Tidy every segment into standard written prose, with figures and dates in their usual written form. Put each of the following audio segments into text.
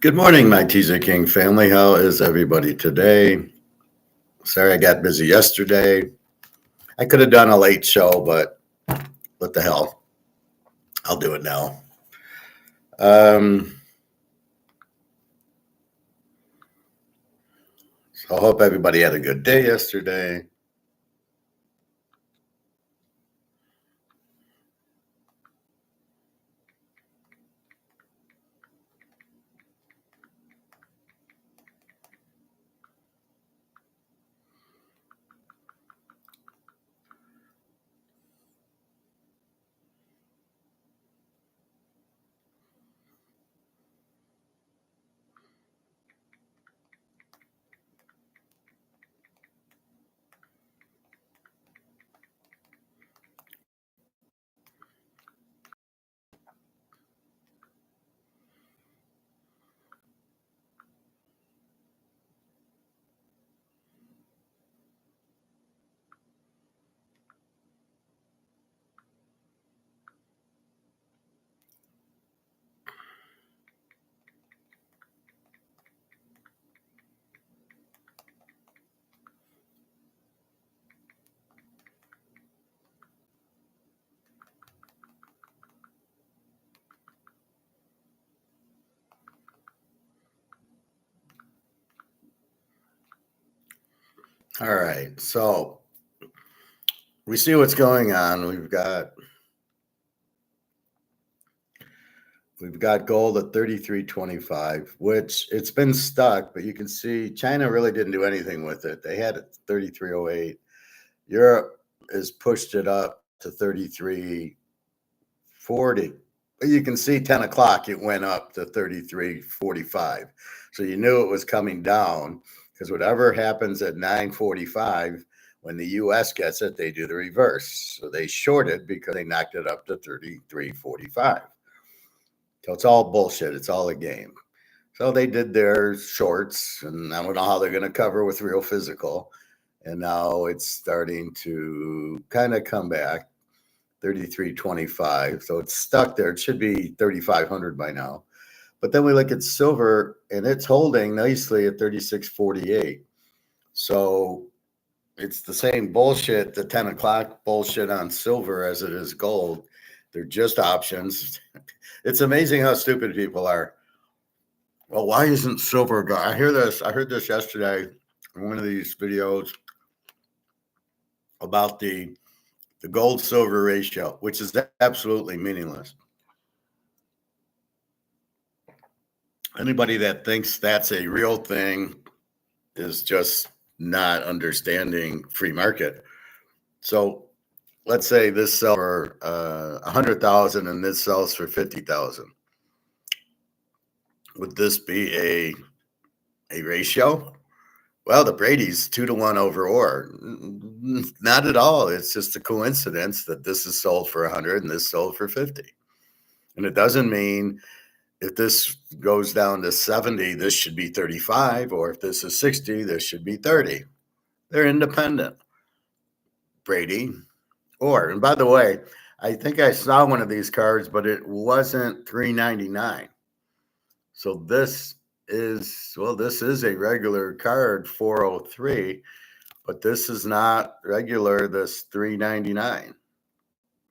Good morning, my Teaserking family. How is everybody today? Sorry I got busy yesterday. I could have done a late show, but what the hell? I'll do it now. So I hope everybody had a good day yesterday. All right, so we see what's going on. We've got gold at 33.25, which it's been stuck, but you can see China really didn't do anything with it. They had it 33.08. Europe has pushed it up to 33.40. You can see 10 o'clock, it went up to 33.45. So you knew it was coming down because whatever happens at 9:45, when the US gets it, they do the reverse. So they shorted because they knocked it up to 33.45. So it's all bullshit. It's all a game. So they did their shorts, and I don't know how they're going to cover with real physical. And now it's starting to kind of come back, 33.25. So it's stuck there. It should be 3,500 by now. But then we look at silver, and it's holding nicely at 36.48. So it's the same bullshit, the 10 o'clock bullshit on silver as it is gold. They're just options. It's amazing how stupid people are. Well, why isn't silver go? I heard this yesterday in one of these videos about the gold silver ratio, which is absolutely meaningless. Anybody that thinks that's a real thing is just not understanding free market. So let's say this sells for 100,000 and this sells for 50,000. Would this be a ratio? Well, the Brady's 2-1 over Orr. Not at all. It's just a coincidence that this is sold for 100 and this sold for 50. And it doesn't mean if this goes down to 70, this should be 35, or if this is 60, this should be 30. They're independent. Brady, Orr. And by the way, I think I saw one of these cards, but it wasn't $3.99. So this is a regular card, 403, but this is not regular, this $3.99.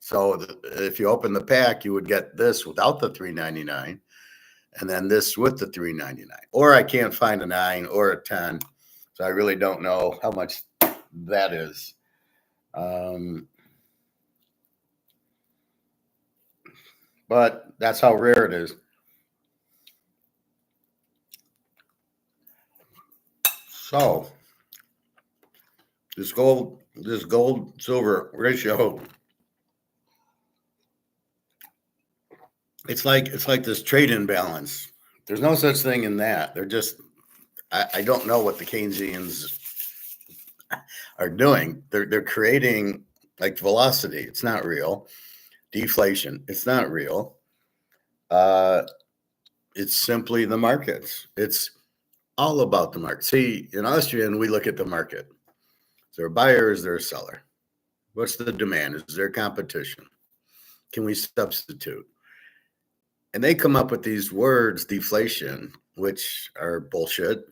So if you open the pack, you would get this without the $3.99 and then this with the $3.99. Or I can't find a 9 or a 10, so I really don't know how much that is. But that's how rare it is. So this gold silver ratio, it's like this trade imbalance. There's no such thing in that. They're just, I don't know what the Keynesians are doing. They're creating like velocity. It's not real. Deflation. It's not real. It's simply the markets. It's all about the market. See, in Austrian, we look at the market. Is there a buyer? Is there a seller? What's the demand? Is there competition? Can we substitute? And they come up with these words, deflation, which are bullshit.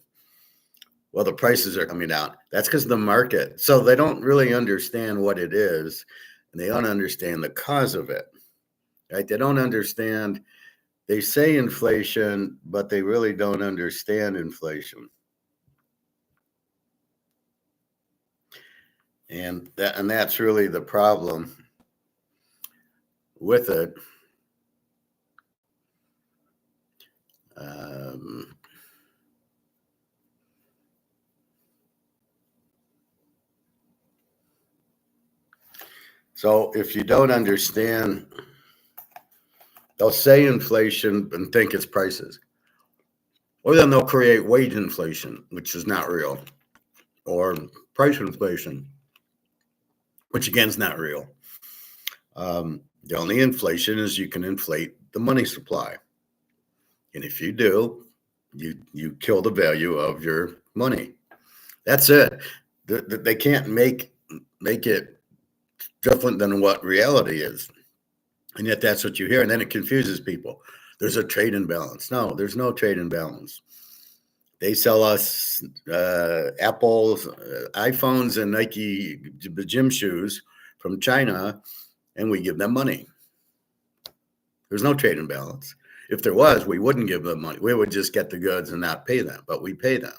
Well, the prices are coming down. That's because of the market. So they don't really understand what it is, and they don't understand the cause of it. Right? They don't understand. They say inflation, but they really don't understand inflation. And that's really the problem with it. So if you don't understand, they'll say inflation and think it's prices. Or then they'll create wage inflation, which is not real, or price inflation, which again is not real. The only inflation is you can inflate the money supply. And if you do, you kill the value of your money. That's it. They can't make it different than what reality is. And yet that's what you hear. And then it confuses people. There's a trade imbalance. No, there's no trade imbalance. They sell us Apple's iPhones and Nike gym shoes from China, and we give them money. There's no trade imbalance. If there was, we wouldn't give them money. We would just get the goods and not pay them, but we pay them.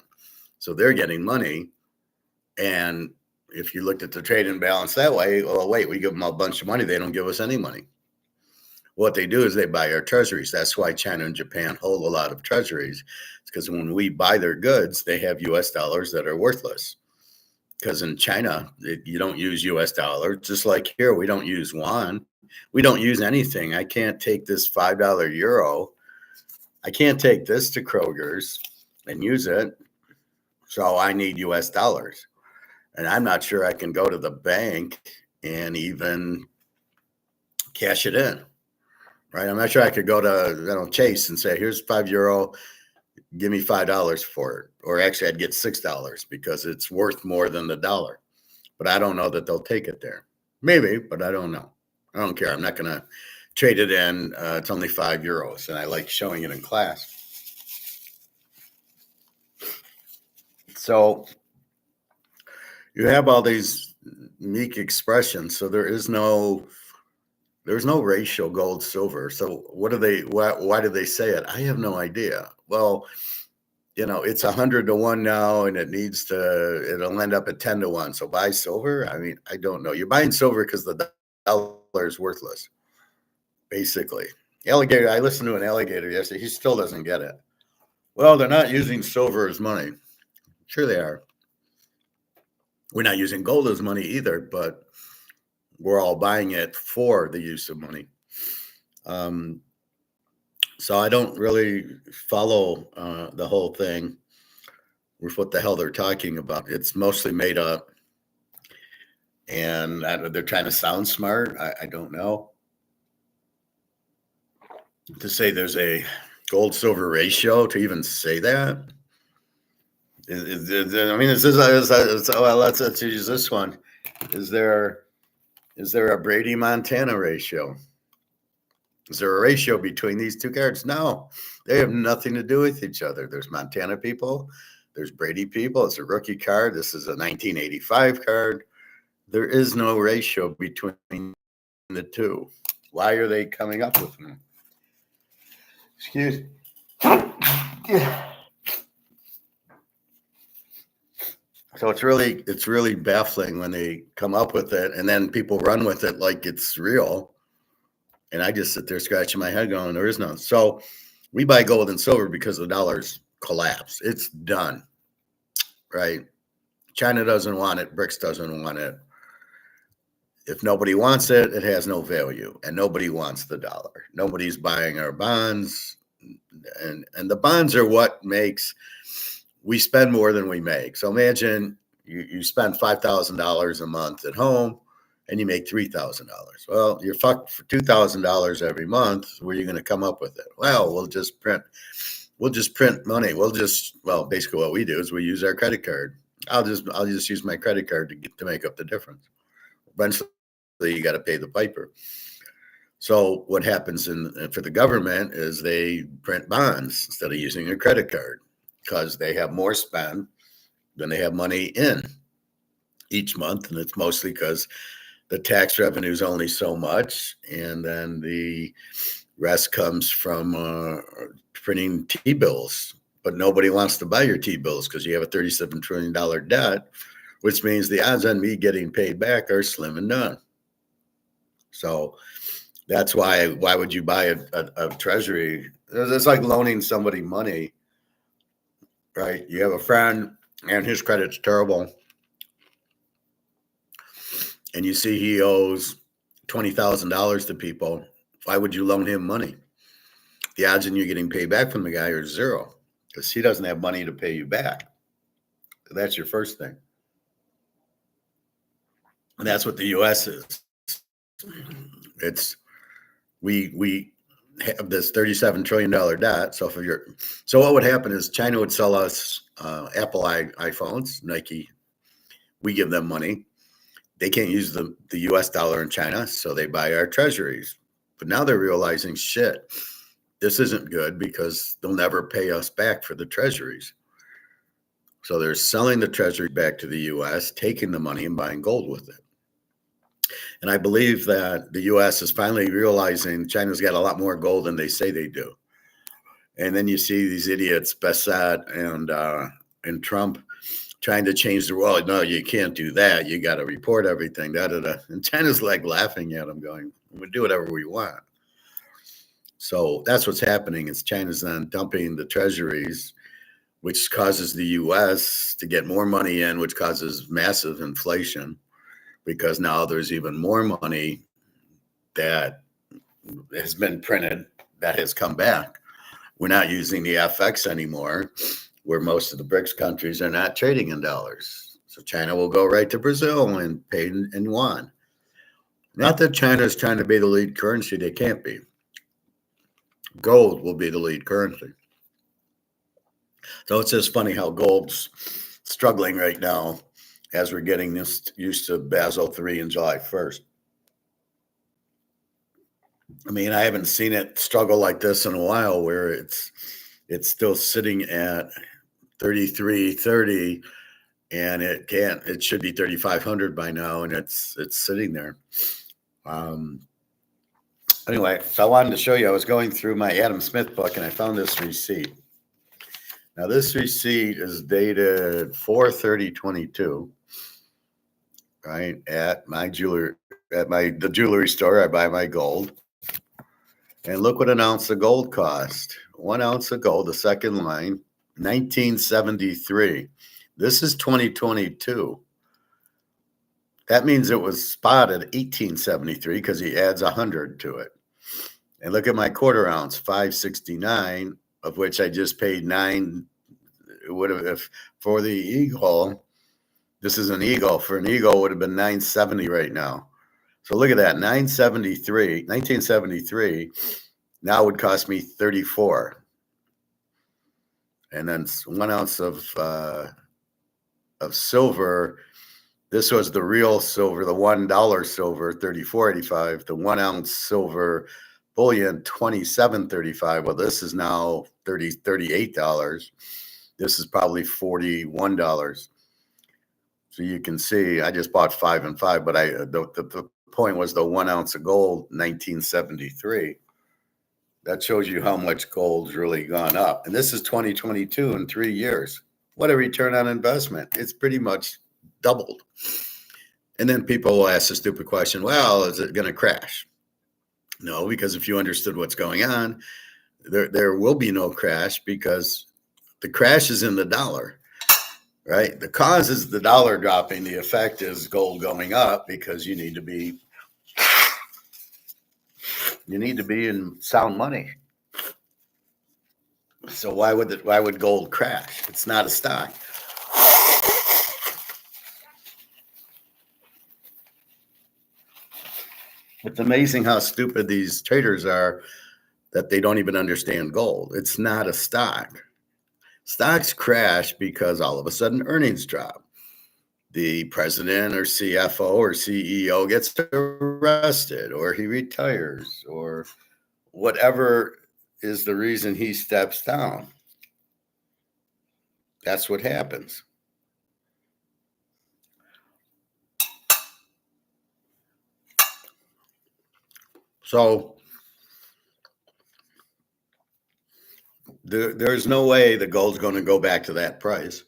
So they're getting money. And if you looked at the trade imbalance that way, well, wait, we give them a bunch of money. They don't give us any money. What they do is they buy our treasuries. That's why China and Japan hold a lot of treasuries. It's because when we buy their goods, they have US dollars that are worthless. Because in China, you don't use US dollars. Just like here, we don't use yuan. We don't use anything. I can't take this $5 euro. I can't take this to Kroger's and use it. So I need US dollars. And I'm not sure I can go to the bank and even cash it in. Right? I'm not sure I could go to Chase and say, here's €5. Give me $5 for it. Or actually, I'd get $6 because it's worth more than the dollar. But I don't know that they'll take it there. Maybe, but I don't know. I don't care. I'm not going to trade it in. It's only €5, and I like showing it in class. So you have all these meek expressions. So there's no ratio gold silver. So why do they say it? I have no idea. Well, it's 100-1 now, and it'll end up at 10-1. So buy silver. I mean, I don't know. You're buying silver because the dollar is worthless, basically. Alligator. I listened to an alligator yesterday. He still doesn't get it. Well, they're not using silver as money. Sure they are. We're not using gold as money either, but we're all buying it for the use of money. So I don't really follow the whole thing with what the hell they're talking about. It's mostly made up, and they're trying to sound smart. I don't know. To say there's a gold-silver ratio, to even say that. I mean, let's use this one. Is there a Brady-Montana ratio? Is there a ratio between these two cards? No, they have nothing to do with each other. There's Montana people. There's Brady people. It's a rookie card. This is a 1985 card. There is no ratio between the two. Why are they coming up with them? Excuse me. So it's really baffling when they come up with it, and then people run with it like it's real. And I just sit there scratching my head going, there is none. So we buy gold and silver because the dollar's collapsed. It's done, right? China doesn't want it. BRICS doesn't want it. If nobody wants it, it has no value. And nobody wants the dollar. Nobody's buying our bonds. And the bonds are what makes we spend more than we make. So imagine you spend $5,000 a month at home, and you make $3,000. Well, you're fucked for $2,000 every month. Where are you going to come up with it? Well, we'll just print money. Basically what we do is we use our credit card. I'll just use my credit card to make up the difference. Eventually, you got to pay the piper. So what happens for the government is they print bonds instead of using a credit card because they have more spend than they have money in each month. And it's mostly because the tax revenue is only so much. And then the rest comes from printing T-bills. But nobody wants to buy your T-bills because you have a $37 trillion debt, which means the odds on me getting paid back are slim and none. So that's why would you buy a treasury? It's like loaning somebody money, right? You have a friend and his credit's terrible, and you see he owes $20,000 to people. Why would you loan him money? The odds on you getting paid back from the guy are zero because he doesn't have money to pay you back. That's your first thing. And that's what the U.S. is. It's we have this $37 trillion debt. So what would happen is China would sell us Apple iPhones, Nike. We give them money. They can't use the U.S. dollar in China, so they buy our treasuries. But now they're realizing, shit, this isn't good because they'll never pay us back for the treasuries. So they're selling the treasury back to the U.S., taking the money and buying gold with it. And I believe that the U.S. is finally realizing China's got a lot more gold than they say they do. And then you see these idiots, Bessat and Trump, trying to change the world. No, you can't do that. You got to report everything. Da, da, da. And China's like laughing at them, going, "We'll do whatever we want." So that's what's happening. Is China's then dumping the treasuries, which causes the U.S. to get more money in, which causes massive inflation. Because now there's even more money that has been printed that has come back. We're not using the FX anymore, where most of the BRICS countries are not trading in dollars. So China will go right to Brazil and pay in yuan. Not that China is trying to be the lead currency. They can't be. Gold will be the lead currency. So it's just funny how gold's struggling right now as we're getting this used to Basel III in July 1st. I mean, I haven't seen it struggle like this in a while, where it's still sitting at 33.30, and it should be 3,500 by now, and it's sitting there. Anyway, so I wanted to show you, I was going through my Adam Smith book and I found this receipt. Now this receipt is dated 4/30/22. Right, at the jewelry store. I buy my gold, and look what an ounce of gold cost. 1 ounce of gold, the second line, 1973. This is 2022. That means it was spotted 1873 because he adds 100 to it. And look at my quarter ounce, 569, of which I just paid 9. It would have, if for the eagle. This is an eagle. For an eagle, it would have been 970 right now. So look at that, 1973 now would cost me 34. And then 1 ounce of silver. This was the real silver, the $1 silver, 34.85. The 1 ounce silver bullion, 27.35. Well, this is now $38. This is probably $41. So you can see, I just bought 5 and 5, but the point was the 1 ounce of gold, 1973. That shows you how much gold's really gone up. And this is 2022 in 3 years. What a return on investment. It's pretty much doubled. And then people will ask the stupid question, well, is it going to crash? No, because if you understood what's going on, there will be no crash, because the crash is in the dollar. Right? The cause is the dollar dropping. The effect is gold going up, because you need to be in sound money. So why would gold crash? It's not a stock. It's amazing how stupid these traders are, that they don't even understand gold. It's not a stock. Stocks crash because all of a sudden earnings drop. the president or CFO or CEO gets arrested, or he retires, or whatever is the reason he steps down. That's what happens. So there's no way the gold's going to go back to that price.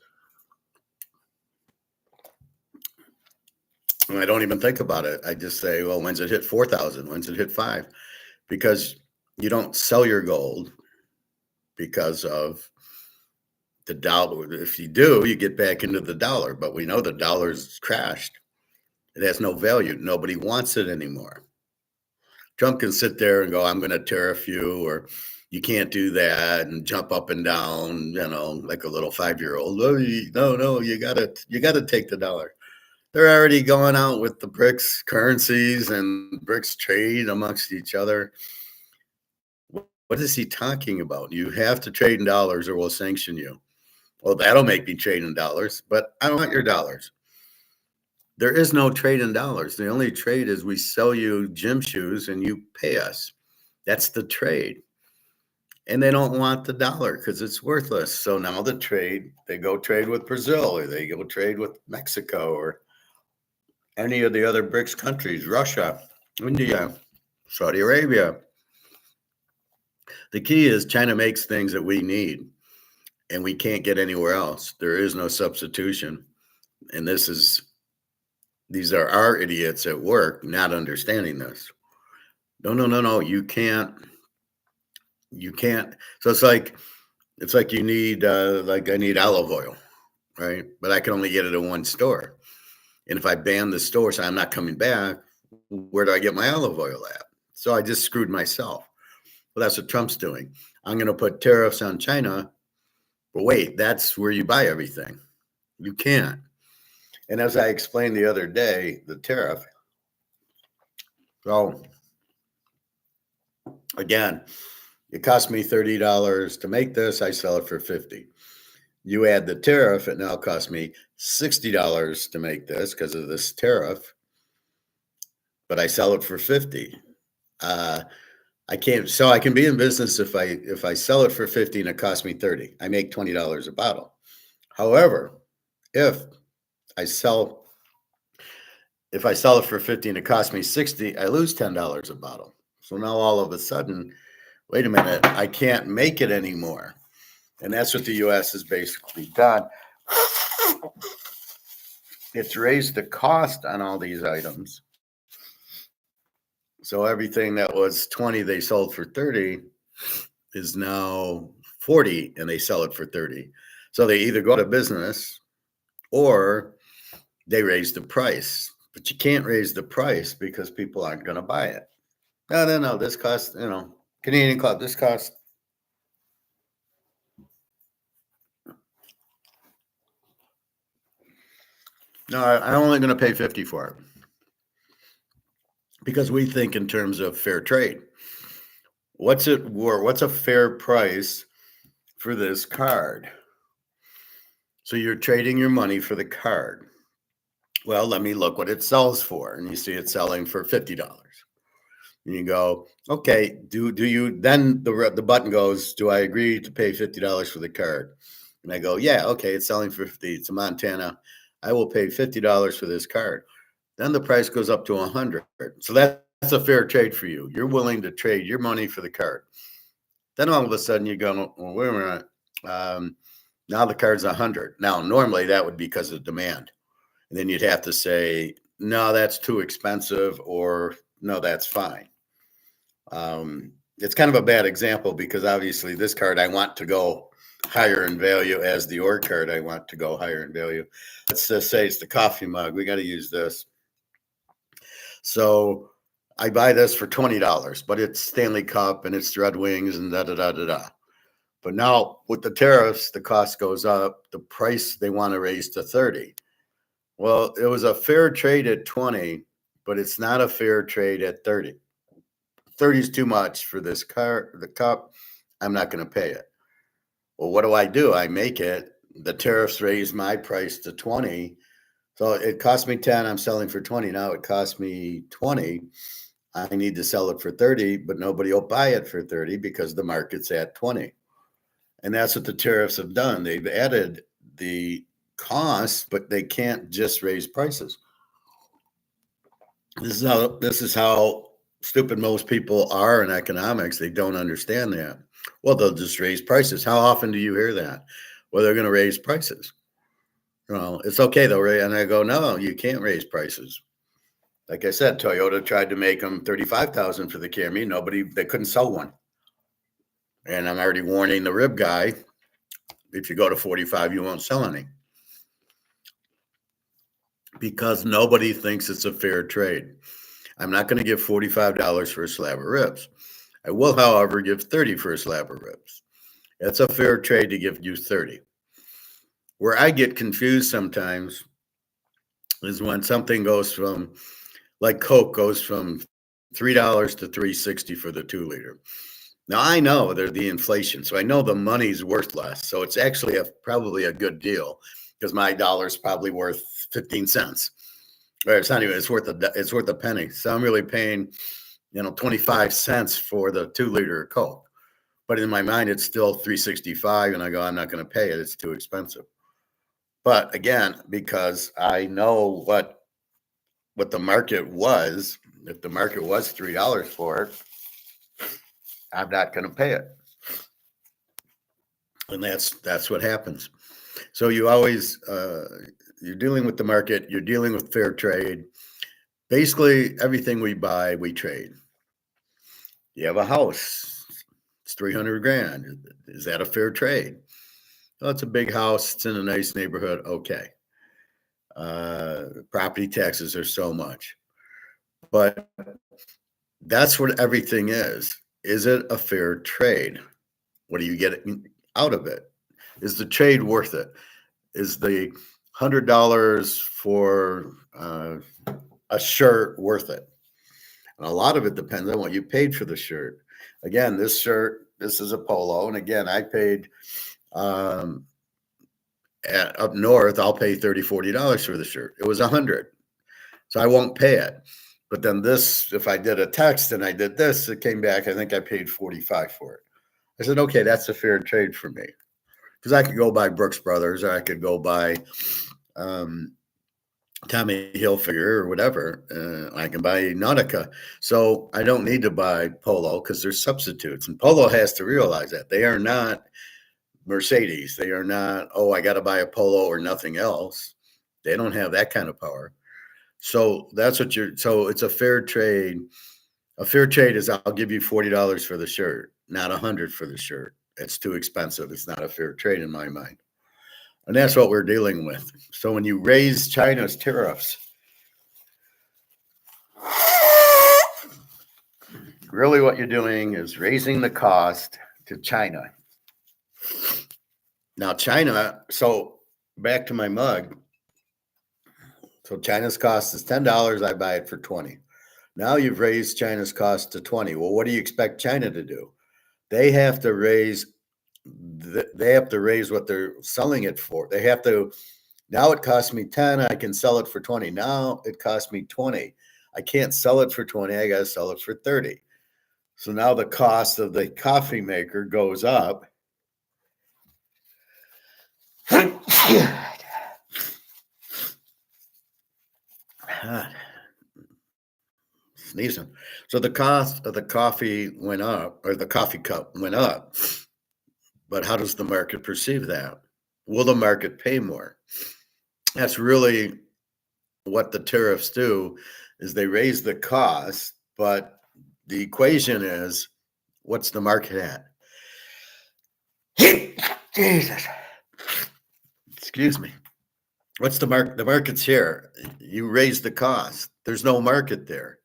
And I don't even think about it. I just say, well, when's it hit 4,000? When's it hit 5? Because you don't sell your gold because of the dollar. If you do, you get back into the dollar. But we know the dollar's crashed. It has no value. Nobody wants it anymore. Trump can sit there and go, I'm going to tariff you, or you can't do that, and jump up and down, like a little 5-year-old. No, you gotta take the dollar. They're already going out with the BRICS currencies and BRICS trade amongst each other. What is he talking about? You have to trade in dollars or we'll sanction you. Well, that'll make me trade in dollars, but I don't want your dollars. There is no trade in dollars. The only trade is we sell you gym shoes and you pay us. That's the trade. And they don't want the dollar because it's worthless. So now they go trade with Brazil, or they go trade with Mexico, or any of the other BRICS countries, Russia, India, Saudi Arabia. The key is China makes things that we need, and we can't get anywhere else. There is no substitution. And these are our idiots at work not understanding this. No. You can't. So it's like you need, I need olive oil, right? But I can only get it in one store. And if I ban the store, so I'm not coming back, where do I get my olive oil at? So I just screwed myself. Well, that's what Trump's doing. I'm going to put tariffs on China. But wait, that's where you buy everything. You can't. And as I explained the other day, the tariff. So again, it cost me $30 to make this. I sell it for $50. You add the tariff, it now costs me $60 to make this because of this tariff, but I sell it for $50. I can be in business if I sell it for $50 and it costs me $30. I make $20 a bottle. However, if I sell it for $50 and it costs me $60, I lose $10 a bottle. So now all of a sudden, wait a minute, I can't make it anymore. And that's what the U.S. has basically done. It's raised the cost on all these items. So everything that was 20 they sold for 30 is now 40 and they sell it for 30. So they either go out of business or they raise the price. But you can't raise the price because people aren't going to buy it. No. This costs, Canadian Club, this costs. No, I'm only going to pay $50 for it because we think in terms of fair trade. What's a fair price for this card? So you're trading your money for the card. Well, let me look what it sells for, and you see it selling for $50. And you go, okay, do you? Then the button goes, do I agree to pay $50 for the card? And I go, yeah, okay, it's selling for $50. It's a Montana. I will pay $50 for this card. Then the price goes up to $100. So that's a fair trade for you. You're willing to trade your money for the card. Then all of a sudden you go, well, wait a minute. Now the card's $100. Now, normally that would be because of demand. And then you'd have to say, no, that's too expensive, or no, that's fine. It's kind of a bad example because obviously this card I want to go higher in value as the org card. I want to go higher in value. Let's just say it's the coffee mug. We got to use this. So I buy this for $20, but it's Stanley Cup and it's Red Wings and da-da-da-da-da. But now with the tariffs, the cost goes up. The price they want to raise to $30. Well, it was a fair trade at 20, but it's not a fair trade at 30. 30 is too much for this the cup. I'm not going to pay it. Well, what do? I make it. The tariffs raise my price to 20. So it cost me 10, I'm selling for 20. Now it costs me 20. I need to sell it for 30, but nobody will buy it for 30 because the market's at 20. And that's what the tariffs have done. They've added the costs, but they can't just raise prices. This is how stupid most people are in economics. They don't understand that. Well, they'll just raise prices. How often do you hear that? Well, they're going to raise prices. Well, it's okay though, right? And I go, no, you can't raise prices. Like I said, Toyota tried to make them 35,000 for the Camry. They couldn't sell one. And I'm already warning the rib guy, if you go to 45, you won't sell any. Because nobody thinks it's a fair trade. I'm not going to give $45 for a slab of ribs. I will, however, give 30 for a slab of ribs. It's a fair trade to give you 30. Where I get confused sometimes is when something goes from, like Coke goes from $3 to $3.60 for the 2-liter. Now I know they're the inflation, so I know the money's worth less. So it's actually probably a good deal because my dollar's probably worth 15 cents. Or it's not even, it's worth a penny. So I'm really paying, 25 cents for the 2-liter of Coke. But in my mind, it's still $3.65, and I go, I'm not going to pay it. It's too expensive. But again, because I know what the market was, if the market was $3 for it, I'm not going to pay it. And that's what happens. So you always, you're dealing with the market, you're dealing with fair trade. Basically, everything we buy, we trade. You have a house, it's 300 grand. Is that a fair trade? Well, it's a big house, it's in a nice neighborhood. Okay. Property taxes are so much. But that's what everything is. Is it a fair trade? What do you get out of it? Is the trade worth it? Is the $100 for a shirt worth it? And a lot of it depends on what you paid for the shirt. Again, this shirt, this is a polo. And again, I paid up north, I'll pay $30, $40 for the shirt. It was $100. So I won't pay it. But then this, if I did a text and I did this, it came back, I think I paid $45 for it. I said, okay, that's a fair trade for me. Because I could go buy Brooks Brothers, or I could go buy Tommy Hilfiger or whatever. I can buy Nautica. So I don't need to buy Polo because there's substitutes. And Polo has to realize that. They are not Mercedes. They are not, oh, I got to buy a Polo or nothing else. They don't have that kind of power. So that's what so it's a fair trade. A fair trade is I'll give you $40 for the shirt, not $100 for the shirt. It's too expensive. It's not a fair trade in my mind. And that's what we're dealing with. So when you raise China's tariffs, really what you're doing is raising the cost to China. Now China, so back to my mug. So China's cost is $10. I buy it for 20. Now you've raised China's cost to 20. Well, what do you expect China to do? They have to raise what they're selling it for. They have to, now it costs me 10, I can sell it for 20. Now it costs me 20. I can't sell it for 20, I got to sell it for 30. So now the cost of the coffee maker goes up. Sneezing. So the cost of the coffee went up, or the coffee cup went up. But how does the market perceive that? Will the market pay more? That's really what the tariffs do, is they raise the cost, but the equation is, what's the market at? Jesus. Excuse me. What's the market? The market's here. You raise the cost. There's no market there.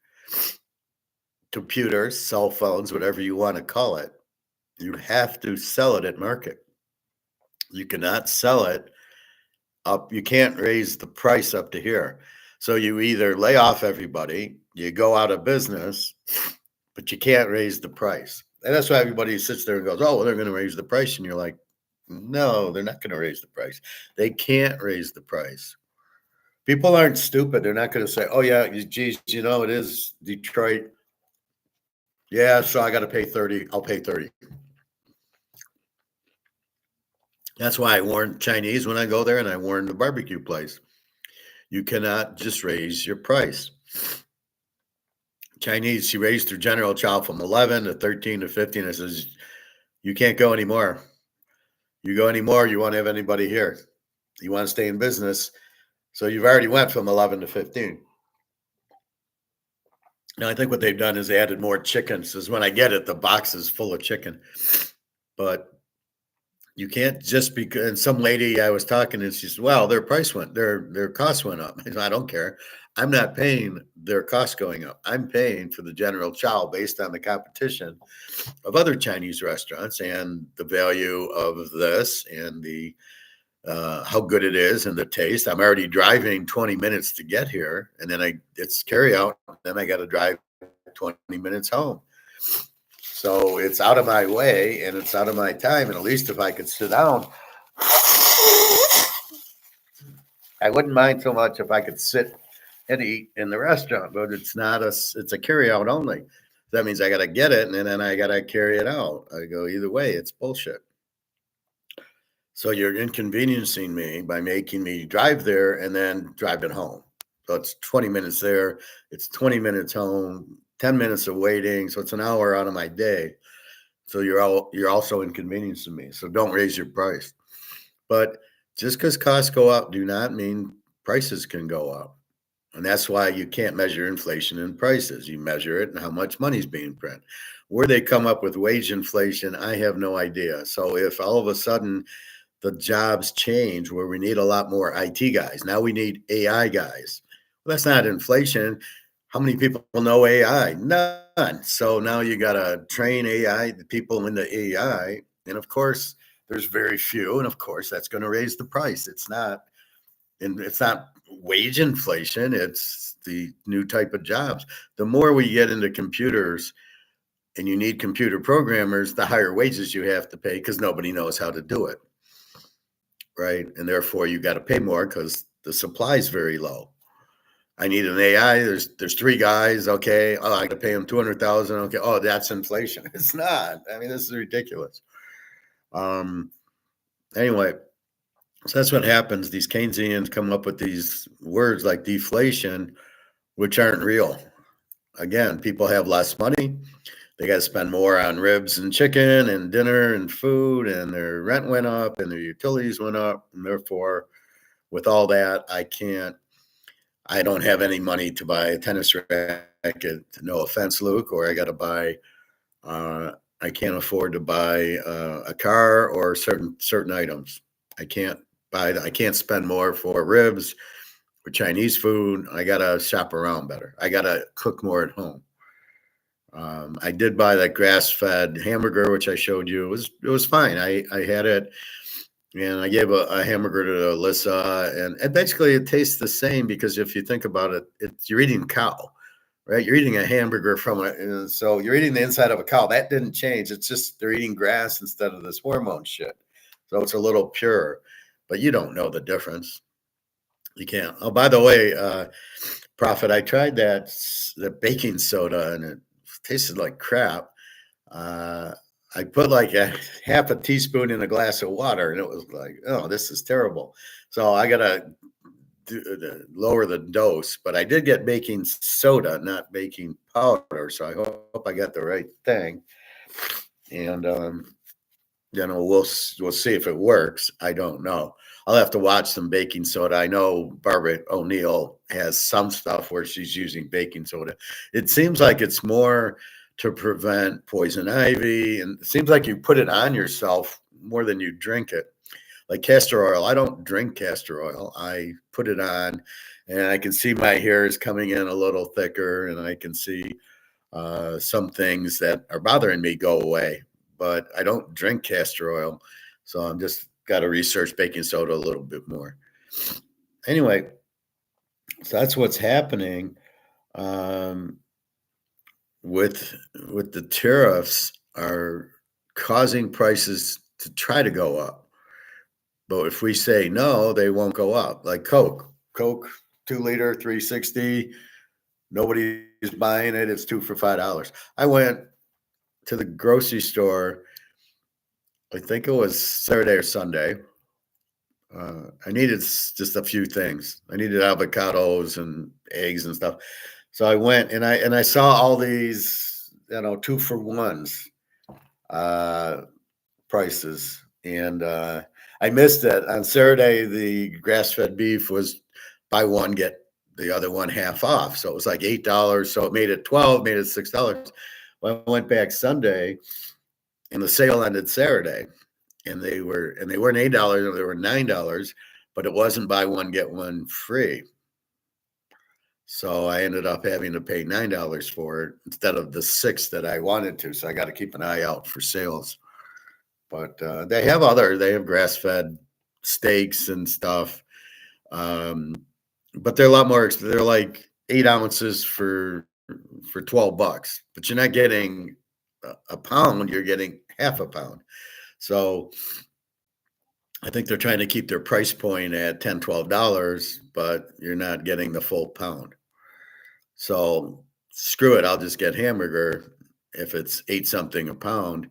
Computers, cell phones, whatever you want to call it, you have to sell it at market. You cannot sell it up. You can't raise the price up to here. So you either lay off everybody, you go out of business, but you can't raise the price. And that's why everybody sits there and goes, oh, well, they're going to raise the price. And you're like, no, they're not going to raise the price. They can't raise the price. People aren't stupid. They're not going to say, "Oh yeah, geez, it is Detroit. Yeah, so I got to pay 30. I'll pay 30." That's why I warn Chinese when I go there, and I warn the barbecue place. You cannot just raise your price. Chinese, she raised her general chow from 11 to 13 to 15. I says, "You can't go anymore. You go anymore, you won't have anybody here. You want to stay in business." So you've already went from 11 to 15. Now I think what they've done is they added more chicken. Says when I get it, the box is full of chicken. But you can't just because and some lady I was talking to, she said, "Well, their costs went up." I said, "I don't care. I'm not paying their costs going up. I'm paying for the general chow based on the competition of other Chinese restaurants and the value of this and the how good it is and the taste. I'm already driving 20 minutes to get here, and then it's carry out. Then I got to drive 20 minutes home. So it's out of my way and it's out of my time. And at least if I could sit down, I wouldn't mind so much if I could sit and eat in the restaurant. But it's a carry out only. That means I got to get it and then I got to carry it out. I go either way. It's bullshit. So you're inconveniencing me by making me drive there and then drive it home. So it's 20 minutes there. It's 20 minutes home, 10 minutes of waiting. So it's an hour out of my day. So you're also inconveniencing me. So don't raise your price. But just because costs go up do not mean prices can go up. And that's why you can't measure inflation in prices. You measure it and how much money's being printed. Where they come up with wage inflation, I have no idea. So if all of a sudden the jobs change where we need a lot more IT guys. Now we need AI guys. Well, that's not inflation. How many people know AI? None. So now you got to train AI, the people in the AI. And of course, there's very few. And of course, that's going to raise the price. It's not wage inflation. It's the new type of jobs. The more we get into computers and you need computer programmers, the higher wages you have to pay because nobody knows how to do it. Right? And therefore you got to pay more because the supply is very low. I need an AI. There's three guys. Okay. Oh, I got to pay them 200,000. Okay. Oh, that's inflation. It's not. I mean, this is ridiculous. Anyway, so that's what happens. These Keynesians come up with these words like deflation, which aren't real. Again, people have less money. They got to spend more on ribs and chicken and dinner and food, and their rent went up and their utilities went up. And therefore, with all that, I don't have any money to buy a tennis racket. No offense, Luke, or I got to buy, I can't afford to buy a car or certain items. I can't spend more for ribs or Chinese food. I got to shop around better. I got to cook more at home. I did buy that grass-fed hamburger, which I showed you. It was fine. I had it, and I gave a hamburger to Alyssa, and basically it tastes the same because if you think about it, you're eating cow, right? You're eating a hamburger so you're eating the inside of a cow. That didn't change. It's just they're eating grass instead of this hormone shit. So it's a little purer, but you don't know the difference. You can't. Oh, by the way, Prophet, I tried the baking soda and it tasted like crap. Uh, I put like a half a teaspoon in a glass of water, and it was like, oh, this is terrible. So I gotta lower the dose. But I did get baking soda, not baking powder. So I hope I got the right thing. And we'll see if it works. I don't know. I'll have to watch some baking soda. I know Barbara O'Neill has some stuff where she's using baking soda. It seems like it's more to prevent poison ivy, and it seems like you put it on yourself more than you drink it. Like castor oil, I don't drink castor oil. I put it on, and I can see my hair is coming in a little thicker, and I can see some things that are bothering me go away. But I don't drink castor oil, so I'm just got to research baking soda a little bit more. Anyway, so that's what's happening um, with the tariffs are causing prices to try to go up. But if we say no, they won't go up. Like Coke. Coke 2 liter, 360. Nobody's buying it. It's 2 for $5. I went to the grocery store. I think it was Saturday or Sunday. I needed just a few things. I needed avocados and eggs and stuff. So I went and I saw all these, 2-for-1s prices, and I missed it. On Saturday, the grass-fed beef was buy one get the other one half off, so it was like $8. So it made it 12, made it $6. Well, I went back Sunday, and the sale ended Saturday, and they weren't $8, they were $9, but it wasn't buy one get one free. So I ended up having to pay $9 for it instead of the $6 that I wanted to. So I got to keep an eye out for sales. But they have grass-fed steaks and stuff. But they're a lot more. They're like 8 ounces for $12, but you're not getting a pound. You're getting half a pound. So I think they're trying to keep their price point at $10, $12, but you're not getting the full pound. So screw it. I'll just get hamburger if it's 8 something a pound.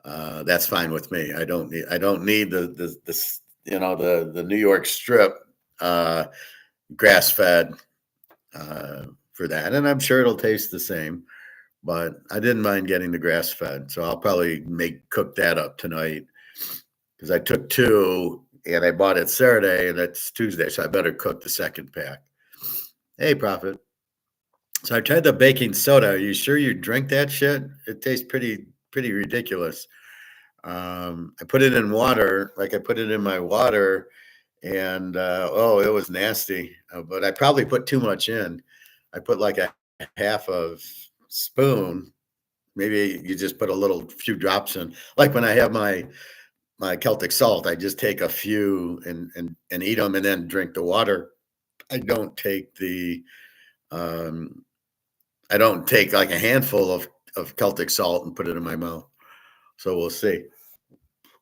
That's fine with me. I don't need the New York strip grass fed for that, and I'm sure it'll taste the same. But I didn't mind getting the grass fed, so I'll probably cook that up tonight because I took 2 and I bought it Saturday and it's Tuesday, so I better cook the second pack. Hey, Prophet. So I tried the baking soda. Are you sure you drink that shit? It tastes pretty ridiculous. I put it in water, like I put it in my water, and it was nasty. But I probably put too much in. I put like a half of spoon. Maybe you just put a few drops in. Like when I have my Celtic salt, I just take a few and eat them, and then drink the water. I don't take like a handful of Celtic salt and put it in my mouth. So we'll see.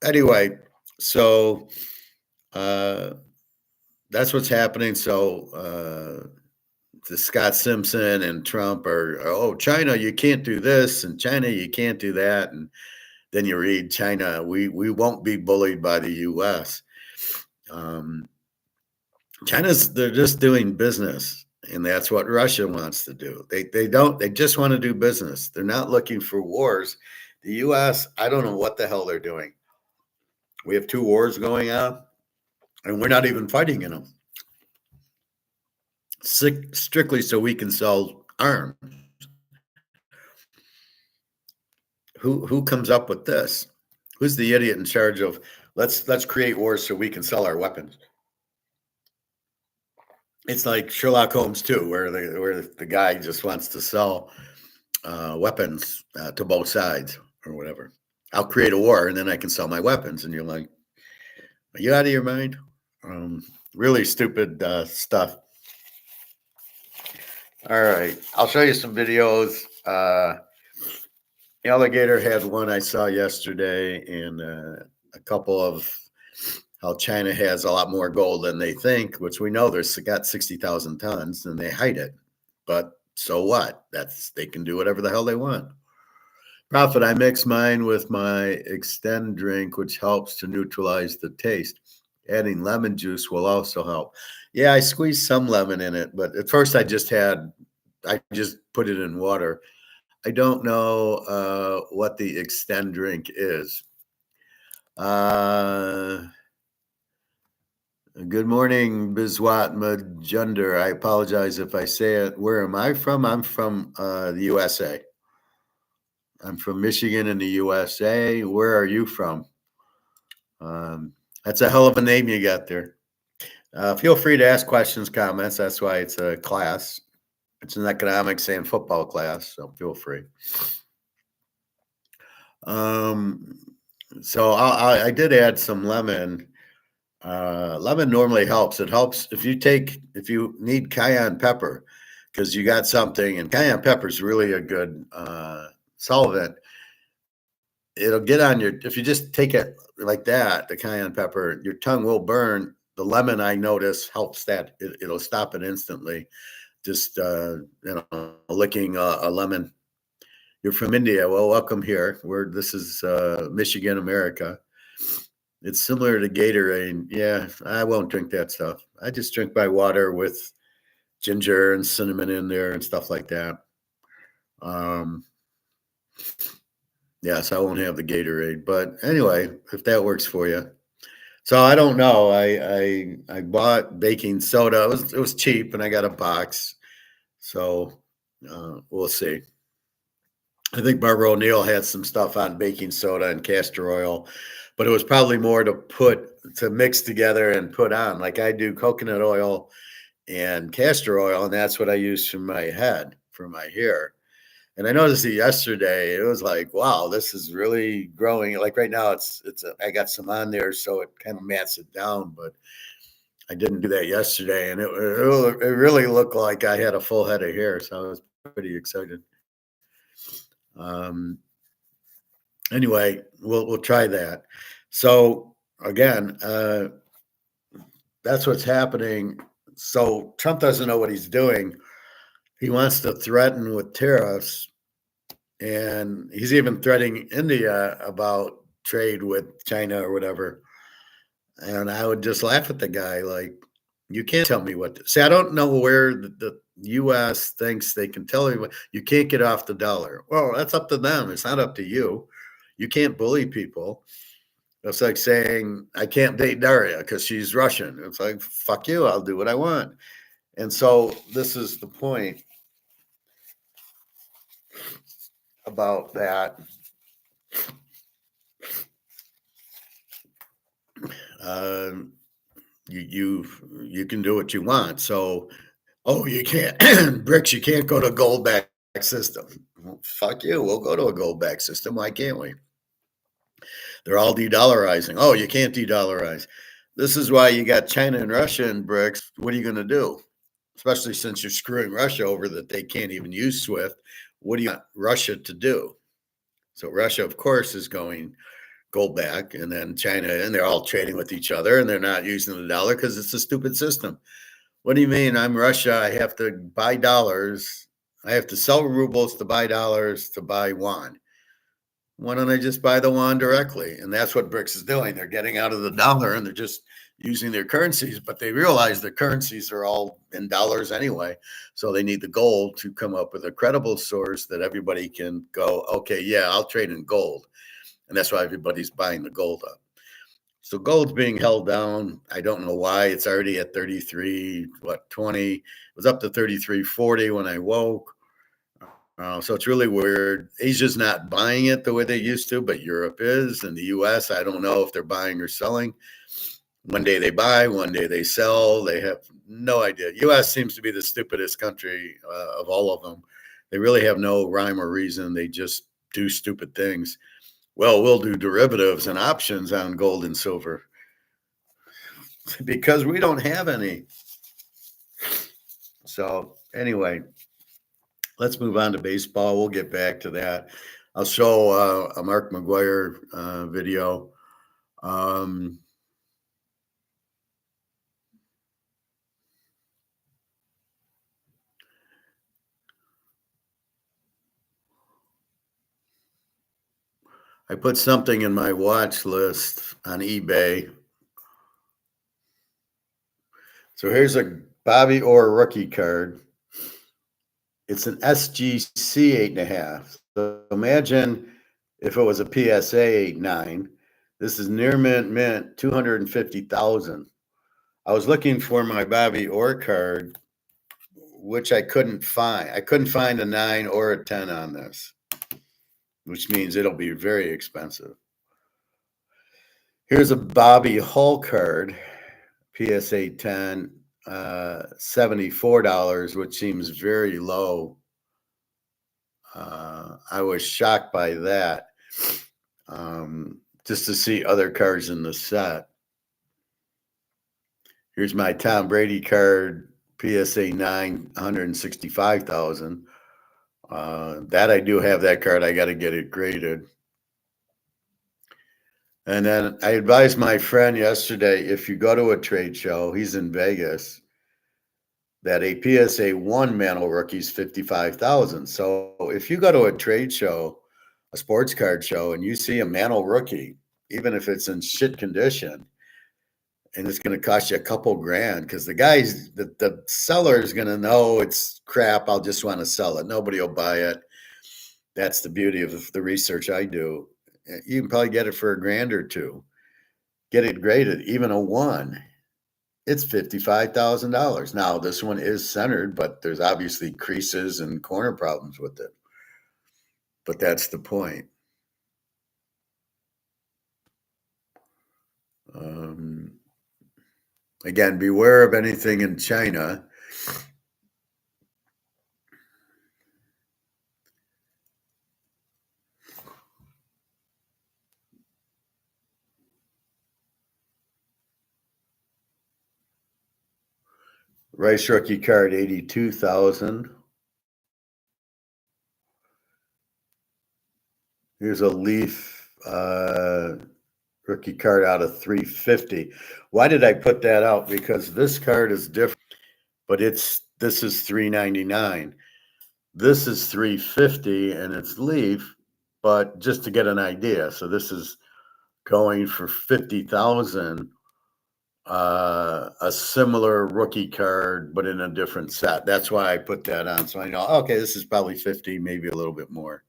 Anyway, so that's what's happening. So the Scott Simpson and Trump are, China, you can't do this, and China, you can't do that. And then you read China, we won't be bullied by the U.S. They're just doing business. And that's what Russia wants to do. They just want to do business. They're not looking for wars. The U.S., I don't know what the hell they're doing. We have 2 wars going on, and we're not even fighting in them. Strictly so we can sell arms. Who comes up with this? Who's the idiot in charge of let's create wars so we can sell our weapons? It's like Sherlock Holmes 2, where the guy just wants to sell weapons to both sides or whatever. I'll create a war and then I can sell my weapons. And you're like, are you out of your mind? Really stupid stuff. All right. I'll show you some videos. Alligator had one I saw yesterday, and a couple of how China has a lot more gold than they think, which we know there's got 60,000 tons and they hide it. But so what? They can do whatever the hell they want. Prophet, I mix mine with my Extend drink, which helps to neutralize the taste. Adding lemon juice will also help. Yeah, I squeezed some lemon in it, but at first I just put it in water. I don't know what the Extend drink is. Good morning, Biswat Majunder. I apologize if I say it. Where am I from? I'm from the USA. I'm from Michigan in the USA. Where are you from? That's a hell of a name you got there. Feel free to ask questions, comments. That's why it's a class. It's an economics and football class, so feel free. So I did add some lemon. Lemon normally helps. It helps if you need cayenne pepper because you got something, and cayenne pepper is really a good solvent. It'll get on if you just take it like that, the cayenne pepper, your tongue will burn. the lemon I notice helps that it'll stop it instantly. Just licking a lemon. You're from India. Well, welcome here. This is Michigan, America. It's similar to Gatorade. Yeah, I won't drink that stuff. I just drink my water with ginger and cinnamon in there and stuff like that. Yes, I won't have the Gatorade. But anyway, if that works for you. So I don't know. I bought baking soda. It was cheap, and I got a box. So we'll see. I think Barbara O'Neill had some stuff on baking soda and castor oil, but it was probably more to mix together and put on. Like I do coconut oil and castor oil, and that's what I use for my head, for my hair. And I noticed it yesterday. It was like, wow, this is really growing. Like right now, I got some on there, so it kind of mats it down. But I didn't do that yesterday, and it really looked like I had a full head of hair. So I was pretty excited. Anyway, we'll try that. So again, that's what's happening. So Trump doesn't know what he's doing. He wants to threaten with tariffs, and he's even threatening India about trade with China or whatever. And I would just laugh at the guy, like, you can't tell me what to say. I don't know where the U.S. thinks they can tell you. You can't get off the dollar. Well, that's up to them. It's not up to you. You can't bully people. It's like saying, I can't date Daria because she's Russian. It's like, fuck you. I'll do what I want. And so this is the point about that. You can do what you want. So, you can't BRICS. You can't go to a gold back system. Well, fuck you. We'll go to a gold back system. Why can't we? They're all de-dollarizing. Oh, you can't de-dollarize. This is why you got China and Russia and BRICS. What are you going to do? Especially since you're screwing Russia over that they can't even use SWIFT. What do you want Russia to do? So Russia, of course, is going gold back, and then China, and they're all trading with each other, and they're not using the dollar because it's a stupid system. What do you mean? I'm Russia. I have to buy dollars. I have to sell rubles to buy dollars to buy yuan. Why don't I just buy the yuan directly? And that's what BRICS is doing. They're getting out of the dollar and they're just using their currencies, but they realize the currencies are all in dollars anyway. So they need the gold to come up with a credible source that everybody can go, okay, yeah, I'll trade in gold. And that's why everybody's buying the gold up. So gold's being held down. I don't know why. It's already at 33, 20. It was up to 33.40 when I woke. So it's really weird. Asia's not buying it the way they used to, but Europe is. And the US, I don't know if they're buying or selling. One day they buy, one day they sell. They have no idea. US seems to be the stupidest country of all of them. They really have no rhyme or reason. They just do stupid things. Well, we'll do derivatives and options on gold and silver because we don't have any. So anyway, let's move on to baseball. We'll get back to that. I'll show a Mark McGwire video. I put something in my watch list on eBay. So here's a Bobby Orr rookie card. It's an SGC 8.5. So imagine if it was a PSA 8.9. This is near mint 250,000. I was looking for my Bobby Orr card, which I couldn't find. I couldn't find a 9 or a 10 on this, which means it'll be very expensive. Here's a Bobby Hull card, PSA 10, $74, which seems very low. I was shocked by that, just to see other cards in the set. Here's my Tom Brady card, PSA 9, 165,000. That I do have that card. I got to get it graded. And then I advised my friend yesterday, if you go to a trade show, he's in Vegas, that a PSA 1 mantle rookie is 55,000. So if you go to a trade show, a sports card show, and you see a mantle rookie, even if it's in shit condition, and it's going to cost you a couple grand, because the seller is going to know it's crap. I'll just want to sell it. Nobody will buy it. That's the beauty of the research I do. You can probably get it for a grand or two. Get it graded, even a 1. It's $55,000. Now, this one is centered, but there's obviously creases and corner problems with it. But that's the point. Again, beware of anything in China. Rice rookie card, 82,000. Here's a Leaf rookie card out of 350. Why did I put that out? Because this card is different, but this is 399. This is 350 and it's Leaf, but just to get an idea. So this is going for 50,000. A similar rookie card, but in a different set. That's why I put that on. So I know, okay, this is probably 50, maybe a little bit more.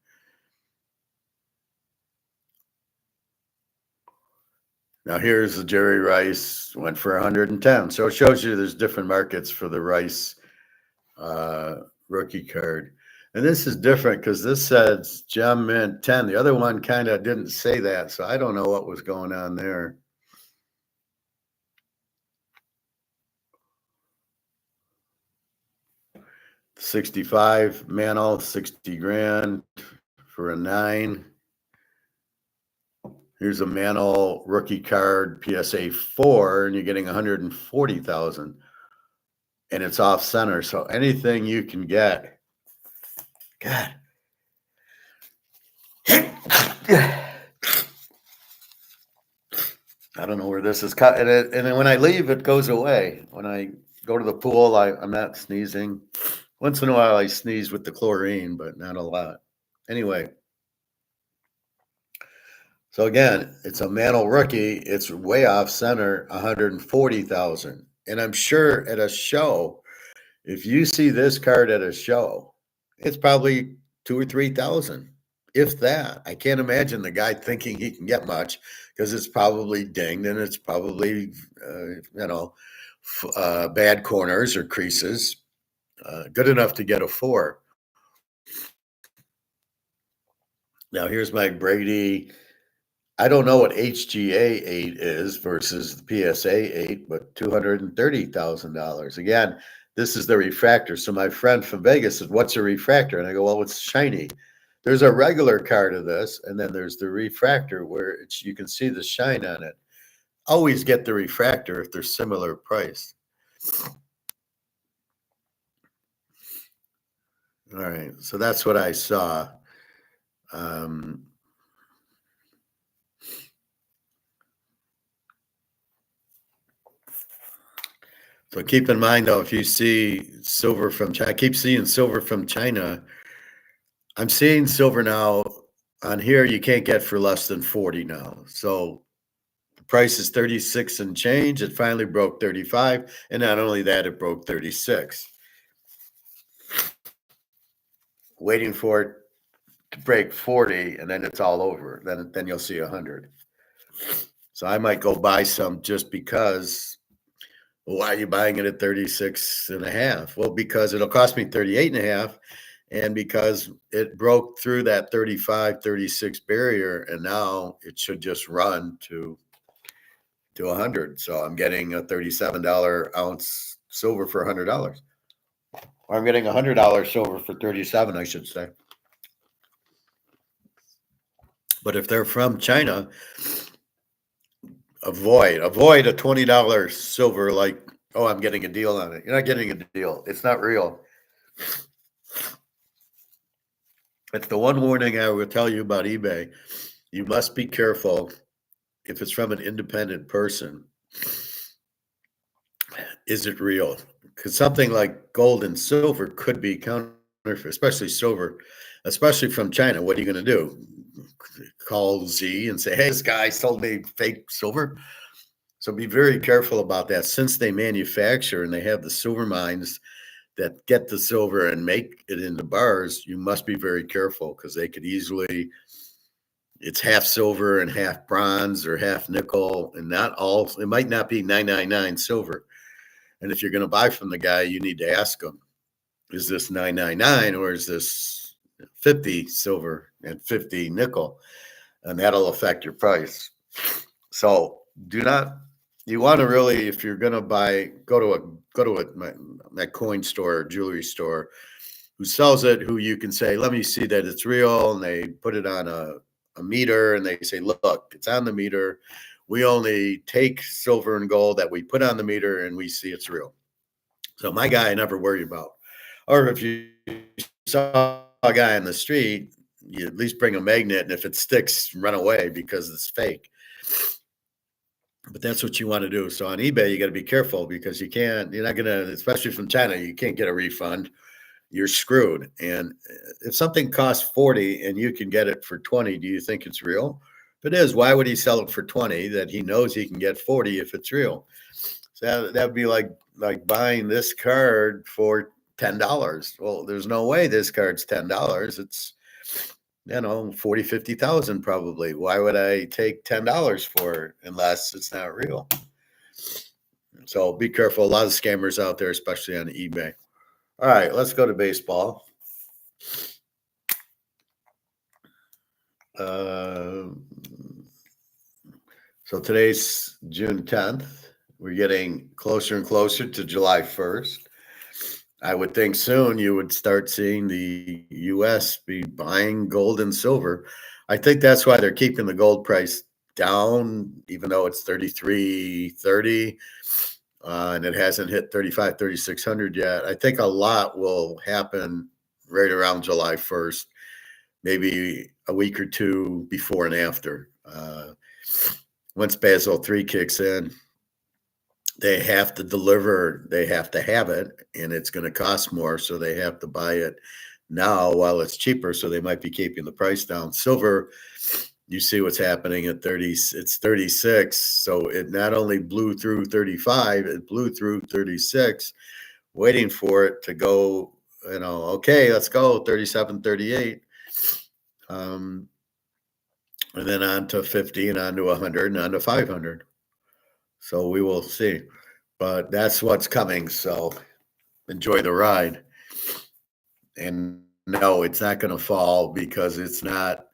Now here's the Jerry Rice, went for 110. So it shows you there's different markets for the Rice rookie card. And this is different because this says Gem Mint 10. The other one kind of didn't say that. So I don't know what was going on there. 65 mantle, 60 grand for a 9. Here's a mantle rookie card, PSA 4, and you're getting 140,000. And it's off center. So anything you can get. God. I don't know where this is cut. And then when I leave, it goes away. When I go to the pool, I'm not sneezing. Once in a while, I sneeze with the chlorine, but not a lot. Anyway. So again, it's a mantle rookie. It's way off center, 140,000. And I'm sure at a show, if you see this card at a show, it's probably 2 or 3,000, if that. I can't imagine the guy thinking he can get much because it's probably dinged and it's probably bad corners or creases. Good enough to get a 4. Now here's my Brady. I don't know what HGA 8 is versus the PSA 8, but $230,000. Again, this is the refractor. So my friend from Vegas said, "What's a refractor?" And I go, "Well, it's shiny." There's a regular card of this, and then there's the refractor where you can see the shine on it. Always get the refractor if they're similar priced. All right, so that's what I saw. So keep in mind, though, if you see silver from China, I keep seeing silver from China. I'm seeing silver now on here. You can't get for less than 40 now. So the price is 36 and change. It finally broke 35. And not only that, it broke 36. Waiting for it to break 40, and then it's all over. Then you'll see 100. So I might go buy some just because. Why are you buying it at 36 and a half? Well, because it'll cost me 38 and a half. And because it broke through that 35, 36 barrier, and now it should just run to 100. So I'm getting a $37 ounce silver for $100. Or I'm getting $100 silver for 37, I should say. But if they're from China, avoid a $20 silver like, oh, I'm getting a deal on it. You're not getting a deal. It's not real. It's the one warning I will tell you about eBay. You must be careful if it's from an independent person, is it real? Because something like gold and silver could be counterfeit, especially silver, especially from China. What are you going to do? Call Z and say, hey, this guy sold me fake silver. So be very careful about that. Since they manufacture and they have the silver mines that get the silver and make it into bars, you must be very careful because they could easily, it's half silver and half bronze or half nickel, and not all, it might not be 999 silver. And if you're going to buy from the guy, you need to ask him, is this 999 or is this 50 silver and 50 nickel? And that'll affect your price. So do not, you want to really, if you're going to buy, go to my coin store or jewelry store who sells it, who you can say, let me see that it's real. And they put it on a meter and they say, look, it's on the meter. We only take silver and gold that we put on the meter and we see it's real. So my guy, I never worry about. Or if you saw a guy on the street, you at least bring a magnet, and if it sticks, run away because it's fake. But that's what you want to do. So on eBay, you got to be careful because you're not going to, especially from China, you can't get a refund. You're screwed. And if something costs 40 and you can get it for 20, do you think it's real? If it is, why would he sell it for 20 that he knows he can get 40 if it's real? So that would be like buying this card for $10. Well, there's no way this card's $10. It's, 40, 50,000 probably. Why would I take $10 for it unless it's not real? So be careful. A lot of scammers out there, especially on eBay. All right, let's go to baseball. So today's June 10th. We're getting closer and closer to July 1st. I would think soon you would start seeing the U.S. be buying gold and silver. I think that's why they're keeping the gold price down, even though it's 33.30 and it hasn't hit 3,600 yet. I think a lot will happen right around July 1st, maybe a week or two before and after. Once Basel III kicks in, they have to deliver, they have to have it, and it's going to cost more. So they have to buy it now while it's cheaper. So they might be keeping the price down. Silver, you see what's happening at 30, it's 36. So it not only blew through 35, it blew through 36, waiting for it to go, okay, let's go 37, 38. And then on to 50 and on to 100 and on to 500. So we will see. But that's what's coming. So enjoy the ride. And no, it's not going to fall because it's not.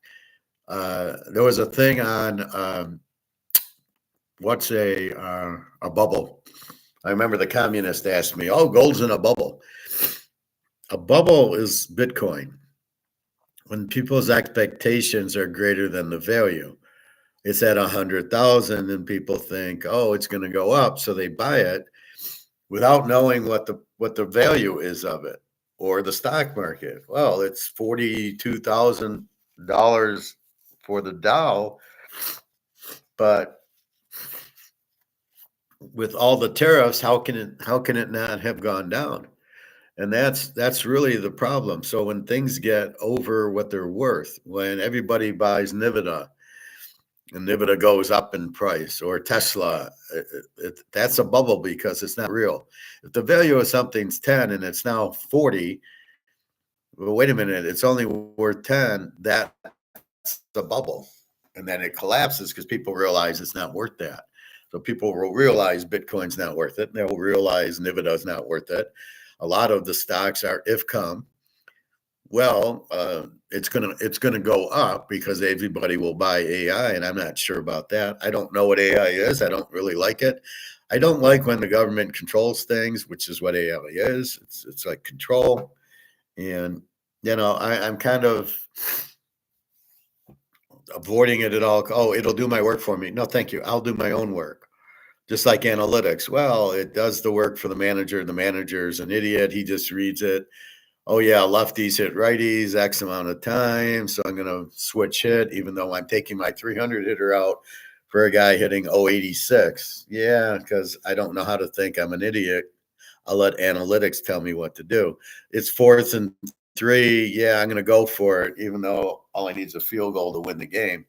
There was a thing on what's a bubble. I remember the communist asked me, "Oh, gold's in a bubble." A bubble is Bitcoin. When people's expectations are greater than the value, it's at 100,000, and people think, "Oh, it's going to go up," so they buy it without knowing what the value is of it. Or the stock market. Well, it's $42,000 for the Dow, but with all the tariffs, how can it not have gone down? And that's really the problem. So when things get over what they're worth, when everybody buys Nvidia and Nvidia goes up in price, or Tesla, that's a bubble because it's not real. If the value of something's 10 and it's now 40, well, wait a minute, it's only worth 10, that's the bubble. And then it collapses because people realize it's not worth that. So people will realize Bitcoin's not worth it. They'll realize Nvidia's not worth it. A lot of the stocks are IFCOM. Well, it's gonna go up because everybody will buy AI, and I'm not sure about that. I don't know what AI is. I don't really like it. I don't like when the government controls things, which is what AI is. It's like control. And, I'm kind of avoiding it at all. Oh, it'll do my work for me. No, thank you. I'll do my own work. Just like analytics. Well, it does the work for the manager. The manager's an idiot. He just reads it. Oh, yeah, lefties hit righties X amount of time. So I'm going to switch hit, even though I'm taking my 300 hitter out for a guy hitting 086. Yeah, because I don't know how to think. I'm an idiot. I'll let analytics tell me what to do. It's 4th and 3. Yeah, I'm going to go for it, even though all I need is a field goal to win the game.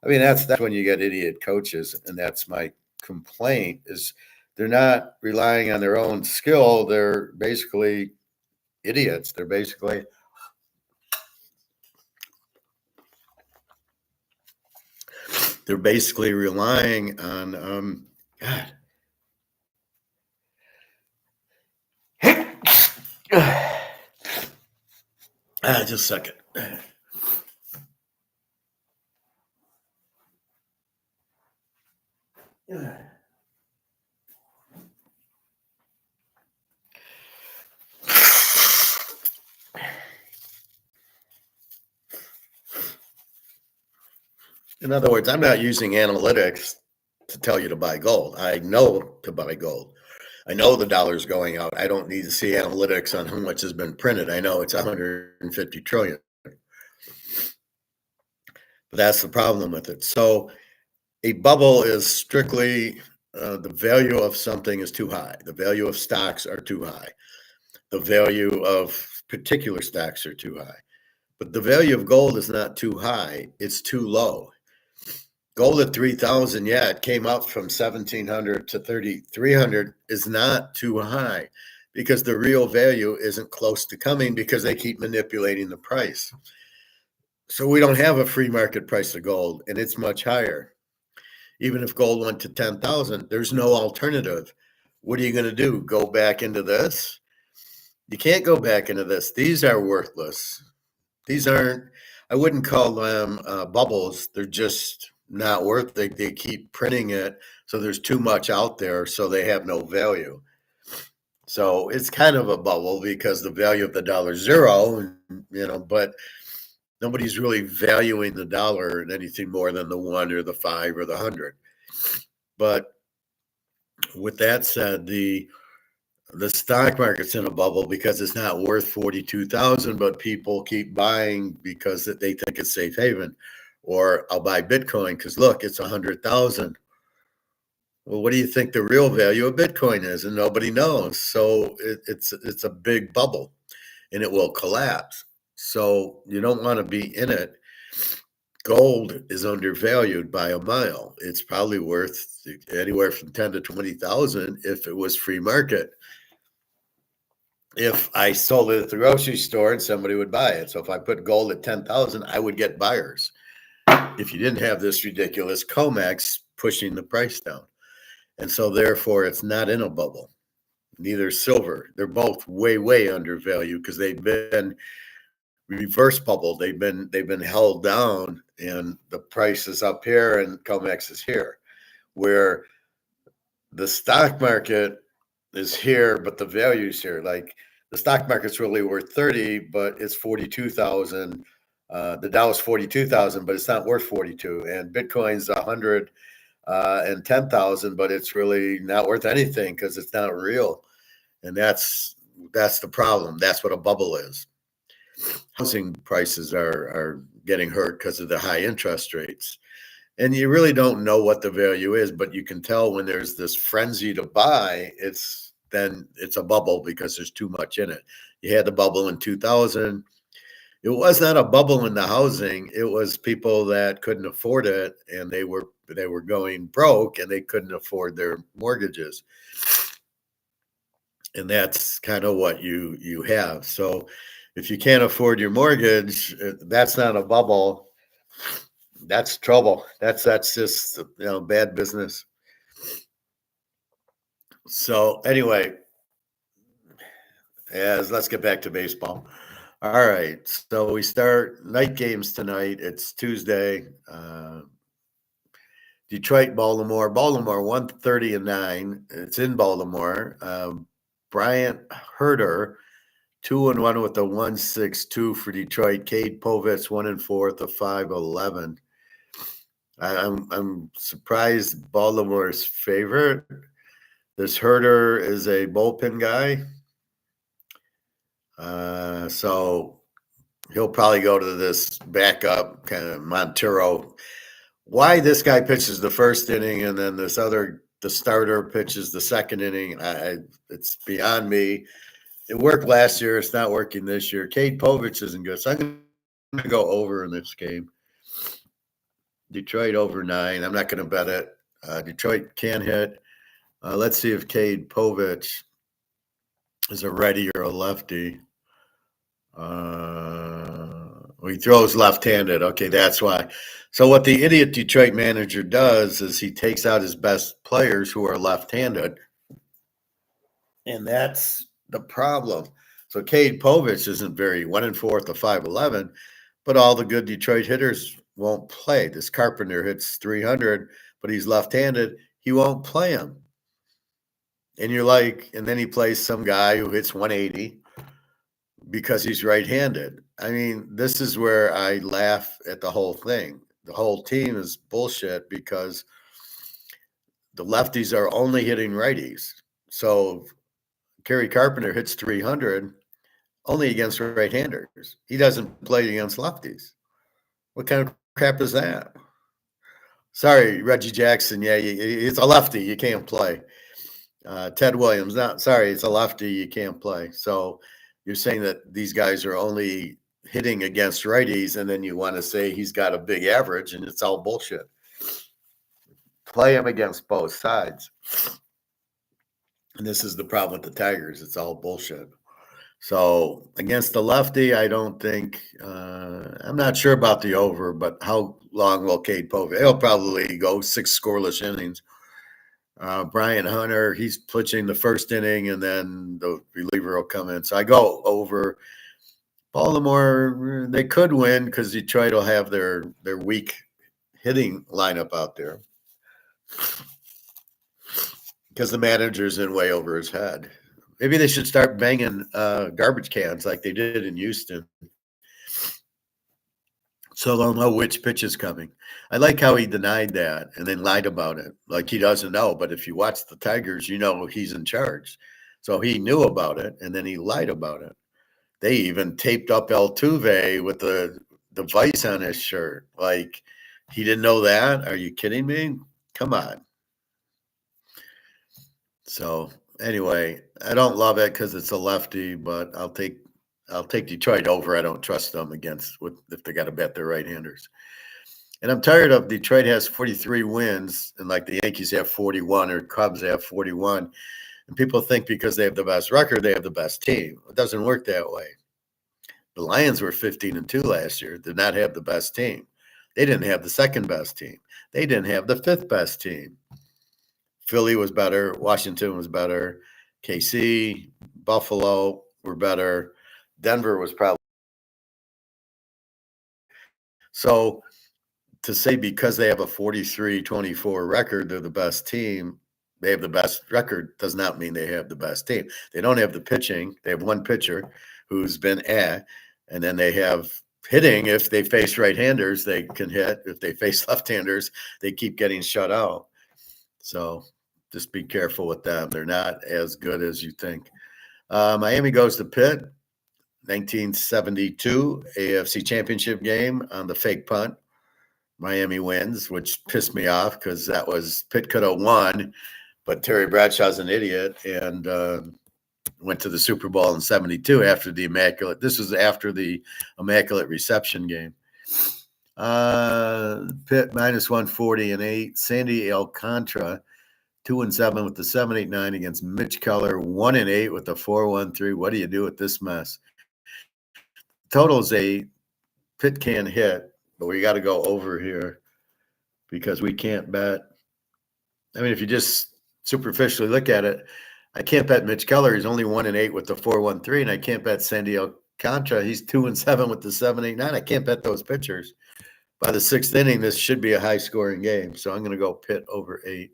I mean, that's when you get idiot coaches, and that's my complaint is they're not relying on their own skill. They're basically idiots. They're basically relying on God. Just a second. In other words, I'm not using analytics to tell you to buy gold. I know to buy gold. I know the dollar's going out. I don't need to see analytics on how much has been printed. I know it's 150 trillion. But that's the problem with it. So a bubble is strictly the value of something is too high. The value of stocks are too high. The value of particular stocks are too high. But the value of gold is not too high. It's too low. Gold at 3,000, yeah, it came up from 1,700 to 3,300 is not too high because the real value isn't close to coming because they keep manipulating the price. So we don't have a free market price of gold, and it's much higher. Even if gold went to 10,000, there's no alternative. What are you going to do? Go back into this? You can't go back into this. These are worthless. These aren't, I wouldn't call them bubbles. They're just not worth it. They keep printing it. So there's too much out there. So they have no value. So it's kind of a bubble because the value of the dollar is zero, but nobody's really valuing the dollar in anything more than the 1 or the 5 or the 100. But with that said, the stock market's in a bubble because it's not worth 42,000, but people keep buying because they think it's safe haven. Or I'll buy Bitcoin because look, it's 100,000. Well, what do you think the real value of Bitcoin is? And nobody knows. So it's a big bubble, and it will collapse. So you don't want to be in it. Gold is undervalued by a mile. It's probably worth anywhere from 10 to 20,000 if it was free market. If I sold it at the grocery store and somebody would buy it. So if I put gold at 10,000, I would get buyers. If you didn't have this ridiculous COMEX pushing the price down. And so therefore it's not in a bubble. Neither silver. They're both way, way undervalued because they've been reverse bubble. They've been held down and the price is up here and COMEX is here. Where the stock market is here, but the value's here. Like the stock market's really worth 30, but it's 42,000. The Dow is 42,000, but it's not worth 42. And Bitcoin's 110,000, but it's really not worth anything because it's not real. And that's the problem. That's what a bubble is. Housing prices are getting hurt because of the high interest rates. And you really don't know what the value is, but you can tell when there's this frenzy to buy, it's a bubble because there's too much in it. You had the bubble in 2000. It was not a bubble in the housing. It was people that couldn't afford it and they were going broke and they couldn't afford their mortgages. And that's kind of what you have. So if you can't afford your mortgage, that's not a bubble. That's trouble. That's just bad business. So anyway, let's get back to baseball. All right, so we start night games tonight. It's Tuesday. Detroit, Baltimore. Baltimore 130-9. It's in Baltimore. Bryant Herter 2-1 with a 1.62 for Detroit. Cade Povich 1-4 with a 5.11. I'm surprised Baltimore's favorite. This Herter is a bullpen guy. So he'll probably go to this backup kind of Montero why this guy pitches the first inning and then the starter pitches the second inning. It's beyond me. It worked last year. It's not working this year. Cade Povich isn't good. So I'm going to go over in this game. Detroit over 9. I'm not going to bet it. Detroit can hit. Let's see if Cade Povich is a righty or a lefty. He throws left-handed. Okay, that's why. So what the idiot Detroit manager does is he takes out his best players who are left-handed, and that's the problem. So Cade Povich isn't very 1-4 to 5'11", but all the good Detroit hitters won't play. This Carpenter hits 300, but he's left-handed. He won't play him. And you're like, and then he plays some guy who hits 180 because he's right-handed. I mean, this is where I laugh at the whole thing. The whole team is bullshit because the lefties are only hitting righties. So Kerry Carpenter hits 300 only against right-handers. He doesn't play against lefties. What kind of crap is that? Sorry, Reggie Jackson. Yeah, it's a lefty. You can't play. Ted Williams. Sorry, it's a lefty. You can't play. So you're saying that these guys are only hitting against righties, and then you want to say he's got a big average, and it's all bullshit. Play him against both sides. And this is the problem with the Tigers. It's all bullshit. So against the lefty, I don't think I'm not sure about the over, but how long will Cade Povich? He'll probably go 6 scoreless innings. Brian Hunter, he's pitching the first inning, and then the reliever will come in. So I go over. Baltimore, they could win because Detroit will have their weak hitting lineup out there because the manager's in way over his head. Maybe they should start banging garbage cans like they did in Houston, so they'll know which pitch is coming. I like how he denied that and then lied about it, like he doesn't know. But if you watch the Tigers, you know he's in charge. So he knew about it, and then he lied about it. They even taped up Altuve with the vice on his shirt. Like, he didn't know that? Are you kidding me? Come on. So anyway, I don't love it because it's a lefty, but I'll take Detroit over. I don't trust them if they got to bet their right-handers. And I'm tired of Detroit has 43 wins, and like the Yankees have 41 or Cubs have 41. And people think because they have the best record, they have the best team. It doesn't work that way. The Lions were 15-2 last year, did not have the best team. They didn't have the second best team. They didn't have the fifth best team. Philly was better. Washington was better. KC, Buffalo were better. Denver was probably. So to say because they have a 43-24 record, they're the best team, they have the best record, does not mean they have the best team. They don't have the pitching. They have one pitcher who's been and then they have hitting. If they face right-handers, they can hit. If they face left-handers, they keep getting shut out. So just be careful with them. They're not as good as you think. Miami goes to Pitt, 1972 AFC Championship game on the fake punt. Miami wins, which pissed me off because Pitt could have won, but Terry Bradshaw's an idiot and went to the Super Bowl in 72 after the immaculate. This was after the immaculate reception game. Pitt minus 140-8. Sandy Alcantara 2-7 with the 7.89 against Mitch Keller 1-8 with the 4.13. What do you do with this mess? Total is 8. Pitt can hit, but we got to go over here because we can't bet. I mean, if you just superficially look at it, I can't bet Mitch Keller. He's only 1-8 with the 4.13, and I can't bet Sandy Alcantara. He's 2-7 with the 7.89. I can't bet those pitchers. By the 6th inning, this should be a high-scoring game, so I'm going to go Pitt over 8.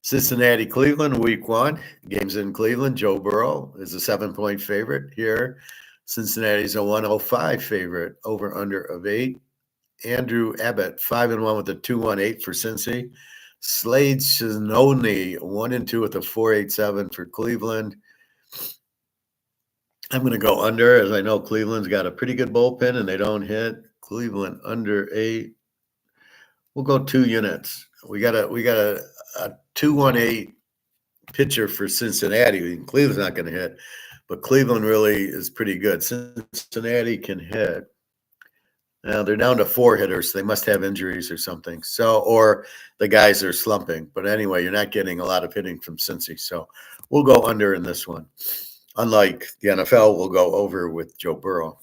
Cincinnati, Cleveland, week 1. Game's in Cleveland. Joe Burrow is a 7-point favorite here. Cincinnati's a 105 favorite, over under of 8. Andrew Abbott, 5-1 with a 2.18 for Cincy. Slade Shinoni, 1-2 with a 4.87 for Cleveland. I'm going to go under, as I know Cleveland's got a pretty good bullpen and they don't hit. Cleveland under 8. We'll go 2 units. We got a 218 pitcher for Cincinnati. Cleveland's not going to hit, but Cleveland really is pretty good. Cincinnati can hit. Now they're down to 4 hitters. They must have injuries or something. So, or the guys are slumping. But anyway, you're not getting a lot of hitting from Cincy. So we'll go under in this one. Unlike the NFL, we'll go over with Joe Burrow.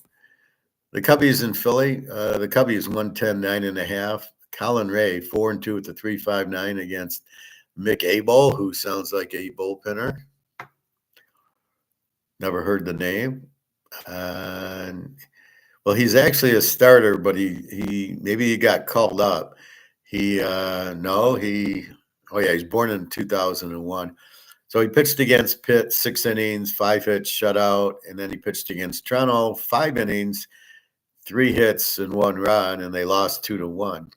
The Cubbies in Philly. The Cubbies 110, 9.5. Colin Ray 4-2 with the 3.59 against Mick Abel, who sounds like a bullpenner. Never heard the name. Well, he's actually a starter, but he maybe he got called up. He's born in 2001. So he pitched against Pitt 6 innings, 5 hits, shutout, and then he pitched against Toronto 5 innings, 3 hits and 1 run, and they lost 2-1.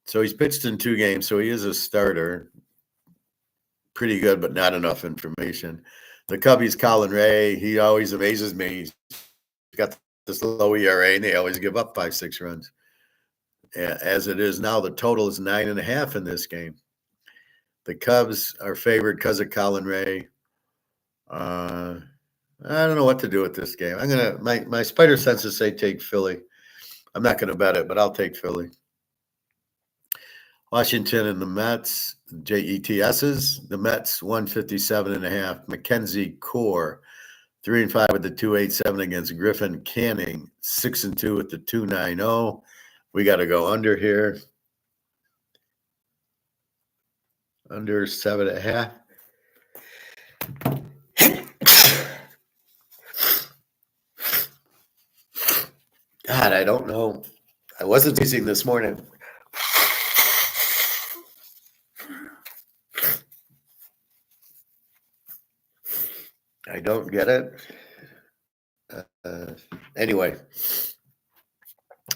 So he's pitched in 2 games, so he is a starter. Pretty good, but not enough information. The Cubbies, Colin Ray, he always amazes me. He's got this low ERA, and they always give up 5-6 runs. As it is now, the total is 9.5 in this game. The Cubs are favored because of Colin Ray. I don't know what to do with this game. My spider senses say take Philly. I'm not gonna bet it, but I'll take Philly. Washington and the Mets, JETS's. The Mets 157.5. Mackenzie Core 3-5 with the 2.87 against Griffin Canning, 6-2 with the 2.90. We got to go under here. Under 7.5. God, I don't know. I wasn't teasing this morning. I don't get it. Anyway,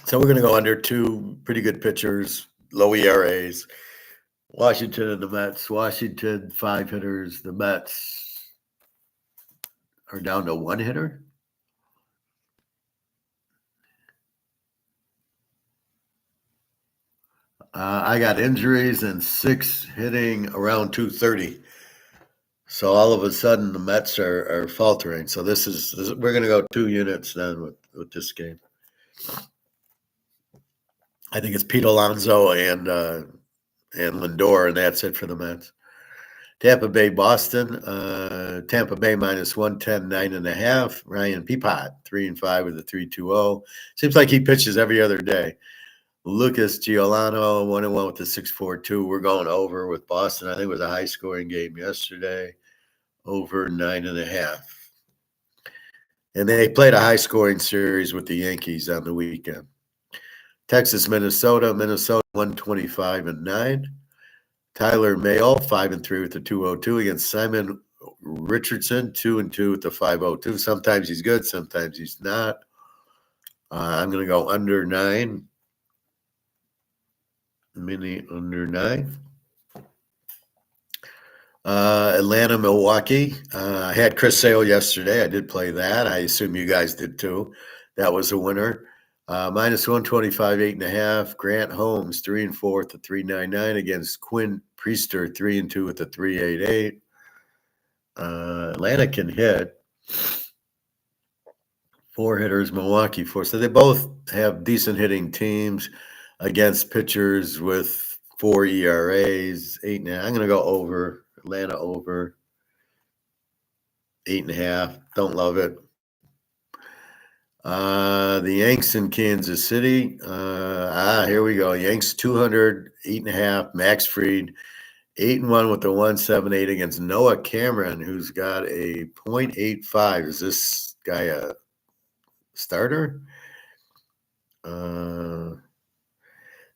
so we're going to go under 2 pretty good pitchers, low ERAs. Washington and the Mets. Washington 5 hitters. The Mets are down to 1 hitter. I got injuries and 6 hitting around 230. So all of a sudden the Mets are faltering. So we're going to go 2 units then with this game. I think it's Pete Alonso and Lindor, and that's it for the Mets. Tampa Bay, Boston. Tampa Bay minus 110, 9.5. Ryan Peapot 3-5 with a 3.20. Seems like he pitches every other day. Lucas Giolano 1-1 with the 6.42. We're going over with Boston. I think it was a high scoring game yesterday. Over 9.5. And they played a high scoring series with the Yankees on the weekend. Texas, Minnesota 125-9. Tyler Mayle 5-3 with the 2.02 against Simon Richardson 2-2 with the 5.02. Sometimes he's good, sometimes he's not. I'm going to go under 9. Mini under 9. Atlanta, Milwaukee. I had Chris Sale yesterday. I did play that. I assume you guys did too. That was a winner. Minus 125, 8.5. Grant Holmes 3-4 with the 3.99 against Quinn Priester 3-2 with the 3.88. Atlanta can hit. 4 hitters, Milwaukee 4. So they both have decent hitting teams against pitchers with 4 ERAs, 8.5. I'm going to go over. Atlanta over 8.5. Don't love it. The Yanks in Kansas City. Here we go. Yanks 200, 8.5. Max Fried 8-1 with the 1.78 against Noah Cameron, who's got a 0.85. Is this guy a starter?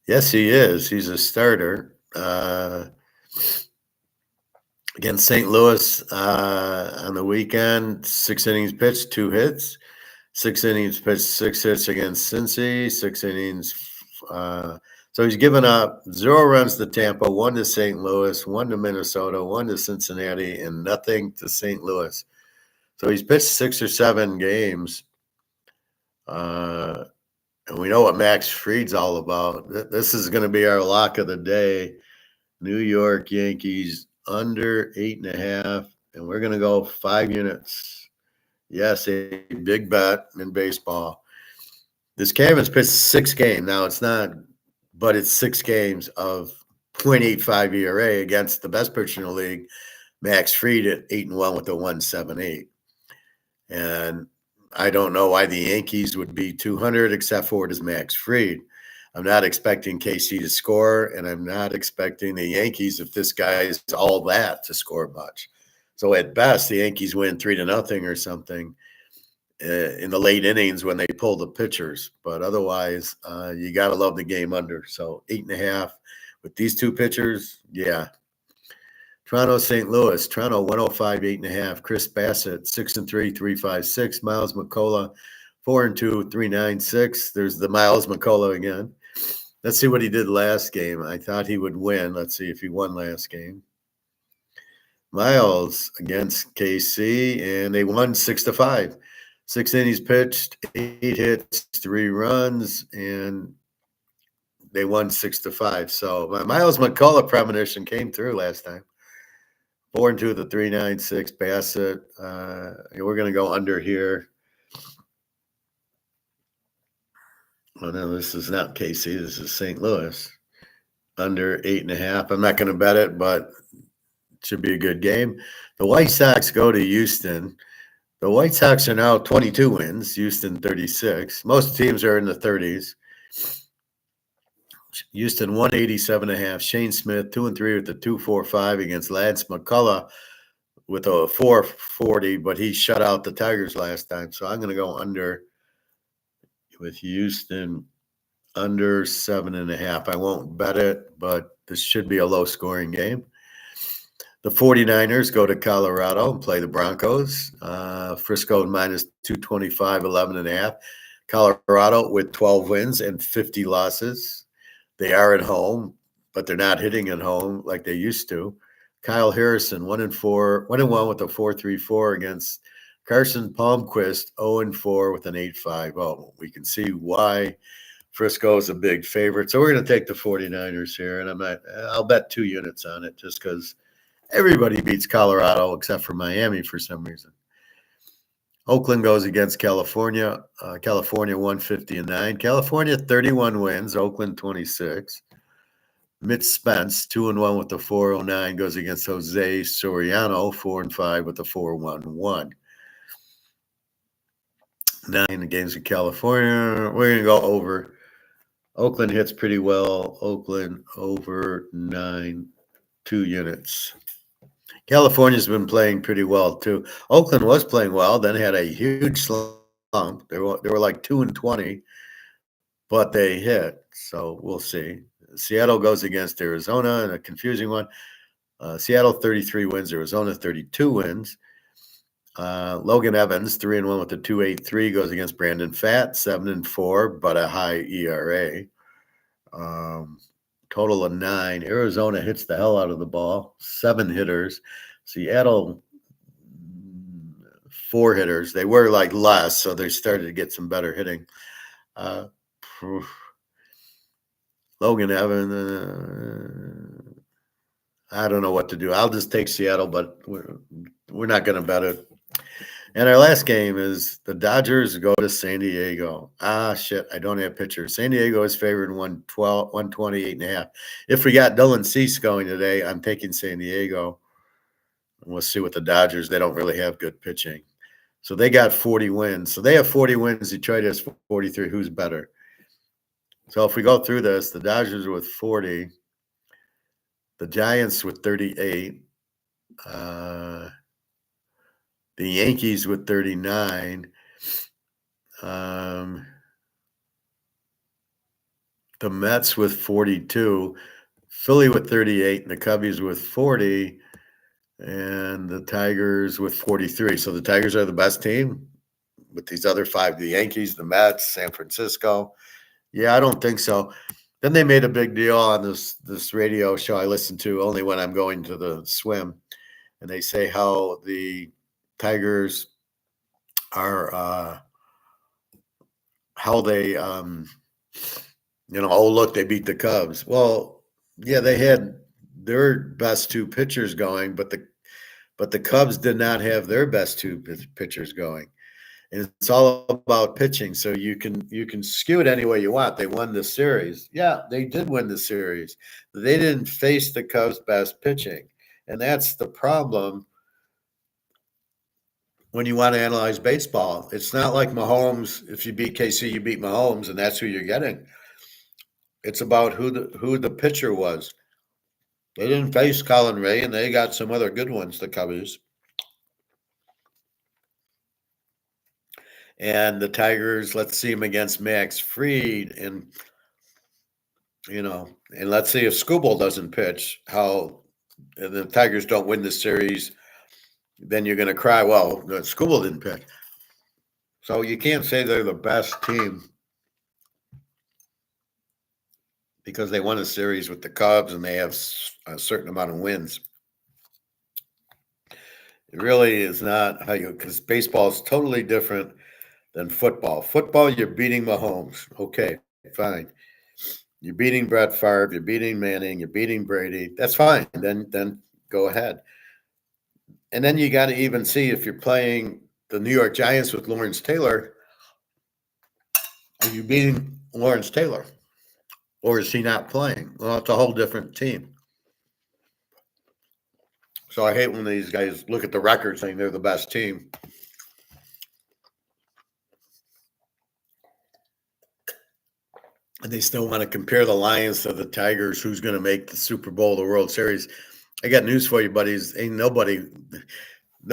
Yes, he is. He's a starter. Against St. Louis on the weekend, 6 innings pitched, 2 hits. 6 innings pitched, 6 hits against Cincy, 6 innings. So he's given up 0 runs to Tampa, 1 to St. Louis, 1 to Minnesota, 1 to Cincinnati, and nothing to St. Louis. So he's pitched 6 or 7 games. And we know what Max Fried's all about. This is going to be our lock of the day. New York Yankees under 8.5, and we're going to go 5 units. Yes, a big bet in baseball. This Cameron's pitched 6 games. Now it's not, but it's 6 games of 0.85 ERA against the best pitcher in the league, Max Fried at 8-1 with a 1.78. And I don't know why the Yankees would be 200 except for it is Max Fried. I'm not expecting KC to score, and I'm not expecting the Yankees, if this guy is all that, to score much. So at best, the Yankees win 3-0 or something in the late innings when they pull the pitchers. But otherwise, you got to love the game under. So 8.5 with these two pitchers, yeah. Toronto, St. Louis. Toronto 105, 8.5. Chris Bassett 6-3, 3.56. Miles McCullough 4-2, 3.96. There's the Miles McCullough again. Let's see what he did last game. I thought he would win. Let's see if he won last game. Miles against KC, and they won 6-5. 6 innings pitched, 8 hits, 3 runs, and they won 6-5. So my Miles McCullough premonition came through last time. 4-2 the 3.96. Bassett. We're going to go under here. Oh no, this is not KC. This is St. Louis. Under 8.5. I'm not going to bet it, but it should be a good game. The White Sox go to Houston. The White Sox are now 22 wins. Houston 36. Most teams are in the 30s. Houston 187.5. Shane Smith 2-3 with the 2.45 against Lance McCullough with a 4.40, but he shut out the Tigers last time. So I'm going to go under with Houston under 7.5. I won't bet it, but this should be a low-scoring game. The 49ers go to Colorado and play the Broncos. Frisco minus 225, 11.5. Colorado with 12 wins and 50 losses. They are at home, but they're not hitting at home like they used to. Kyle Harrison, 1-1 with a 4.34 against Carson Palmquist, 0-4 with an 8.5. Oh, we can see why Frisco is a big favorite. So we're going to take the 49ers here, and I'll bet 2 units on it just because everybody beats Colorado except for Miami for some reason. Oakland goes against California. California 150-9. California 31 wins. Oakland 26. Mitch Spence 2-1 with the 4.09 goes against Jose Soriano 4-5 with the 4.11. 9 games in California. We're going to go over. Oakland hits pretty well. Oakland over 9, 2 units. California's been playing pretty well too. Oakland was playing well, then had a huge slump. They were like 2-20, but they hit. So we'll see. Seattle goes against Arizona in a confusing one. Seattle 33 wins, Arizona 32 wins. Logan Evans 3-1 with the 2.83 goes against Brandon Pfaadt 7-4, but a high ERA. Total of 9. Arizona hits the hell out of the ball. 7 hitters. Seattle 4 hitters. They were like less, so they started to get some better hitting. Logan Evans. I don't know what to do. I'll just take Seattle, but we're not going to bet it. And our last game is the Dodgers go to San Diego. Shit, I don't have pitchers. San Diego is favored 128.5. If we got Dylan Cease going today, I'm taking San Diego. And we'll see with the Dodgers. They don't really have good pitching. So they got 40 wins. So they have 40 wins. Detroit has 43. Who's better? So if we go through this, the Dodgers are with 40. The Giants with 38. The Yankees with 39. The Mets with 42. Philly with 38. And the Cubbies with 40. And the Tigers with 43. So the Tigers are the best team with these other 5. The Yankees, the Mets, San Francisco. Yeah, I don't think so. Then they made a big deal on this radio show I listen to only when I'm going to the swim. And they say how the Tigers are how they, oh, look, they beat the Cubs. Well, yeah, they had their best two pitchers going, but the Cubs did not have their best two pitchers going. And it's all about pitching. So you can skew it any way you want. They won the series. Yeah, they did win the series. They didn't face the Cubs' best pitching. And that's the problem when you want to analyze baseball. It's not like Mahomes. If you beat KC, you beat Mahomes, and that's who you're getting. It's about who the pitcher was. They didn't face Colin Ray, and they got some other good ones, the Cubbies. And the Tigers, let's see them against Max Fried, and and let's see if Skubal doesn't pitch. How the Tigers don't win the series, then you're going to cry. Well, Skubal didn't pitch, so you can't say they're the best team because they won a series with the Cubs and they have a certain amount of wins. It really is not how because baseball is totally different than football. Football, you're beating Mahomes. Okay, fine. You're beating Brett Favre. You're beating Manning. You're beating Brady. That's fine. Then go ahead. And then you got to even see if you're playing the New York Giants with Lawrence Taylor. Are you beating Lawrence Taylor, or is he not playing? Well, it's a whole different team. So I hate when these guys look at the record saying they're the best team. And they still want to compare the Lions to the Tigers. Who's going to make the Super Bowl, the World Series? I got news for you, buddies. Ain't no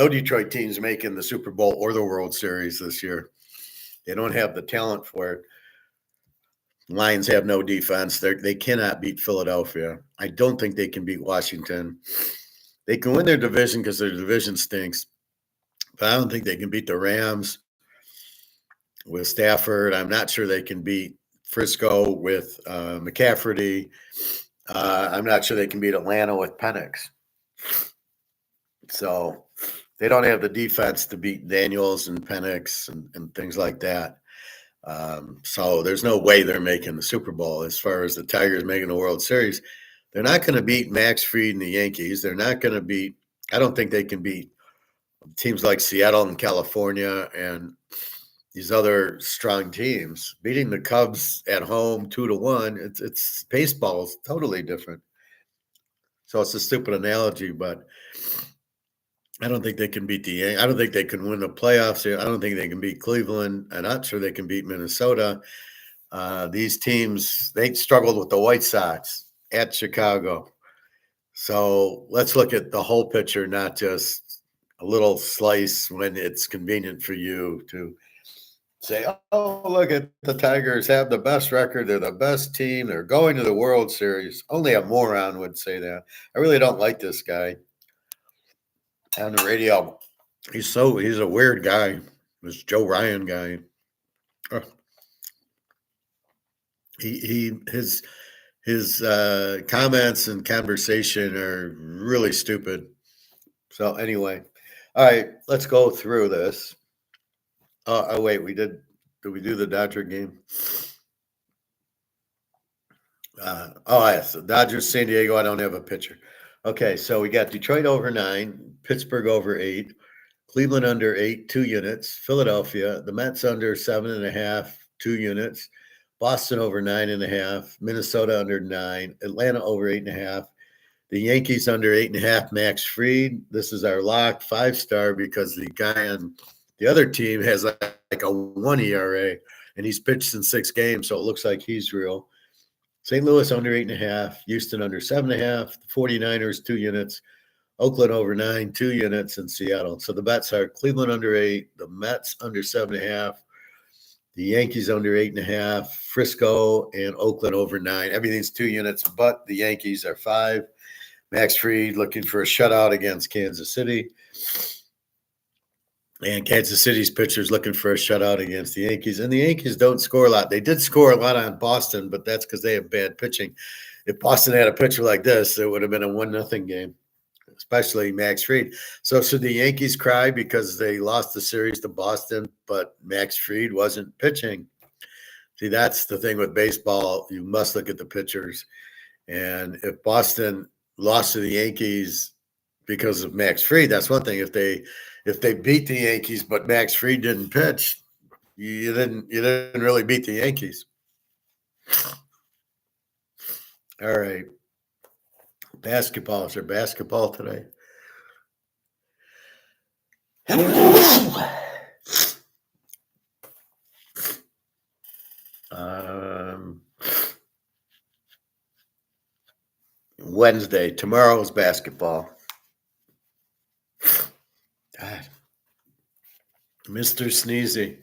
Detroit team's making the Super Bowl or the World Series this year. They don't have the talent for it. Lions have no defense. They cannot beat Philadelphia. I don't think they can beat Washington. They can win their division because their division stinks, but I don't think they can beat the Rams with Stafford. I'm not sure they can beat Frisco with McCaffrey. I'm not sure they can beat Atlanta with Penix. So they don't have the defense to beat Daniels and Penix and things like that. So there's no way they're making the Super Bowl. As far as the Tigers making the World Series, they're not going to beat Max Fried and the Yankees. They're not going to beat – I don't think they can beat teams like Seattle and California and these other strong teams. Beating the Cubs at home 2-1, it's baseball is totally different. So it's a stupid analogy, but I don't think they can beat I don't think they can win the playoffs. I don't think they can beat Cleveland. I'm not sure they can beat Minnesota. These teams, they struggled with the White Sox at Chicago. So let's look at the whole picture, not just a little slice when it's convenient for you to say, oh, look at the Tigers have the best record. They're the best team. They're going to the World Series. Only a moron would say that. I really don't like this guy on the radio. He's a weird guy. This Joe Ryan guy. His comments and conversation are really stupid. So anyway, all right, let's go through this. Oh wait, did we do the Dodger game? Yes, the Dodgers, San Diego. I don't have a pitcher. Okay, so we got Detroit over 9, Pittsburgh over 8, Cleveland under 8, 2 units, Philadelphia, the Mets under 7.5, 2 units, Boston over 9.5, Minnesota under 9, Atlanta over 8.5, the Yankees under 8.5, Max Fried. This is our lock, 5-star, because the guy on the other team has like a 1 ERA, and he's pitched in 6 games, so it looks like he's real. St. Louis under 8.5, Houston under 7.5, the 49ers 2 units, Oakland over 9, 2 units, and Seattle. So the bets are Cleveland under 8, the Mets under 7.5, the Yankees under 8.5, Frisco and Oakland over 9. Everything's 2 units, but the Yankees are 5. Max Fried looking for a shutout against Kansas City. And Kansas City's pitcher's looking for a shutout against the Yankees. And the Yankees don't score a lot. They did score a lot on Boston, but that's because they have bad pitching. If Boston had a pitcher like this, it would have been a 1-0 game, especially Max Fried. So should the Yankees cry because they lost the series to Boston, but Max Fried wasn't pitching? See, that's the thing with baseball. You must look at the pitchers. And if Boston lost to the Yankees because of Max Fried, that's one thing. If they beat the Yankees, but Max Fried didn't pitch, you didn't really beat the Yankees. All right. Basketball. Is there basketball today? Um, Wednesday. Tomorrow's basketball. God. Mr. Sneezy.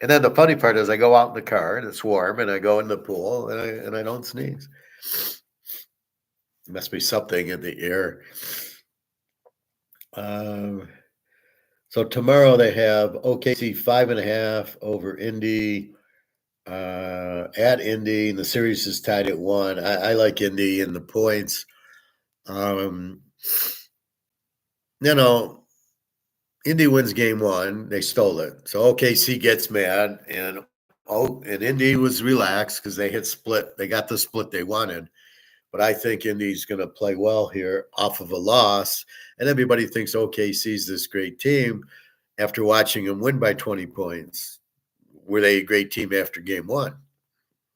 And then the funny part is I go out in the car and it's warm and I go in the pool and I don't sneeze. There must be something in the air. So tomorrow they have OKC 5.5 over Indy at Indy, and the series is tied at 1. I like Indy in the points. You know, Indy wins game 1. They stole it. So OKC gets mad, and Indy was relaxed because they had split. They got the split they wanted. But I think Indy's going to play well here off of a loss. And everybody thinks OKC's this great team after watching them win by 20 points. Were they a great team after game 1?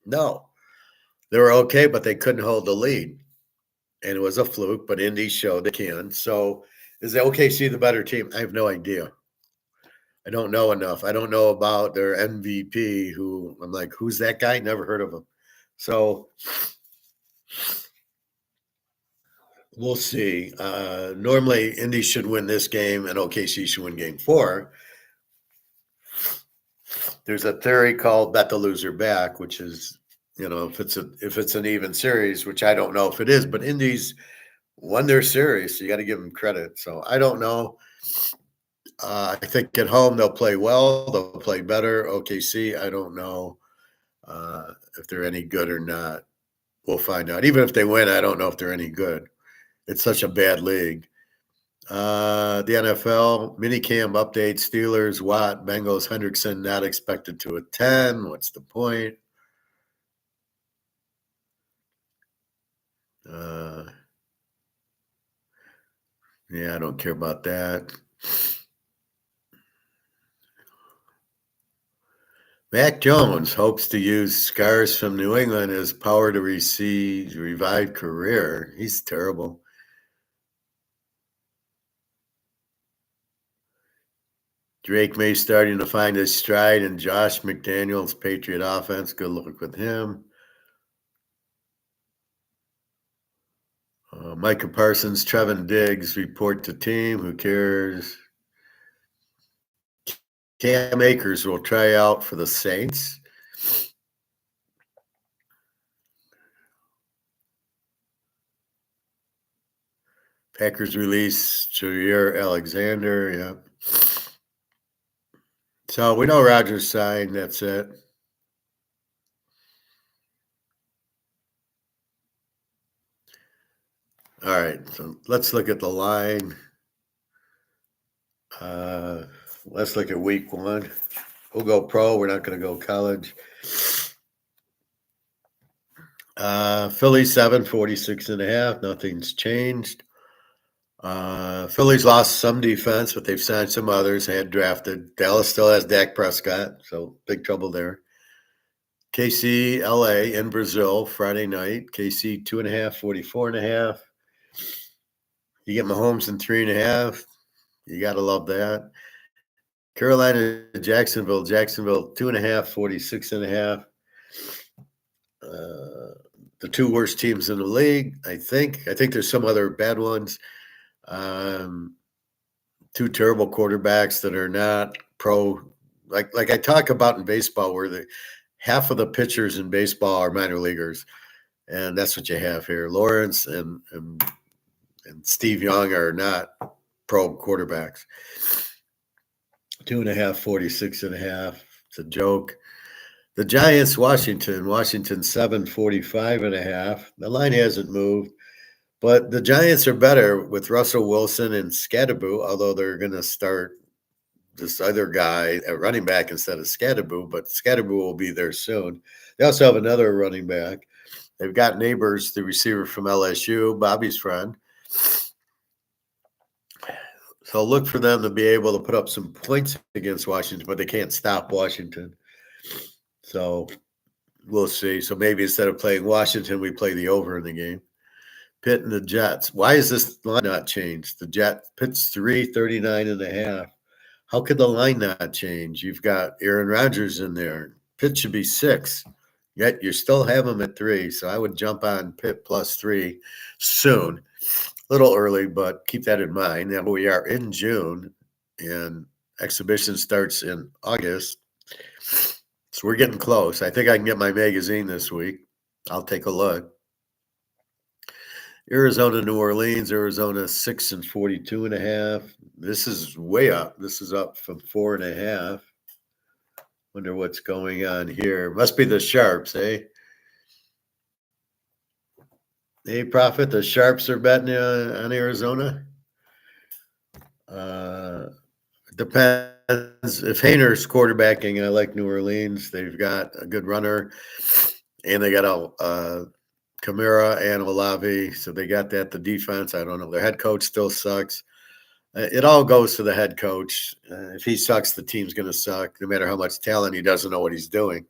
No. They were okay, but they couldn't hold the lead. And it was a fluke, but Indy showed they can. So is the OKC the better team? I have no idea. I don't know enough. I don't know about their MVP, who I'm like, who's that guy? Never heard of him. So we'll see. Normally, Indy should win this game, and OKC should win game 4. There's a theory called bet the loser back, which is, if it's an even series, which I don't know if it is, but Indy's won their series, so you got to give them credit. So I don't know. I think at home they'll play well. They'll play better. OKC, I don't know if they're any good or not. We'll find out. Even if they win, I don't know if they're any good. It's such a bad league. The NFL minicamp update: Steelers, Watt, Bengals, Hendrickson not expected to attend. What's the point? Yeah, I don't care about that. Mac Jones hopes to use scars from New England as power to revive career. He's terrible. Drake May starting to find his stride in Josh McDaniels' Patriot offense. Good luck with him. Micah Parsons, Trevin Diggs report to team. Who cares? Cam Akers will try out for the Saints. Packers release Jair Alexander. Yeah. So we know Rodgers signed. That's it. All right. So let's look at the line. Let's look at week 1. We'll go pro. We're not going to go college. Philly 7, 46.5. Nothing's changed. Philly's lost some defense, but they've signed some others. They had drafted. Dallas still has Dak Prescott, so big trouble there. KC, LA in Brazil, Friday night. KC 2.5, 44.5. You get Mahomes in 3.5. You got to love that. Carolina, Jacksonville 2.5, 46.5. The 2 worst teams in the league, I think. I think there's some other bad ones. 2 terrible quarterbacks that are not pro. Like I talk about in baseball, where half of the pitchers in baseball are minor leaguers, and that's what you have here. Lawrence and Steve Young are not pro quarterbacks. 2.5, 46.5. It's a joke. The Giants, Washington 7, 45.5. The line hasn't moved, but the Giants are better with Russell Wilson and Scadaboo, although they're going to start this other guy at running back instead of Scatterboo, but Scatterboo will be there soon. They also have another running back. They've got Neighbors, the receiver from LSU, Bobby's friend. So look for them to be able to put up some points against Washington, but they can't stop Washington. So we'll see. So maybe instead of playing Washington, we play the over in the game. Pitt and the Jets. Why is this line not changed? The Pitt's 339.5. How could the line not change? You've got Aaron Rodgers in there. Pitt should be 6. Yet you still have them at 3. So I would jump on Pitt +3 soon. A little early, but keep that in mind. Now we are in June, and exhibition starts in August. So we're getting close. I think I can get my magazine this week. I'll take a look. Arizona, New Orleans, Arizona 6 and 42.5. This is way up. This is up from 4.5. Wonder what's going on here. Must be the Sharps, eh? Hey, Prophet, the Sharps are betting on Arizona. Depends. If Hayner's quarterbacking, I like New Orleans. They've got a good runner, and they got a Kamara and Olave, so they got that. The defense, I don't know. Their head coach still sucks. It all goes to the head coach. If he sucks, the team's going to suck, no matter how much talent he doesn't know what he's doing.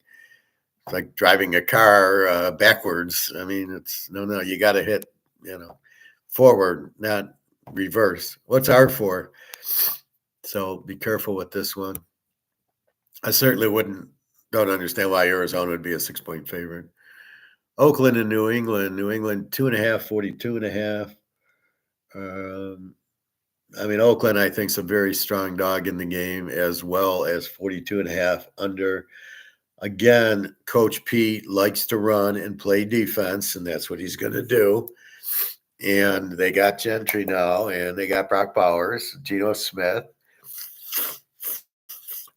It's like driving a car backwards. I mean, it's no. You got to hit, forward, not reverse. What's R for? So be careful with this one. I certainly don't understand why Arizona would be a 6-point favorite. Oakland and New England. New England 2.5, 42.5. Oakland, I think, is a very strong dog in the game, as well as 42.5 under. Again, Coach Pete likes to run and play defense, and that's what he's going to do. And they got Gentry now, and they got Brock Bowers, Geno Smith,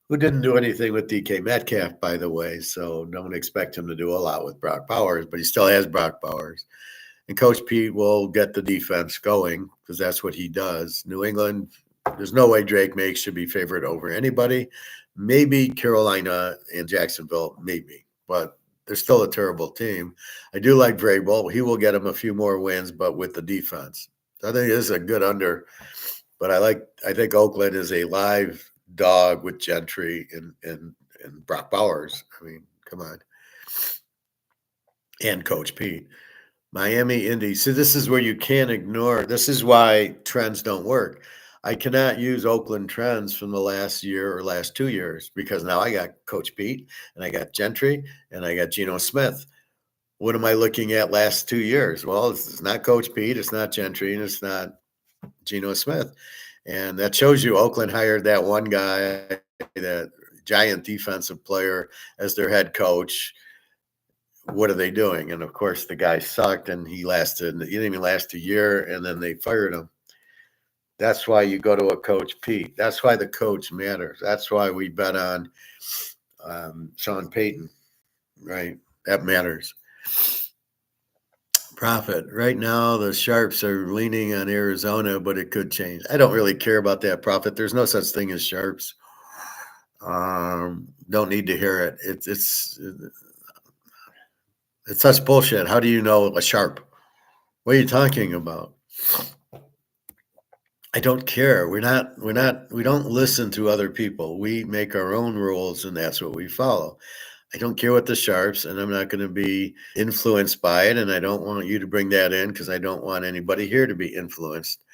who didn't do anything with DK Metcalf, by the way. So don't expect him to do a lot with Brock Bowers, but he still has Brock Bowers. And Coach Pete will get the defense going because that's what he does. New England, there's no way Drake May should be favored over anybody. Maybe Carolina and Jacksonville, maybe. But they're still a terrible team. I do like Vrabel. He will get him a few more wins, but with the defense. I think this is a good under. But I think Oakland is a live dog with Gentry and Brock Bowers. I mean, come on. And Coach Pete. Miami, Indy. See, this is where you can't ignore. This is why trends don't work. I cannot use Oakland trends from the last year or last 2 years because now I got Coach Pete and I got Gentry and I got Geno Smith. What am I looking at last 2 years? Well, it's not Coach Pete, it's not Gentry, and it's not Geno Smith. And that shows you Oakland hired that one guy, that giant defensive player, as their head coach. What are they doing? And of course, the guy sucked, and he didn't even last a year, and then they fired him. That's why you go to a Coach Pete. That's why the coach matters. That's why we bet on Sean Payton, right? That matters. Profit. Right now, the Sharps are leaning on Arizona, but it could change. I don't really care about that, Profit. There's no such thing as Sharps. Don't need to hear it. It's such bullshit. How do you know a Sharp? What are you talking about? I don't care. We don't listen to other people. We make our own rules, and that's what we follow. I don't care what the Sharps, and I'm not going to be influenced by it, and I don't want you to bring that in because I don't want anybody here to be influenced.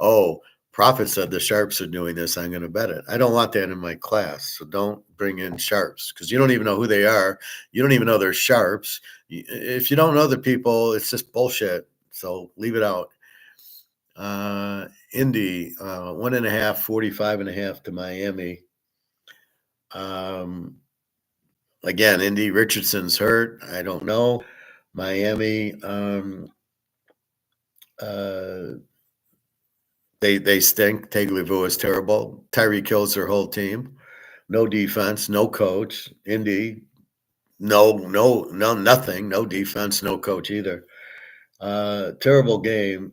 Oh, Prophet said the Sharps are doing this. I'm going to bet it. I don't want that in my class, so don't bring in Sharps because you don't even know who they are. You don't even know they're Sharps. If you don't know the people, it's just bullshit, so leave it out. Indy, 1.5, 45.5 to Miami. Again, Indy Richardson's hurt. I don't know. Miami, they stink. Tagliabue is terrible. Tyree kills their whole team. No defense, no coach. Indy, no, nothing. No defense, no coach either. Terrible game.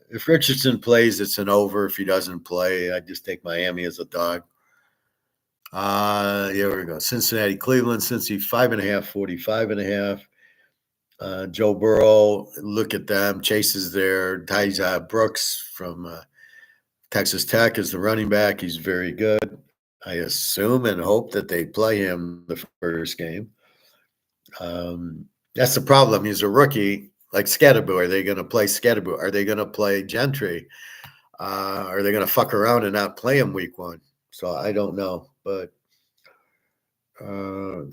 If Richardson plays, it's an over. If he doesn't play, I just take Miami as a dog. Here we go. Cincinnati, Cleveland, Cincy, 5.5, 45.5. Joe Burrow, look at them. Chase is there. Ties Brooks from Texas Tech is the running back. He's very good. I assume and hope that they play him the first game. That's the problem. He's a rookie, like Scatterboo. Are they going to play Scatterboo? Are they going to play Gentry? Are they going to fuck around and not play him week one? So I don't know. But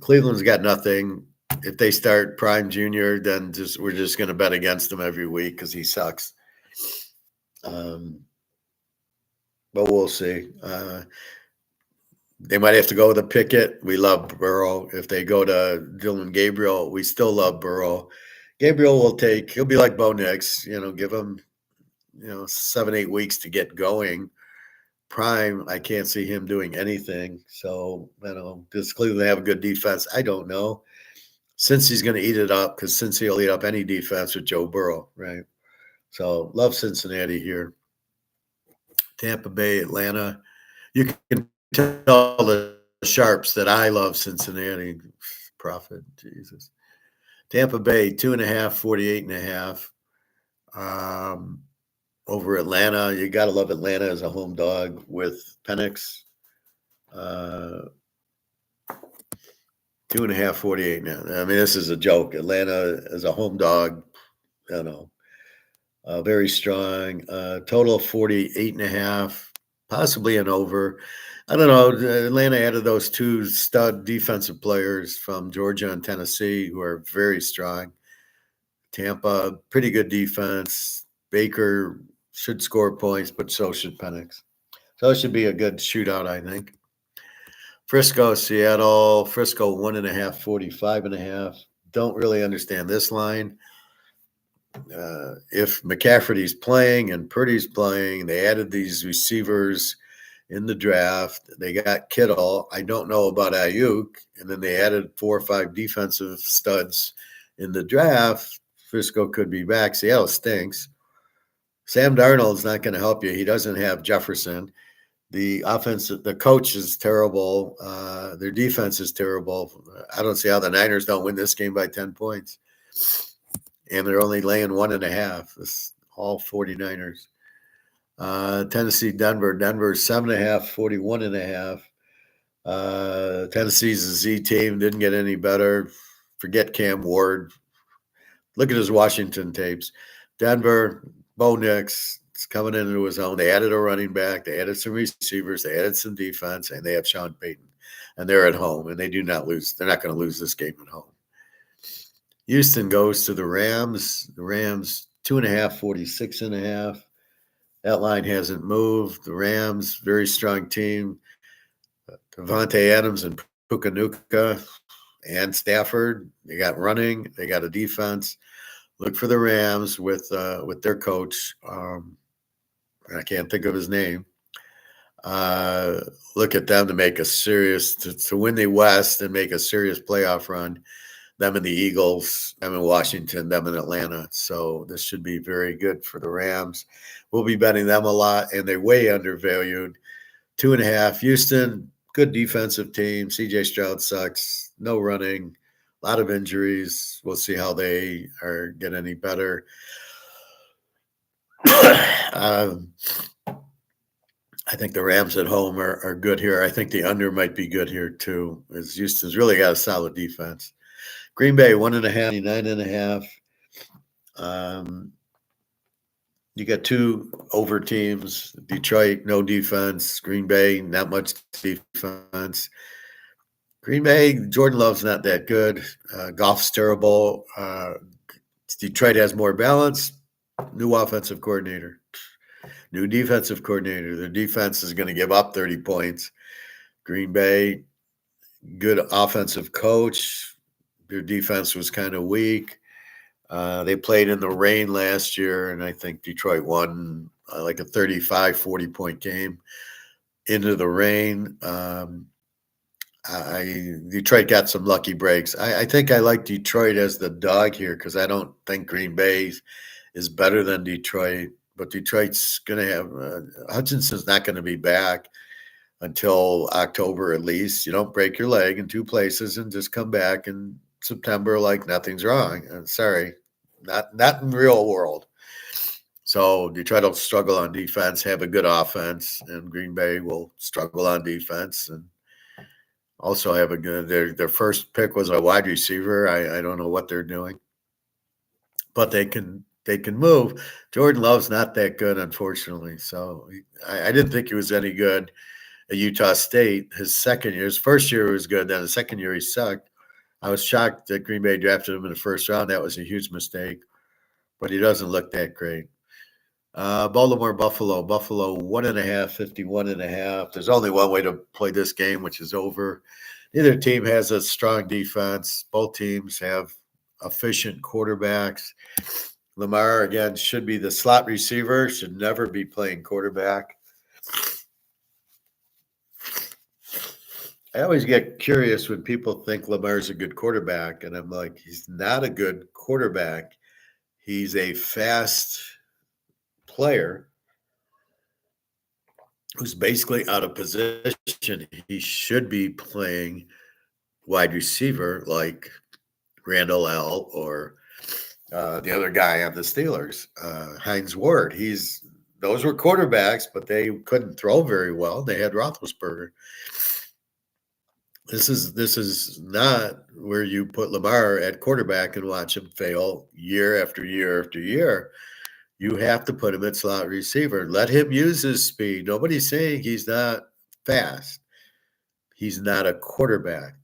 Cleveland's got nothing. If they start Prime Junior, then we're just going to bet against him every week because he sucks. But we'll see. They might have to go with a Pickett. We love Burrow. If they go to Dylan Gabriel, we still love Burrow. Gabriel he'll be like Bo Nix, give him, 7-8 weeks to get going. Prime, I can't see him doing anything. So, does Cleveland have a good defense? I don't know. Since he's going to eat it up, because Cincy will eat up any defense with Joe Burrow, right? So, love Cincinnati here. Tampa Bay, Atlanta. You can tell the sharps that I love Cincinnati. Prophet, Jesus. Tampa Bay, 2.5, 48.5. Over Atlanta, you got to love Atlanta as a home dog with Penix. 2.5, 48 now. I mean, this is a joke. Atlanta as a home dog, very strong. Total 48.5, possibly an over. I don't know. Atlanta added those two stud defensive players from Georgia and Tennessee who are very strong. Tampa, pretty good defense. Baker should score points, but so should Penix. So it should be a good shootout, I think. Frisco, Seattle. Frisco, 1.5, 45.5. Don't really understand this line. If McCaffrey's playing and Purdy's playing, they added these receivers in the draft. They got Kittle. I don't know about Ayuk. And then they added 4 or 5 defensive studs in the draft. Frisco could be back. Seattle stinks. Sam Darnold's not going to help you. He doesn't have Jefferson. The coach is terrible. Their defense is terrible. I don't see how the Niners don't win this game by 10 points. And they're only laying 1.5. It's all 49ers. Tennessee, Denver. Denver, 7.5, 41.5. Tennessee's a Z team. Didn't get any better. Forget Cam Ward. Look at his Washington tapes. Denver, Bo Nix is coming into his own. They added a running back. They added some receivers. They added some defense. And they have Sean Payton. And they're at home. And they do not lose. They're not going to lose this game at home. Houston goes to the Rams. The Rams, 2.5, 46.5. That line hasn't moved. The Rams, very strong team. Devontae Adams and Puka and Stafford. They got running. They got a defense. Look for the Rams with their coach. I can't think of his name. Look at them to make a serious to win the West and make a serious playoff run. Them and the Eagles, them in Washington, them in Atlanta. So this should be very good for the Rams. We'll be betting them a lot, and they're way undervalued. 2.5. Houston, good defensive team. CJ Stroud sucks. No running. A lot of injuries. We'll see how they get any better. I think the Rams at home are good here. I think the under might be good here too, as Houston's really got a solid defense. Green Bay, 1.5, 9.5. You got 2 over teams. Detroit, no defense. Green Bay, not much defense. Green Bay, Jordan Love's not that good. Goff's terrible. Detroit has more balance. New offensive coordinator. New defensive coordinator. Their defense is going to give up 30 points. Green Bay, good offensive coach. Their defense was kind of weak. They played in the rain last year, and I think Detroit won like a 35, 40-point game into the rain. Detroit got some lucky breaks. I think I like Detroit as the dog here because I don't think Green Bay is better than Detroit. But Detroit's going to have Hutchinson's not going to be back. until October at least. You don't break your leg in two places and just come back in September like nothing's wrong. Sorry, not in real world. So Detroit will struggle on defense, have a good offense, and Green Bay will struggle on defense and also have a good. Their first pick was a wide receiver. I don't know what they're doing, but they can move. Jordan Love's not that good, unfortunately. So I didn't think he was any good at Utah State. His first year was good. Then the second year he sucked. I was shocked that Green Bay drafted him in the first round. That was a huge mistake. But he doesn't look that great. Baltimore, Buffalo. Buffalo, 1.5, 51.5. There's only one way to play this game, which is over. Neither team has a strong defense. Both teams have efficient quarterbacks. Lamar, again, should be the slot receiver, should never be playing quarterback. I always get curious when people think Lamar's a good quarterback, and I'm like, he's not a good quarterback. He's a fast player who's basically out of position. He should be playing wide receiver like Randall L. or the other guy on the Steelers, Hines Ward. Those were quarterbacks, but they couldn't throw very well. They had Roethlisberger. This is not where you put Lamar at quarterback and watch him fail year after year after year. You have to put him at slot receiver. Let him use his speed. Nobody's saying he's not fast. He's not a quarterback.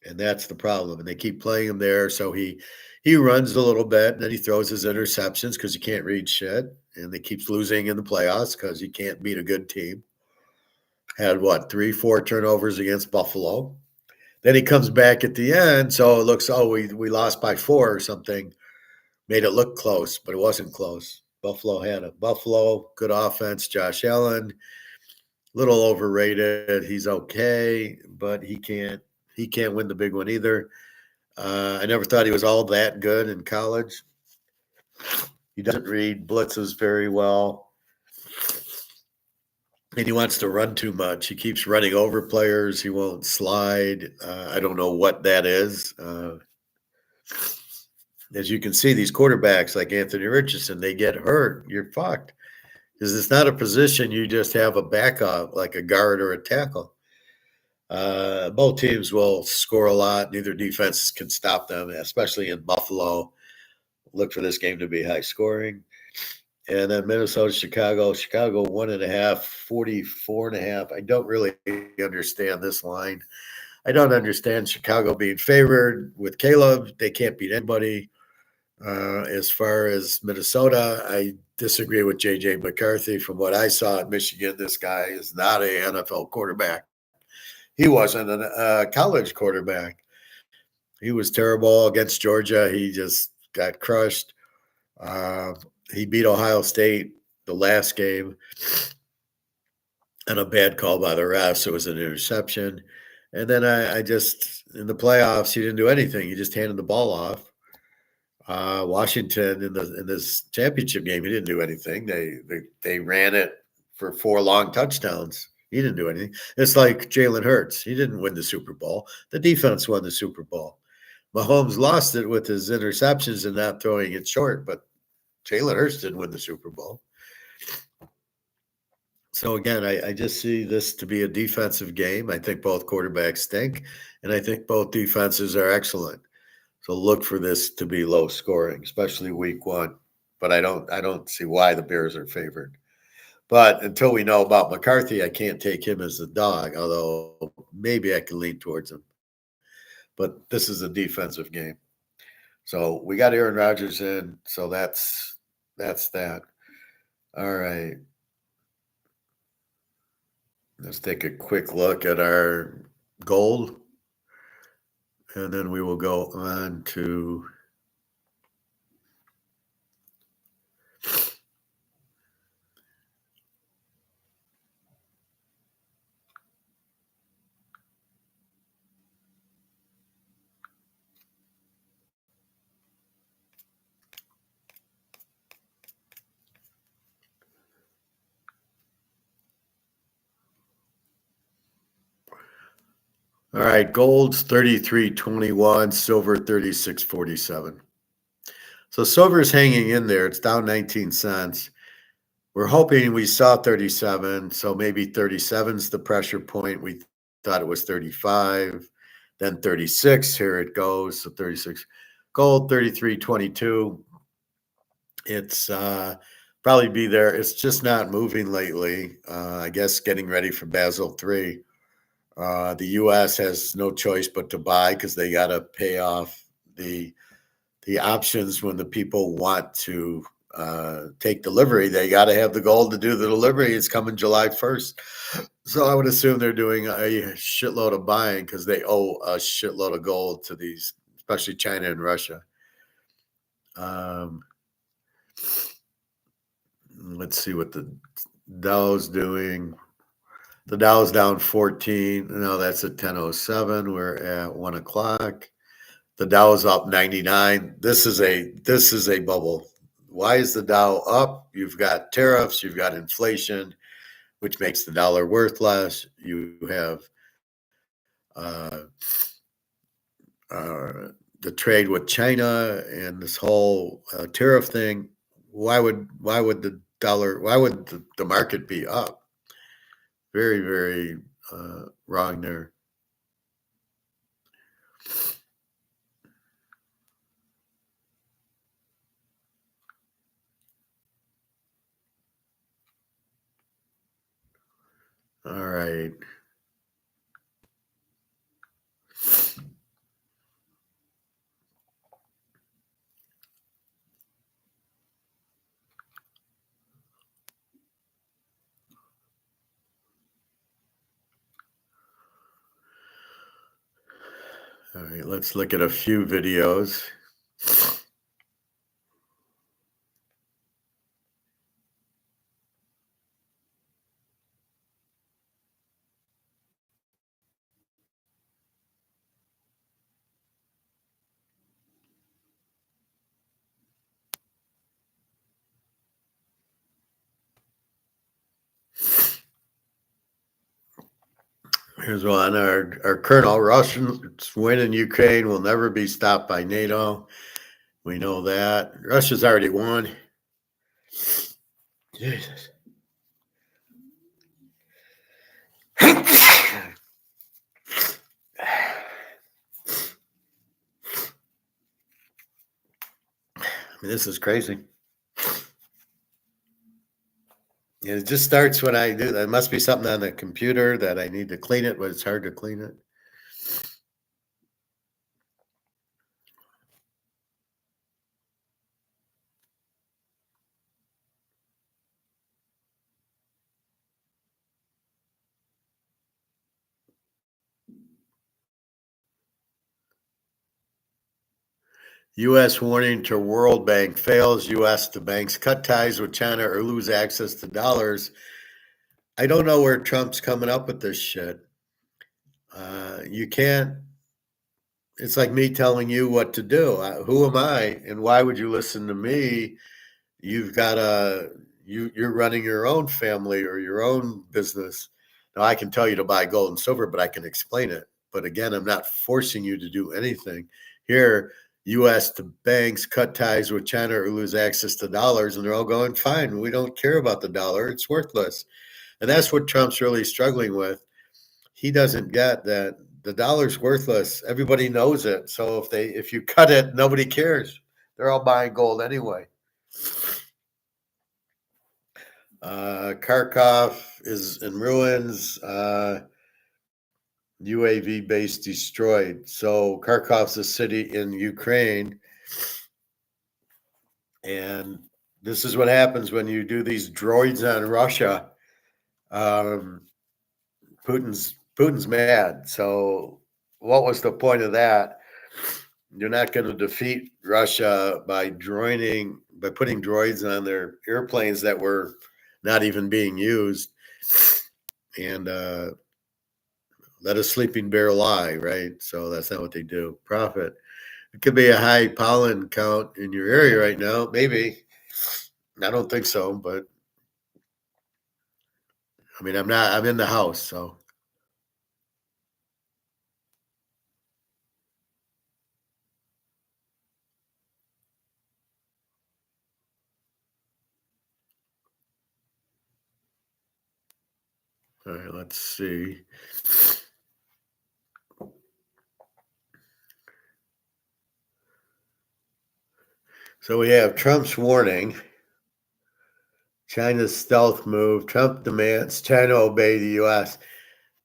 And that's the problem. And they keep playing him there. So he runs a little bit, and then he throws his interceptions because he can't read shit. And he keeps losing in the playoffs because he can't beat a good team. Had 3-4 turnovers against Buffalo. Then he comes back at the end, so it looks, we lost by 4 or something. Made it look close, but it wasn't close. Buffalo had it. Buffalo, good offense. Josh Allen, little overrated. He's okay, but he can't win the big one either. I never thought he was all that good in college. He doesn't read blitzes very well. And he wants to run too much. He keeps running over players. He won't slide. I don't know what that is. As you can see, these quarterbacks like Anthony Richardson, they get hurt. You're fucked. Because it's not a position you just have a backup like a guard or a tackle. Both teams will score a lot. Neither defenses can stop them, especially in Buffalo. Look for this game to be high scoring. And then Minnesota, Chicago, 1.5, 44.5. I don't really understand this line. I don't understand Chicago being favored with Caleb. They can't beat anybody. As far as Minnesota, I disagree with J.J. McCarthy. From what I saw at Michigan, this guy is not an NFL quarterback. He wasn't a college quarterback. He was terrible against Georgia. He just got crushed. He beat Ohio State the last game on a bad call by the refs. It was an interception. And then I just, in the playoffs, he didn't do anything. He just handed the ball off. Washington in this championship game, he didn't do anything. They ran it for 4 long touchdowns. He didn't do anything. It's like Jalen Hurts. He didn't win the Super Bowl. The defense won the Super Bowl. Mahomes lost it with his interceptions and not throwing it short, but Jalen Hurts didn't win the Super Bowl. So again, I just see this to be a defensive game. I think both quarterbacks stink, and I think both defenses are excellent. So look for this to be low scoring, especially week 1. But I don't see why the Bears are favored. But until we know about McCarthy, I can't take him as the dog, although maybe I can lean towards him. But this is a defensive game. So we got Aaron Rodgers in, so that's that. All right. Let's take a quick look at our gold. And then we will go on to All right, gold's 33.21, silver 36.47. So silver's hanging in there. It's down 19 cents. We're hoping we saw 37, so maybe 37's the pressure point. We thought it was 35, then 36. Here it goes. So 36. Gold 33.22. It's probably be there. It's just not moving lately. I guess getting ready for Basel 3. The U.S. has no choice but to buy because they got to pay off the options when the people want to take delivery. They got to have the gold to do the delivery. It's coming July 1st. So I would assume they're doing a shitload of buying because they owe a shitload of gold to these, especially China and Russia. Um, let's see what the Dow's doing. The Dow's down 14. No, that's at 10:07. We're at 1 o'clock. The Dow is up 99. This is a bubble. Why is the Dow up? You've got tariffs, you've got inflation, which makes the dollar worth less. You have uh, the trade with China and this whole tariff thing. Why would the dollar? Why would the market be up? Very very wrong there. All right. All right, let's look at a few videos. Here's one. Our colonel, Russians win in Ukraine will never be stopped by NATO. We know that. Russia's already won. Jesus. I mean, this is crazy. And it just starts when I do. There must be something on the computer that I need to clean it, but it's hard to clean it. U.S. warning to World Bank fails. U.S. to banks cut ties with China or lose access to dollars. I don't know where Trump's coming up with this shit. You can't. It's like me telling you what to do. Who am I, and why would you listen to me? You've got you're running your own family or your own business. Now I can tell you to buy gold and silver, but I can explain it. But again, I'm not forcing you to do anything. Here, U.S. to banks cut ties with China or lose access to dollars, and they're all going fine. We don't care about the dollar; it's worthless, and that's what Trump's really struggling with. He doesn't get that the dollar's worthless. Everybody knows it. So if you cut it, nobody cares. They're all buying gold anyway. Kharkov is in ruins. UAV base destroyed. So Kharkov's a city in Ukraine, and this is what happens when you do these droids on Russia. Um, Putin's mad. So what was the point of that? You're not going to defeat Russia by putting droids on their airplanes that were not even being used, and let a sleeping bear lie, right? So that's not what they do. Profit. It could be a high pollen count in your area right now. Maybe. I don't think so, but I mean, I'm not. I'm in the house, so All right, let's see. So we have Trump's warning, China's stealth move, Trump demands China obey the U.S.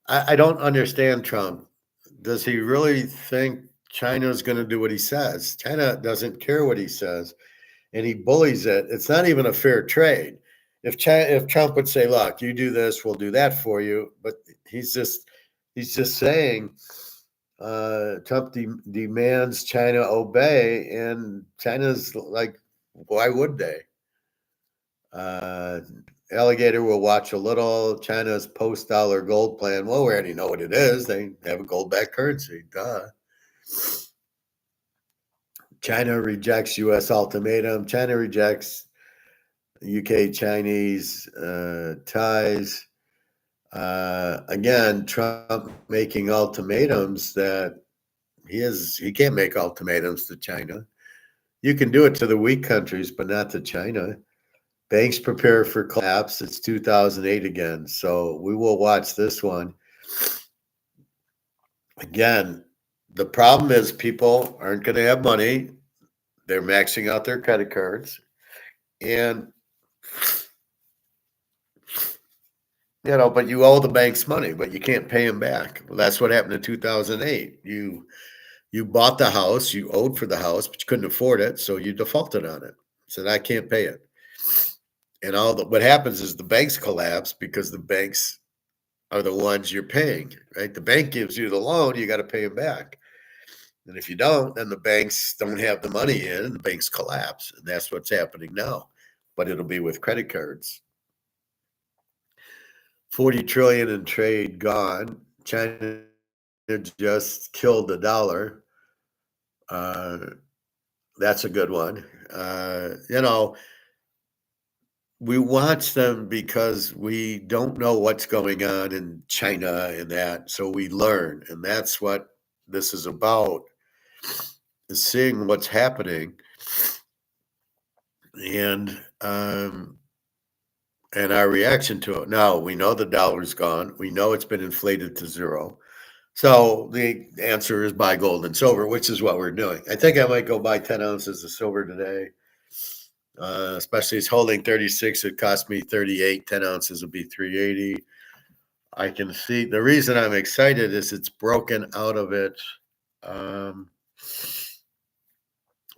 I don't understand Trump. Does he really think China is going to do what he says? China doesn't care what he says, and he bullies it. It's not even a fair trade. If Trump would say, "Look, you do this, we'll do that for you," but he's just saying Trump demands China obey, and China's like, why would they? Uh, Alligator will watch a little. China's post-dollar gold plan. Well, we already know what it is. They have a gold-backed currency. Duh. China rejects U.S. ultimatum. China rejects UK-Chinese ties. Again, Trump making ultimatums that he can't make ultimatums to China. You can do it to the weak countries, but not to China. Banks prepare for collapse. It's 2008 again. So we will watch this one. Again, the problem is people aren't going to have money. They're maxing out their credit cards. And, but you owe the banks money, but you can't pay them back. Well, that's what happened in 2008. You bought the house, you owed for the house, but you couldn't afford it, so you defaulted on it. Said, I can't pay it. And what happens is the banks collapse because the banks are the ones you're paying, right? The bank gives you the loan, you got to pay them back. And if you don't, then the banks don't have the money in and the banks collapse. And that's what's happening now. But it'll be with credit cards. 40 trillion in trade gone. China just killed the dollar. That's a good one. We watch them because we don't know what's going on in China and that, so we learn, and that's what this is about: is seeing what's happening, and our reaction to it. Now we know the dollar's gone. We know it's been inflated to zero. So the answer is buy gold and silver, which is what we're doing. I think I might go buy 10 ounces of silver today. Especially it's holding 36. It cost me 38. 10 ounces would be 380. I can see the reason I'm excited is it's broken out of it.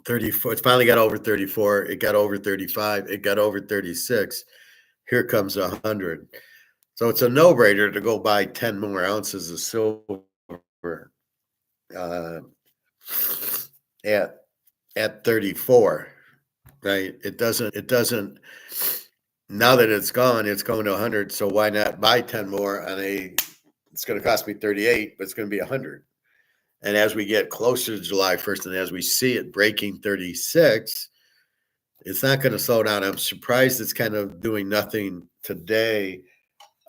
34. It finally got over 34. It got over 35. It got over 36. Here comes 100. So it's a no-brainer to go buy 10 more ounces of silver at 34. Right? It doesn't. Now that it's gone, it's going to 100. So why not buy 10 more on it's going to cost me 38, but it's going to be 100. And as we get closer to July 1st, and as we see it breaking 36, it's not going to slow down. I'm surprised it's kind of doing nothing today.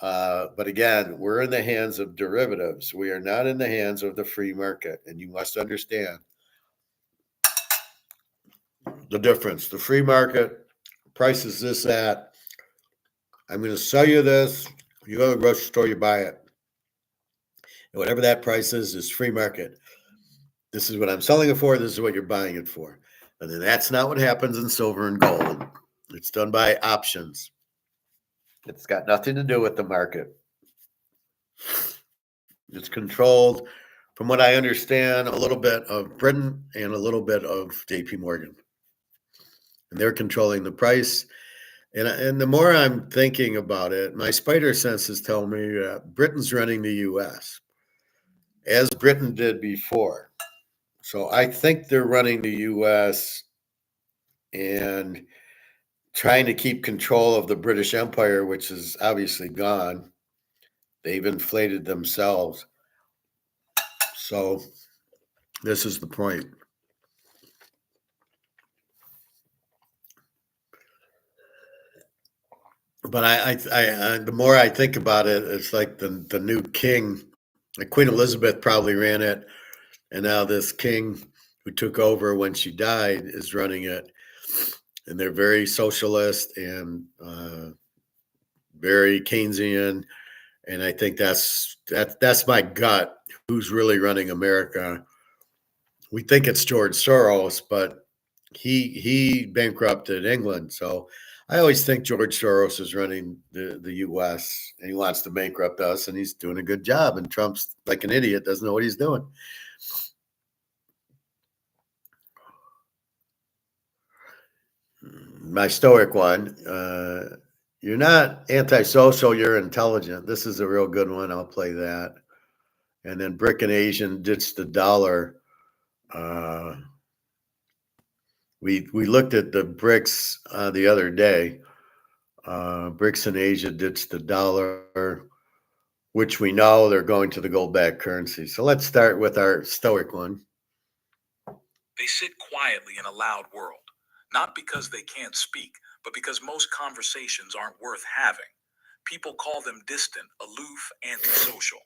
But again, we're in the hands of derivatives. We are not in the hands of the free market. And you must understand the difference. The free market prices this, that. I'm going to sell you this. You go to the grocery store, you buy it. And whatever that price is free market. This is what I'm selling it for. This is what you're buying it for. And then that's not what happens in silver and gold. It's done by options. It's got nothing to do with the market. It's controlled, from what I understand, a little bit of Britain and a little bit of JP Morgan. And they're controlling the price. And the more I'm thinking about it, my spider senses tell me that Britain's running the U.S. as Britain did before. So I think they're running the U.S. and trying to keep control of the British Empire, which is obviously gone. They've inflated themselves. So this is the point. But I the more I think about it, it's like the new king, like Queen Elizabeth probably ran it, and now this king who took over when she died is running it, and they're very socialist and very Keynesian, And I think that's my gut. Who's really running America? We think it's George Soros, but he bankrupted England. So I always think George Soros is running the U.S. and he wants to bankrupt us, and he's doing a good job. And Trump's like an idiot, doesn't know what he's doing. My Stoic one. You're not antisocial, you're intelligent. This is a real good one. I'll play that. And then Brick and Asian ditched the dollar. Uh, we looked at the BRICS the other day. BRICS in Asia ditched the dollar, which we know they're going to the gold-backed currency. So let's start with our Stoic one. They sit quietly in a loud world, not because they can't speak, but because most conversations aren't worth having. People call them distant, aloof, antisocial.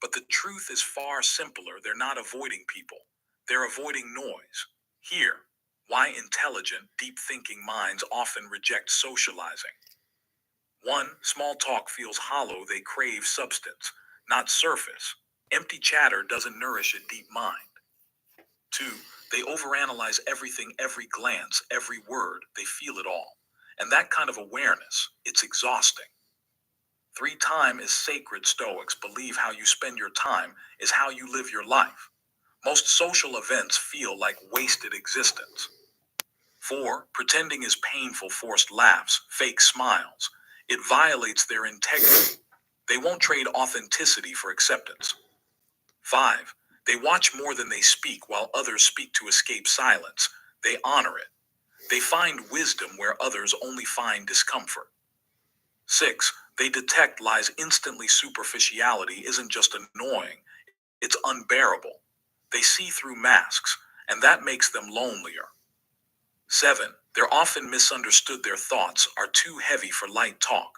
But the truth is far simpler. They're not avoiding people. They're avoiding noise. Here, why intelligent, deep-thinking minds often reject socializing. 1. Small talk feels hollow. They crave substance, not surface. Empty chatter doesn't nourish a deep mind. 2. They overanalyze everything, every glance, every word. They feel it all. And that kind of awareness, it's exhausting. 3. Time is sacred. Stoics believe how you spend your time is how you live your life. Most social events feel like wasted existence. 4. Pretending is painful. Forced laughs, fake smiles. It violates their integrity. They won't trade authenticity for acceptance. 5. They watch more than they speak, while others speak to escape silence. They honor it. They find wisdom where others only find discomfort. 6. They detect lies instantly. Superficiality isn't just annoying, it's unbearable. They see through masks, and that makes them lonelier. 7. They're often misunderstood. Their thoughts are too heavy for light talk.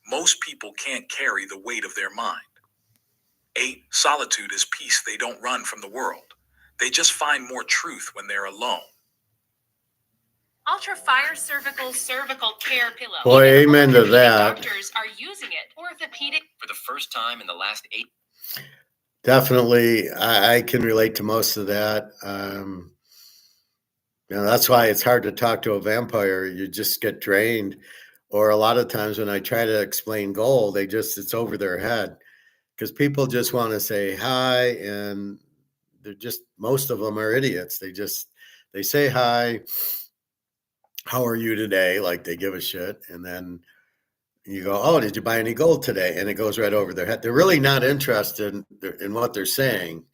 Most people can't carry the weight of their mind. 8. Solitude is peace. They don't run from the world. They just find more truth when they're alone. Ultra Fire cervical care pillow. Boy, Even amen to orthopedic that. Doctors are using it. Orthopedic For the first time in the last 8. Definitely, I can relate to most of that. That's why it's hard to talk to a vampire. You just get drained. Or a lot of times when I try to explain gold, it's over their head because people just want to say hi, and most of them are idiots. They say hi, how are you today? Like they give a shit. And then you go, oh, did you buy any gold today? And it goes right over their head. They're really not interested in what they're saying.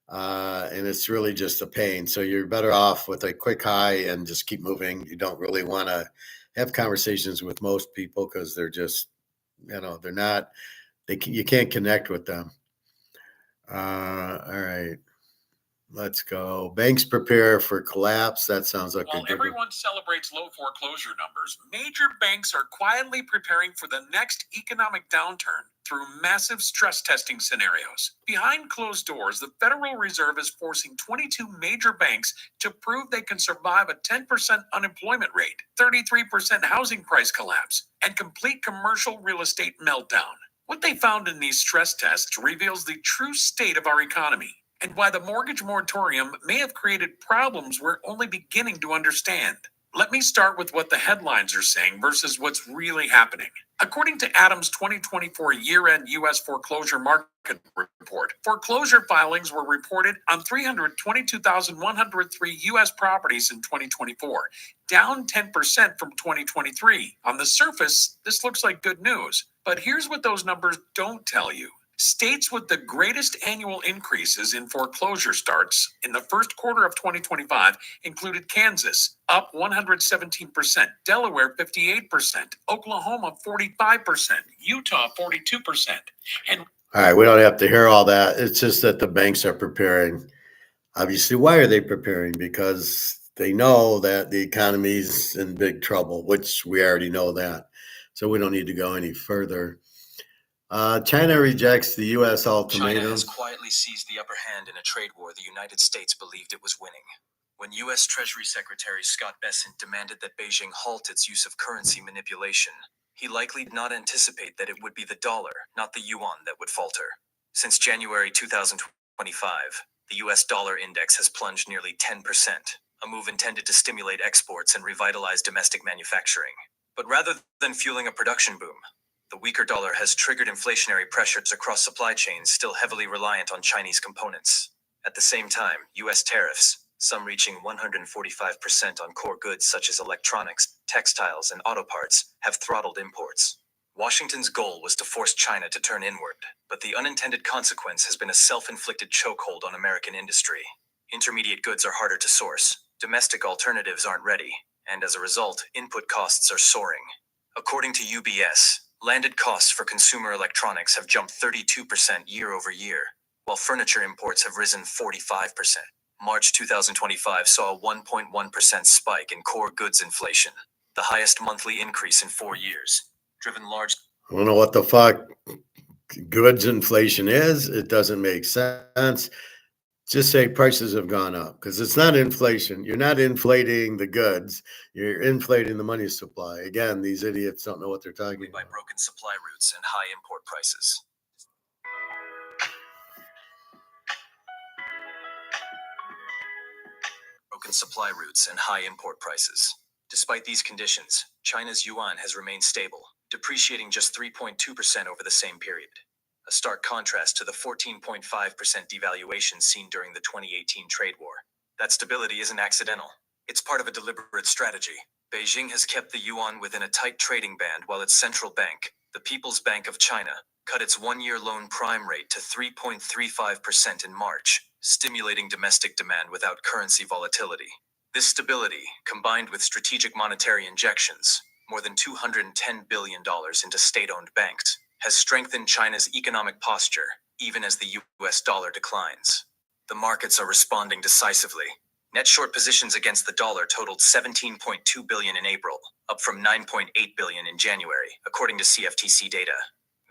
And it's really just a pain. So you're better off with a quick hi and just keep moving. You don't really want to have conversations with most people because they're just, they're not, you can't connect with them. All right. Let's go. Banks prepare for collapse. That sounds like While a good one. everyone celebrates low foreclosure numbers, major banks are quietly preparing for the next economic downturn through massive stress testing scenarios. Behind closed doors, the Federal Reserve is forcing 22 major banks to prove they can survive a 10% unemployment rate, 33% housing price collapse, and complete commercial real estate meltdown. What they found in these stress tests reveals the true state of our economy, and why the mortgage moratorium may have created problems we're only beginning to understand. Let me start with what the headlines are saying versus what's really happening. According to Adams' 2024 year-end U.S. foreclosure market report, foreclosure filings were reported on 322,103 U.S. properties in 2024, down 10% from 2023. On the surface, this looks like good news, but here's what those numbers don't tell you. States with the greatest annual increases in foreclosure starts in the first quarter of 2025 included Kansas, up 117%, Delaware 58%, Oklahoma 45%, Utah 42%. And all right, we don't have to hear all that. It's just that the banks are preparing. Obviously, why are they preparing? Because they know that the economy's in big trouble, which we already know that. So we don't need to go any further. China rejects the U.S. ultimatum. China has quietly seized the upper hand in a trade war the United States believed it was winning. When U.S. Treasury Secretary Scott Bessent demanded that Beijing halt its use of currency manipulation, He likely did not anticipate that it would be the dollar, not the yuan, that would falter. Since January 2025, the US dollar index has plunged nearly 10%, a move intended to stimulate exports and revitalize domestic manufacturing. But rather than fueling a production boom, the weaker dollar has triggered inflationary pressures across supply chains still heavily reliant on Chinese components. At the same time, US tariffs, some reaching 145% on core goods such as electronics, textiles, and auto parts, have throttled imports. Washington's goal was to force China to turn inward, but the unintended consequence has been a self-inflicted chokehold on American industry. Intermediate goods are harder to source, domestic alternatives aren't ready, and as a result, input costs are soaring. According to UBS, landed costs for consumer electronics have jumped 32% year over year, while furniture imports have risen 45%. March 2025 saw a 1.1% spike in core goods inflation, the highest monthly increase in 4 years, driven largely. I don't know what the fuck goods inflation is. It doesn't make sense. Just say prices have gone up, because it's not inflation. You're not inflating the goods. You're inflating the money supply. Again, these idiots don't know what they're talking by about. broken supply routes and high import prices. Broken supply routes and high import prices. Despite these conditions, China's yuan has remained stable, depreciating just 3.2% over the same period. A stark contrast to the 14.5% devaluation seen during the 2018 trade war. That stability isn't accidental. It's part of a deliberate strategy. Beijing has kept the yuan within a tight trading band while its central bank, the People's Bank of China, cut its one-year loan prime rate to 3.35% in March, stimulating domestic demand without currency volatility. This stability, combined with strategic monetary injections, more than $210 billion into state-owned banks, has strengthened China's economic posture, even as the US dollar declines. The markets are responding decisively. Net short positions against the dollar totaled $17.2 billion in April, up from $9.8 billion in January, according to CFTC data.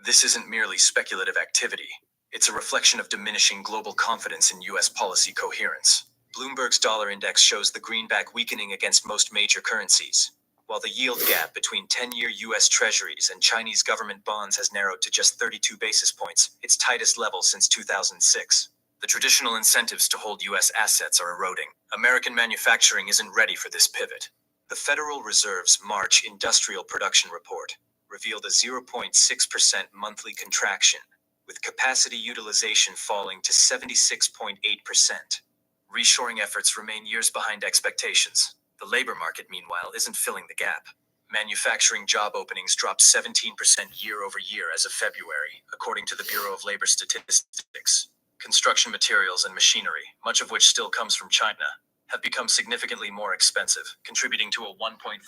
This isn't merely speculative activity. It's a reflection of diminishing global confidence in US policy coherence. Bloomberg's dollar index shows the greenback weakening against most major currencies, while the yield gap between 10-year US Treasuries and Chinese government bonds has narrowed to just 32 basis points, its tightest level since 2006. The traditional incentives to hold US assets are eroding. American manufacturing isn't ready for this pivot. The Federal Reserve's March industrial production report revealed a 0.6% monthly contraction, with capacity utilization falling to 76.8%. Reshoring efforts remain years behind expectations. The labor market, meanwhile, isn't filling the gap. Manufacturing job openings dropped 17% year over year as of February, according to the Bureau of Labor Statistics. Construction materials and machinery, much of which still comes from China, have become significantly more expensive, contributing to a 1.3%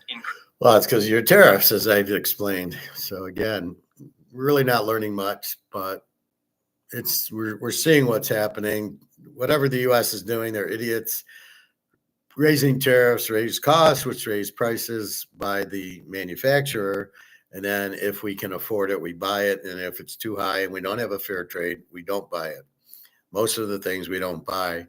increase. Well, it's because of your tariffs, as I've explained. So again, we're really not learning much, but we're seeing what's happening. Whatever the U.S. is doing, they're idiots. Raising tariffs raise costs, which raise prices by the manufacturer. And then if we can afford it, we buy it. And if it's too high and we don't have a fair trade, we don't buy it. Most of the things we don't buy.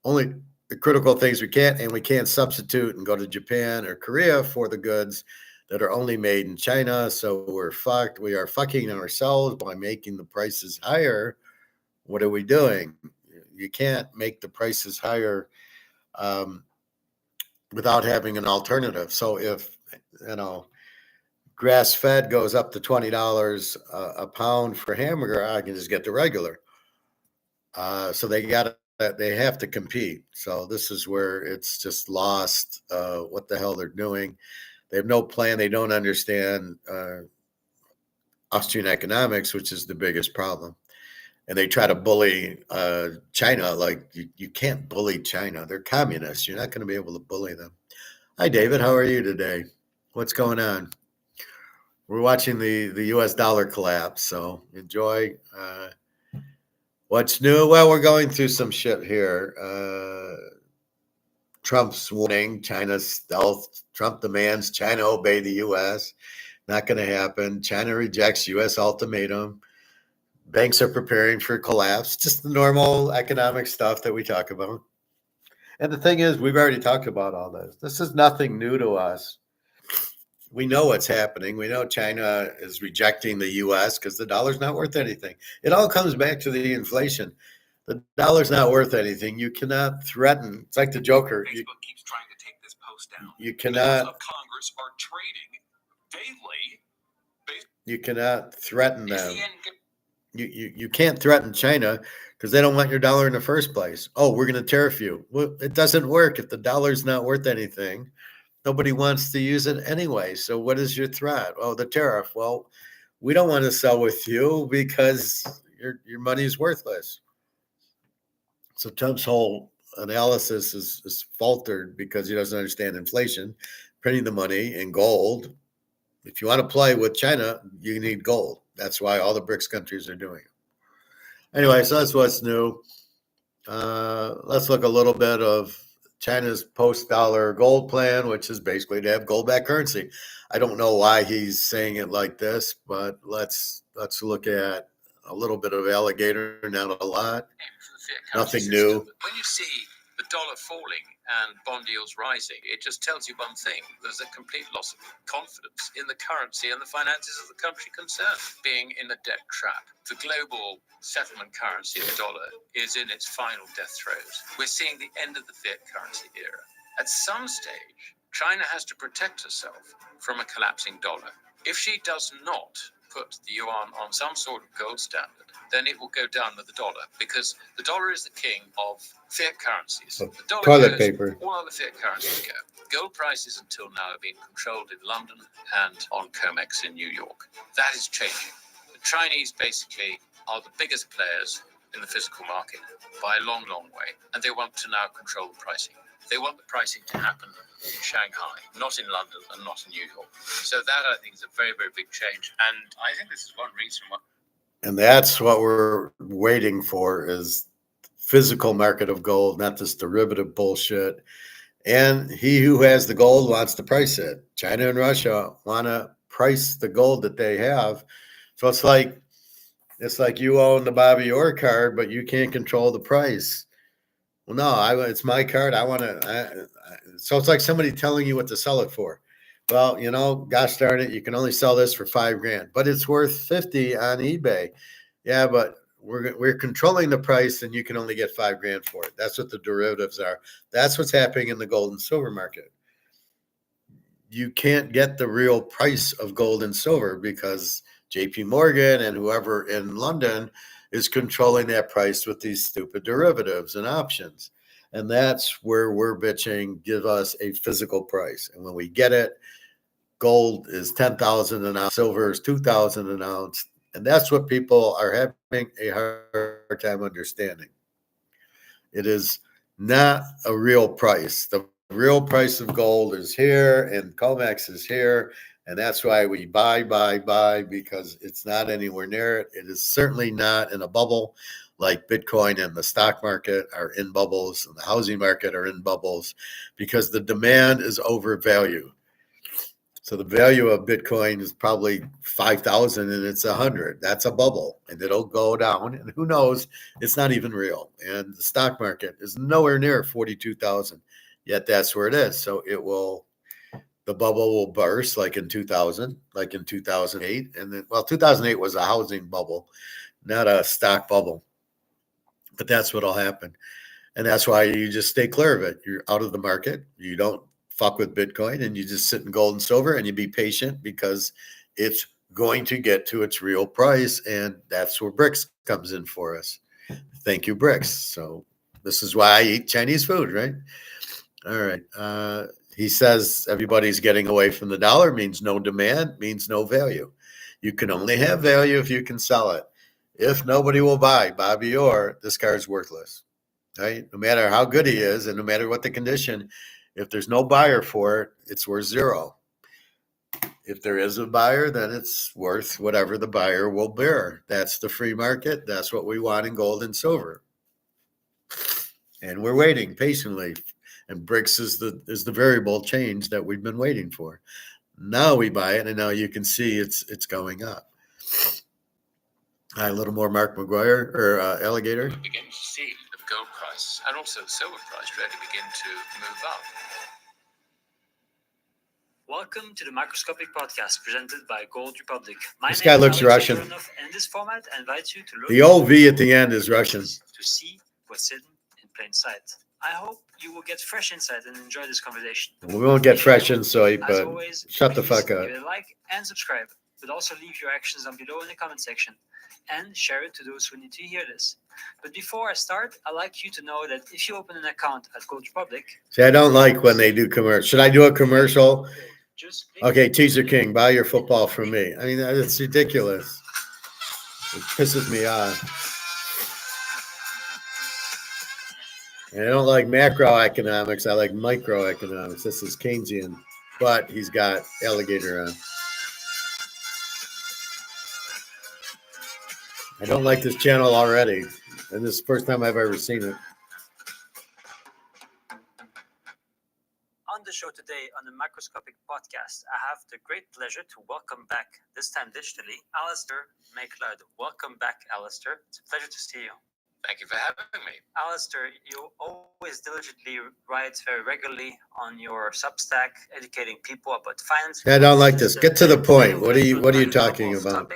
Only the critical things we can't, and we can't substitute and go to Japan or Korea for the goods that are only made in China. So we're fucked. We are fucking ourselves by making the prices higher. What are we doing? You can't make the prices higher without having an alternative. So if, grass-fed goes up to $20 a pound for hamburger, I can just get the regular. So they have to compete. So this is where it's just lost what the hell they're doing. They have no plan. They don't understand Austrian economics, which is the biggest problem. And they try to bully China. Like, you can't bully China. They're communists. You're not going to be able to bully them. Hi, David. How are you today? What's going on? We're watching the U.S. dollar collapse, so enjoy. What's new? Well, we're going through some shit here. Trump's warning, China's stealth. Trump demands China obey the U.S. Not going to happen. China rejects U.S. ultimatum. Banks are preparing for collapse. Just the normal economic stuff that we talk about. And the thing is, we've already talked about all this. This is nothing new to us. we know what's happening. We know China is rejecting the US because the dollar's not worth anything. It all comes back to the inflation. The dollar's not worth anything. You cannot threaten. It's like the Joker. Facebook keeps trying to take this post down. You Members cannot. of Congress are trading daily. You cannot threaten Is them. the end You can't threaten China because they don't want your dollar in the first place. Oh, we're going to tariff you. Well, it doesn't work if the dollar's not worth anything. Nobody wants to use it anyway. So what is your threat? Oh, the tariff. Well, we don't want to sell with you because your money is worthless. So Trump's whole analysis is faltered because he doesn't understand inflation, printing the money in gold. If you want to play with China, you need gold. That's why all the BRICS countries are doing it. Anyway, so that's what's new. Let's look a little bit of China's post-dollar gold plan, which is basically to have gold-backed currency. I don't know why he's saying it like this, but let's look at a little bit of alligator, not a lot. Nothing new. When you see the dollar falling and bond yields rising, it just tells you one thing. There's a complete loss of confidence in the currency and the finances of the country concerned, being in a debt trap. The global settlement currency, the dollar, is in its final death throes. We're seeing the end of the fiat currency era. At some stage, China has to protect herself from a collapsing dollar. If she does not put the yuan on some sort of gold standard, then it will go down with the dollar, because the dollar is the king of fiat currencies. The dollar Toilet goes, paper. all other fiat currencies go. Gold prices until now have been controlled in London and on COMEX in New York. That is changing. The Chinese basically are the biggest players in the physical market by a long, long way, and they want to now control the pricing. They want the pricing to happen in Shanghai, not in London and not in New York. So that, I think, is a very, very big change. And I think this is one reason why. And that's what we're waiting for, is physical market of gold, not this derivative bullshit. And he who has the gold wants to price it. China and Russia want to price the gold that they have. So it's like you own the Bobby Orr card, but you can't control the price. Well, no, it's my card. I want to. So it's like somebody telling you what to sell it for. Well, gosh darn it, you can only sell this for $5,000, but it's worth 50 on eBay. Yeah, but we're controlling the price, and you can only get $5,000 for it. That's what the derivatives are. That's what's happening in the gold and silver market. You can't get the real price of gold and silver because JP Morgan and whoever in London is controlling that price with these stupid derivatives and options. And that's where we're bitching, give us a physical price. And when we get it, gold is 10,000 an ounce, silver is 2,000 an ounce. And that's what people are having a hard time understanding. It is not a real price. The real price of gold is here, and COMEX is here. And that's why we buy, because it's not anywhere near it. It is certainly not in a bubble like Bitcoin and the stock market are in bubbles, and the housing market are in bubbles, because the demand is overvalued. So the value of Bitcoin is probably 5,000 and it's 100. That's a bubble, and it'll go down. And who knows? It's not even real. And the stock market is nowhere near 42,000. Yet that's where it is. So the bubble will burst like in 2000, like in 2008. And then, 2008 was a housing bubble, not a stock bubble. But that's what'll happen. And that's why you just stay clear of it. You're out of the market. You don't fuck with Bitcoin, and you just sit in gold and silver, and you be patient, because it's going to get to its real price. And that's where BRICS comes in for us. Thank you, BRICS. So this is why I eat Chinese food, right? All right. He says everybody's getting away from the dollar, means no demand, means no value. You can only have value if you can sell it. If nobody will buy Bobby Orr, this car is worthless, right? No matter how good he is, and no matter what the condition, if there's no buyer for it, it's worth zero. If there is a buyer, then it's worth whatever the buyer will bear. That's the free market. That's what we want in gold and silver. And we're waiting patiently. And BRICS is the variable change that we've been waiting for. Now we buy it, and now you can see it's going up. A little more Mark McGuire or alligator. We begin to see the gold price and also the silver price really begin to move up. Welcome to the Microscopic Podcast presented by Gold Republic. This guy looks Russian. And in this format, I invite you to look The old V at the end is Russian. to see what's hidden in plain sight. I hope you will get fresh insight and enjoy this conversation. We won't get fresh insight, As but always, shut the please fuck up. give it a like and subscribe, but also leave your actions down below in the comment section and share it to those who need to hear this. But before I start, I'd like you to know that if you open an account at Gold Republic, See, I don't like when they do commercial. Should I do a commercial? just click Okay, Teaserking, buy your football from me. I mean, it's ridiculous. It pisses me off. And I don't like macroeconomics. I like microeconomics. This is Keynesian, but he's got alligator on. I don't like this channel already, and this is the first time I've ever seen it. On the show today on the Microscopic Podcast, I have the great pleasure to welcome back, this time digitally, Alistair McLeod. Welcome back, Alistair. It's a pleasure to see you. Thank you for having me. Alistair, you always diligently write very regularly on your Substack, educating people about finance. I don't like this. Get to the point. What are you talking A about?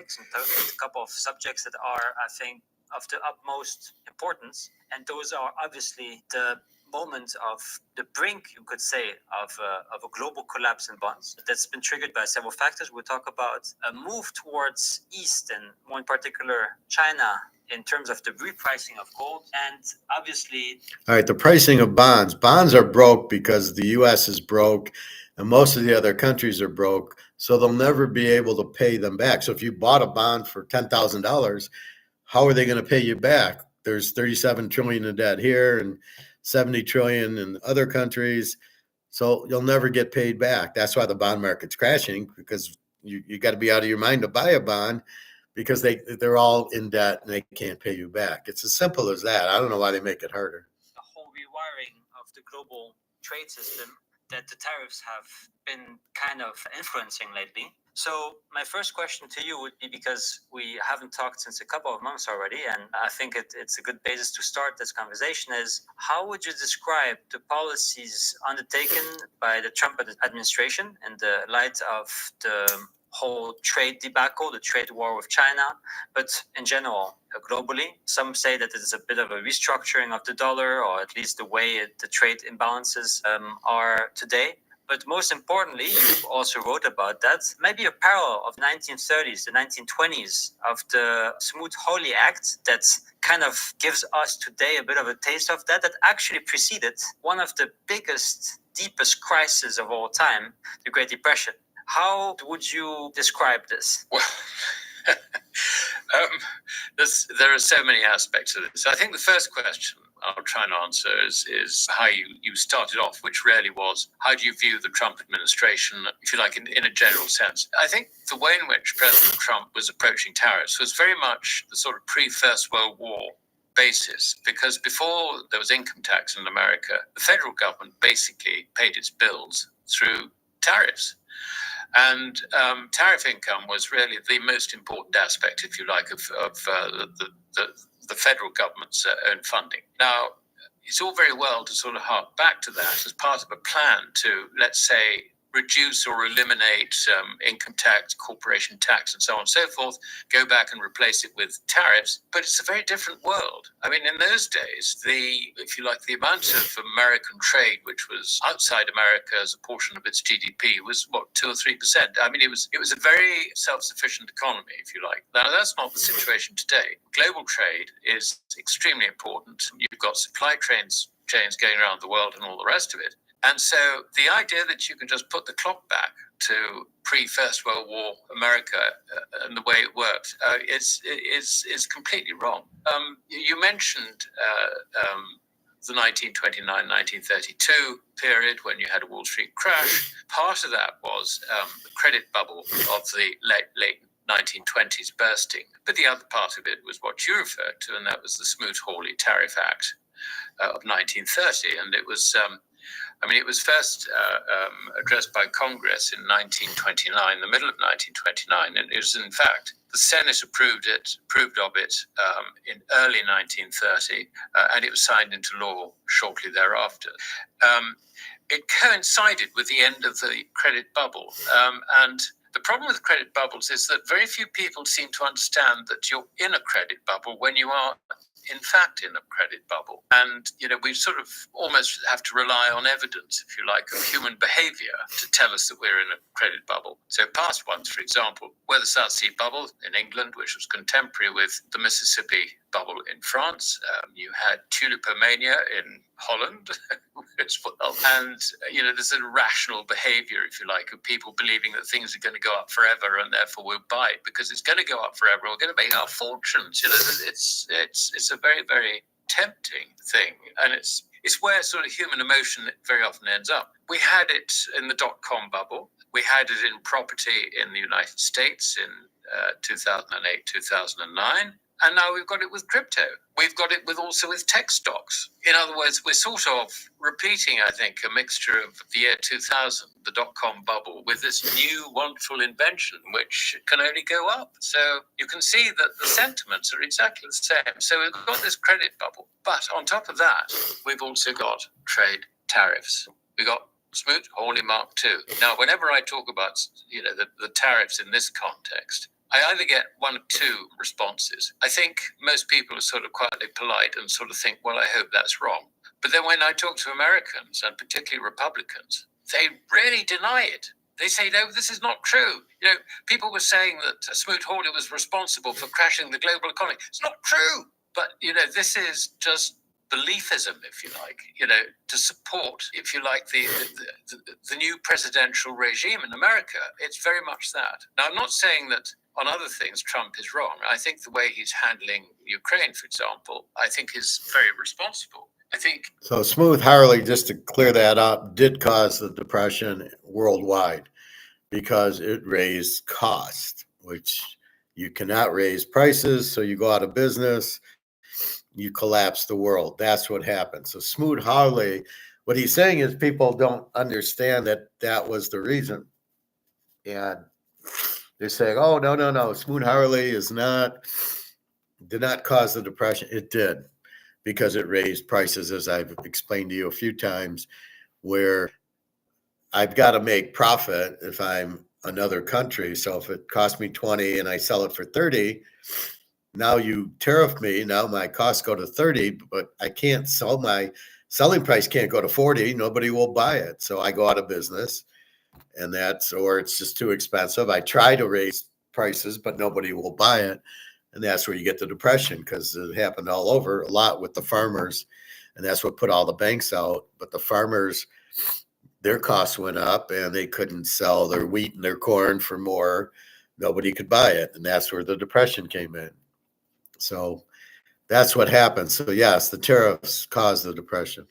couple of subjects that are, I think, of the utmost importance, and those are obviously the moment of the brink, you could say, of a global collapse in bonds that's been triggered by several factors. We'll talk about a move towards East, and more in particular, China, in terms of the repricing of gold, and obviously... All right, the pricing of bonds. Bonds are broke because the U.S. is broke and most of the other countries are broke, so they'll never be able to pay them back. So if you bought a bond for $10,000, how are they going to pay you back? There's 37 trillion in debt here and 70 trillion in other countries, so you'll never get paid back. That's why the bond market's crashing, because you got to be out of your mind to buy a bond, because they're all in debt and they can't pay you back. It's as simple as that. I don't know why they make it harder. The whole rewiring of the global trade system that the tariffs have been kind of influencing lately. So my first question to you would be, because we haven't talked since a couple of months already, and I think it's a good basis to start this conversation, is how would you describe the policies undertaken by the Trump administration in the light of the whole trade debacle, the trade war with China, but in general, globally? Some say that it is a bit of a restructuring of the dollar, or at least the way the trade imbalances are today. But most importantly, you also wrote about that, maybe a parallel of 1930s, the 1920s, of the Smoot-Hawley Act that kind of gives us today a bit of a taste of that actually preceded one of the biggest, deepest crises of all time, the Great Depression. How would you describe this? Well, there are so many aspects of this. I think the first question I'll try and answer is how you started off, which really was, how do you view the Trump administration, if you like, in a general sense? I think the way in which President Trump was approaching tariffs was very much the sort of pre-First World War basis, because before there was income tax in America, the federal government basically paid its bills through tariffs. And tariff income was really the most important aspect, if you like, of the federal government's own funding. Now, it's all very well to sort of hark back to that as part of a plan to, let's say, reduce or eliminate income tax, corporation tax, and so on and so forth, go back and replace it with tariffs. But it's a very different world. I mean, in those days, if you like, the amount of American trade, which was outside America as a portion of its GDP, was, 2 or 3%. I mean, it was a very self-sufficient economy, if you like. Now, that's not the situation today. Global trade is extremely important. You've got supply chains going around the world and all the rest of it. And so the idea that you can just put the clock back to pre-First World War America and the way it worked is completely wrong. You mentioned the 1929-1932 period when you had a Wall Street crash. Part of that was the credit bubble of the late 1920s bursting. But the other part of it was what you referred to, and that was the Smoot-Hawley Tariff Act of 1930. And it was... it was first addressed by Congress in 1929, the middle of 1929, and it was, in fact, the Senate approved of it in early 1930, and it was signed into law shortly thereafter. it coincided with the end of the credit bubble. And the problem with credit bubbles is that very few people seem to understand that you're in a credit bubble when you are in fact in a credit bubble. And, we sort of almost have to rely on evidence, if you like, of human behavior to tell us that we're in a credit bubble. So past ones, for example, were the South Sea bubble in England, which was contemporary with the Mississippi bubble in France. You had tulipomania in Holland as well. And, there's a rational behavior, if you like, of people believing that things are going to go up forever and therefore we'll buy it because it's going to go up forever. We're going to make our fortunes. It's a very, very tempting thing. And it's where sort of human emotion very often ends up. We had it in the dot-com bubble. We had it in property in the United States in 2008, 2009. And now we've got it with crypto. We've got it also with tech stocks. In other words, we're sort of repeating, I think, a mixture of the year 2000, the dot-com bubble, with this new wonderful invention, which can only go up. So you can see that the sentiments are exactly the same. So we've got this credit bubble. But on top of that, we've also got trade tariffs. We've got Smoot-Hawley Mark II. Now, whenever I talk about the tariffs in this context, I either get one of two responses. I think most people are sort of quietly polite and sort of think, well, I hope that's wrong. But then when I talk to Americans, and particularly Republicans, they really deny it. They say, no, this is not true. People were saying that Smoot-Hawley was responsible for crashing the global economy. It's not true. But, this is just beliefism, if you like, to support, if you like, the new presidential regime in America. It's very much that. Now, I'm not saying that on other things Trump is wrong. I think the way he's handling Ukraine, for example, I think is very responsible. I think So Smoot-Hawley, just to clear that up, did cause the depression worldwide because it raised cost, which you cannot raise prices, so you go out of business. You collapse the world. That's what happened. So Smoot-Hawley, what he's saying is people don't understand that was the reason. And they're saying, oh, no. Smoot-Hawley did not cause the depression. It did, because it raised prices, as I've explained to you a few times, where I've got to make profit if I'm another country. So if it costs me 20 and I sell it for 30, now you tariff me. Now my costs go to 30, but I can't sell, my selling price can't go to 40. Nobody will buy it. So I go out of business, and or it's just too expensive. I try to raise prices, but nobody will buy it. And that's where you get the depression, because it happened all over, a lot with the farmers. And that's what put all the banks out. But the farmers, their costs went up and they couldn't sell their wheat and their corn for more. Nobody could buy it. And that's where the depression came in. So that's what happened. So yes, the tariffs caused the depression.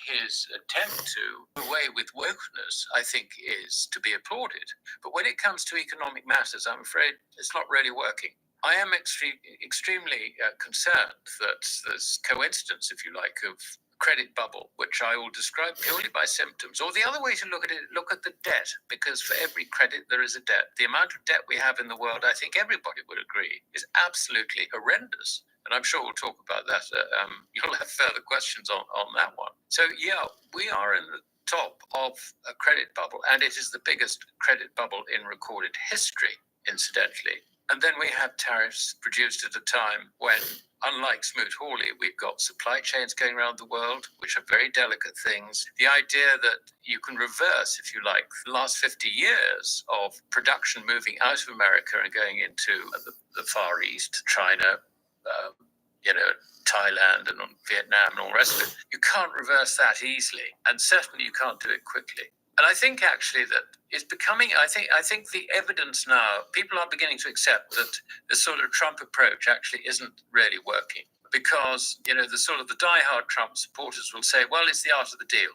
his attempt to do away with wokeness, I think, is to be applauded. But when it comes to economic matters, I'm afraid it's not really working. I am extremely concerned that there's coincidence, if you like, of credit bubble, which I will describe purely by symptoms. Or the other way to look at it, look at the debt, because for every credit there is a debt. The amount of debt we have in the world, I think everybody would agree, is absolutely horrendous. And I'm sure we'll talk about that. You'll have further questions on that one. So yeah, we are in the top of a credit bubble, and it is the biggest credit bubble in recorded history, incidentally. And then we have tariffs produced at a time when, unlike Smoot-Hawley, we've got supply chains going around the world, which are very delicate things. The idea that you can reverse, if you like, the last 50 years of production moving out of America and going into the Far East, China, Thailand and Vietnam and all the rest of it, you can't reverse that easily. And certainly you can't do it quickly. And I think actually that it's becoming, I think the evidence now, people are beginning to accept that the sort of Trump approach actually isn't really working, because, the sort of the diehard Trump supporters will say, well, it's the art of the deal.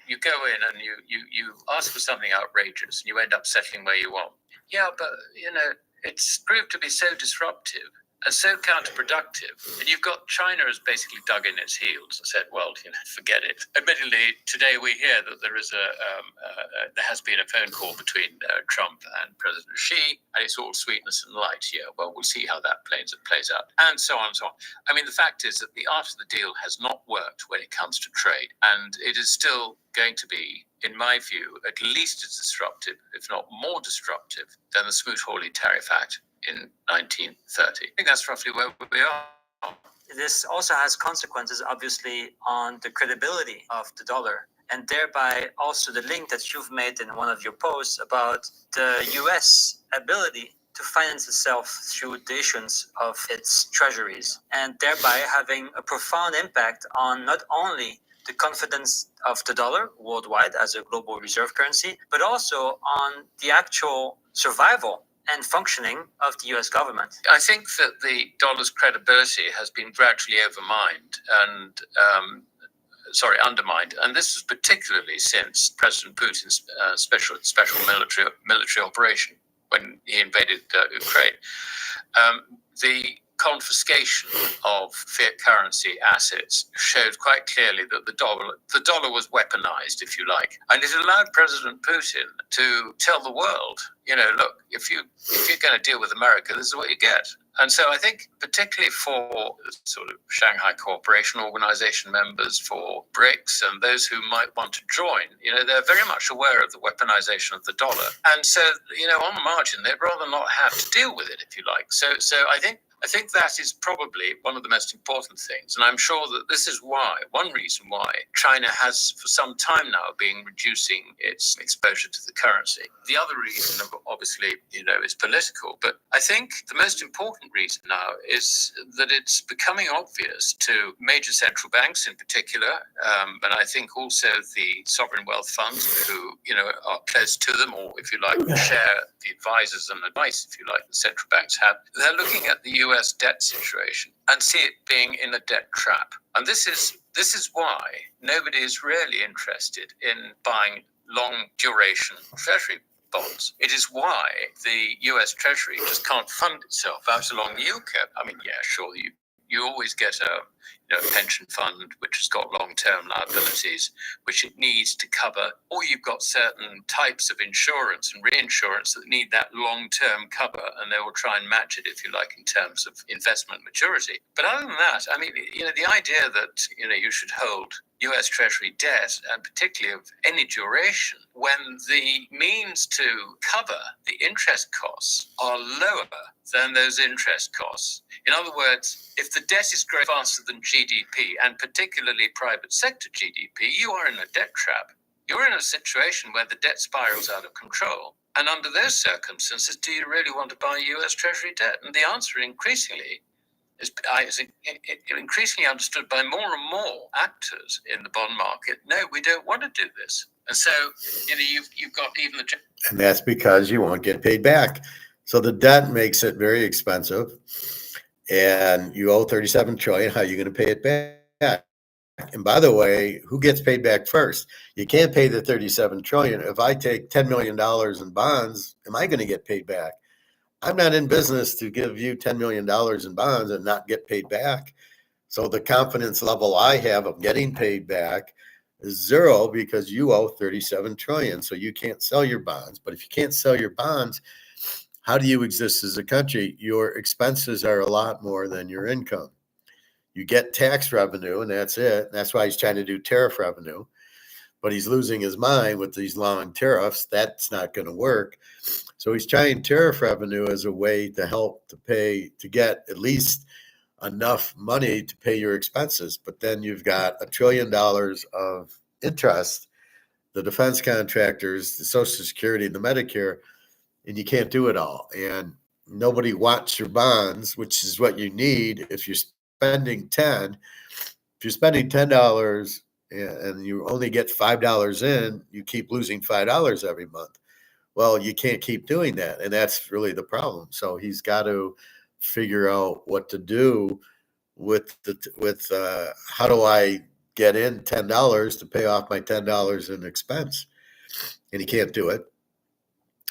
You go in and you ask for something outrageous and you end up settling where you want. Yeah, but, it's proved to be so disruptive and so counterproductive. And you've got China has basically dug in its heels and said, well, forget it. Admittedly, today we hear that there has been a phone call between Trump and President Xi, and it's all sweetness and light here. Well, we'll see how that plays out, and so on and so on. I mean, the fact is that the art of the deal has not worked when it comes to trade, and it is still going to be, in my view, at least as disruptive, if not more disruptive, than the Smoot-Hawley Tariff Act in 1930. I think that's roughly where we are. This also has consequences, obviously, on the credibility of the dollar, and thereby also the link that you've made in one of your posts about the US ability to finance itself through the issuance of its treasuries, and thereby having a profound impact on not only the confidence of the dollar worldwide as a global reserve currency, but also on the actual survival and functioning of the US government. I think that the dollar's credibility has been gradually undermined, and this is particularly since President Putin's special military operation when he invaded Ukraine. The confiscation of fiat currency assets showed quite clearly that the dollar was weaponized, if you like, and it allowed President Putin to tell the world, look, if you're going to deal with America, this is what you get. And so I think particularly for sort of Shanghai Cooperation Organization members, for BRICS and those who might want to join, they're very much aware of the weaponization of the dollar. And so, on the margin, they'd rather not have to deal with it, if you like. So I think that is probably one of the most important things. And I'm sure that this is one reason why China has for some time now been reducing its exposure to the currency. The other reason, obviously, is political. But I think the most important reason now is that it's becoming obvious to major central banks in particular, and I think also the sovereign wealth funds who, are close to them, or if you like, share the advisors and advice, if you like, the central banks have. They're looking at the US debt situation and see it being in a debt trap. And this is why nobody is really interested in buying long duration treasury bonds. It is why the US Treasury just can't fund itself out along the yield curve. I mean, yeah, sure, you always get a pension fund which has got long-term liabilities which it needs to cover, or you've got certain types of insurance and reinsurance that need that long-term cover, and they will try and match it, if you like, in terms of investment maturity. But other than that, I mean, the idea that you should hold US Treasury debt, and particularly of any duration, when the means to cover the interest costs are lower than those interest costs. In other words, if the debt is growing faster than GDP, and particularly private sector GDP, you are in a debt trap. You're in a situation where the debt spirals out of control. And under those circumstances, do you really want to buy US Treasury debt? And the answer increasingly is increasingly understood by more and more actors in the bond market. No, we don't want to do this. And so, you've got even the... And that's because you won't get paid back. So the debt makes it very expensive, and you owe 37 trillion. How are you going to pay it back? And by the way, who gets paid back first? You can't pay the 37 trillion. If I take $10 million in bonds, am I going to get paid back? I'm not in business to give you $10 million in bonds and not get paid back. So the confidence level I have of getting paid back is zero because you owe 37 trillion. So you can't sell your bonds. But if you can't sell your bonds, how do you exist as a country? Your expenses are a lot more than your income. You get tax revenue, and that's it. That's why he's trying to do tariff revenue. But he's losing his mind with these long tariffs. That's not going to work. So he's trying tariff revenue as a way to help to get at least enough money to pay your expenses. But then you've got $1 trillion of interest, the defense contractors, the Social Security, and the Medicare, and you can't do it all. And nobody wants your bonds, which is what you need if you're spending $10. If you're spending $10 and you only get $5 in, you keep losing $5 every month. Well, you can't keep doing that, and that's really the problem. So he's got to figure out what to do with how do I get in $10 to pay off my $10 in expense, and he can't do it.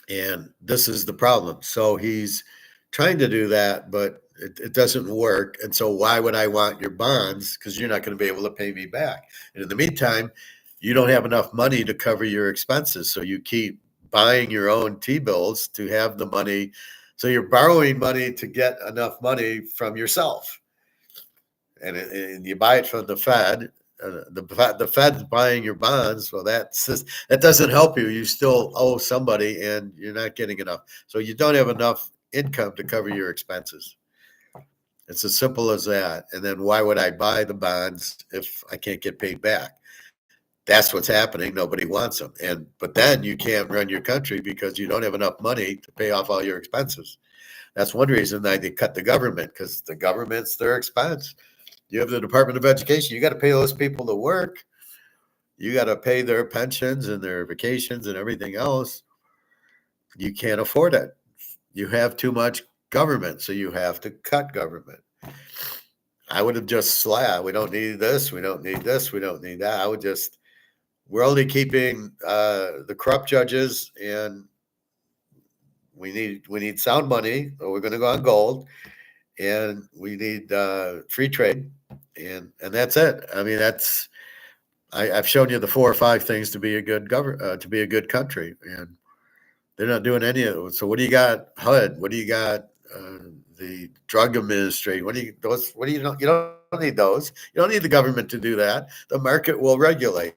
And this is the problem. So he's trying to do that, but It doesn't work. And so why would I want your bonds? Because you're not going to be able to pay me back. And in the meantime, you don't have enough money to cover your expenses. So you keep buying your own T-bills to have the money. So you're borrowing money to get enough money from yourself. And you buy it from the Fed. The Fed's buying your bonds. Well, that doesn't help you. You still owe somebody, and you're not getting enough. So you don't have enough income to cover your expenses. It's as simple as that. And then why would I buy the bonds if I can't get paid back? That's what's happening. Nobody wants them. But then you can't run your country because you don't have enough money to pay off all your expenses. That's one reason that they cut the government, because the government's their expense. You have the Department of Education. You got to pay those people to work. You got to pay their pensions and their vacations and everything else. You can't afford it. You have too much government, so you have to cut government. I would have just slapped. We don't need this. We don't need this. We don't need that. We're only keeping the corrupt judges, and we need sound money, or we're going to go on gold, and we need free trade, and that's it. I mean, I've shown you the 4 or 5 things to be a good to be a good country, and they're not doing any of it. So what do you got, HUD? What do you got? The drug administration. You don't need those. You don't need the government to do that. The market will regulate.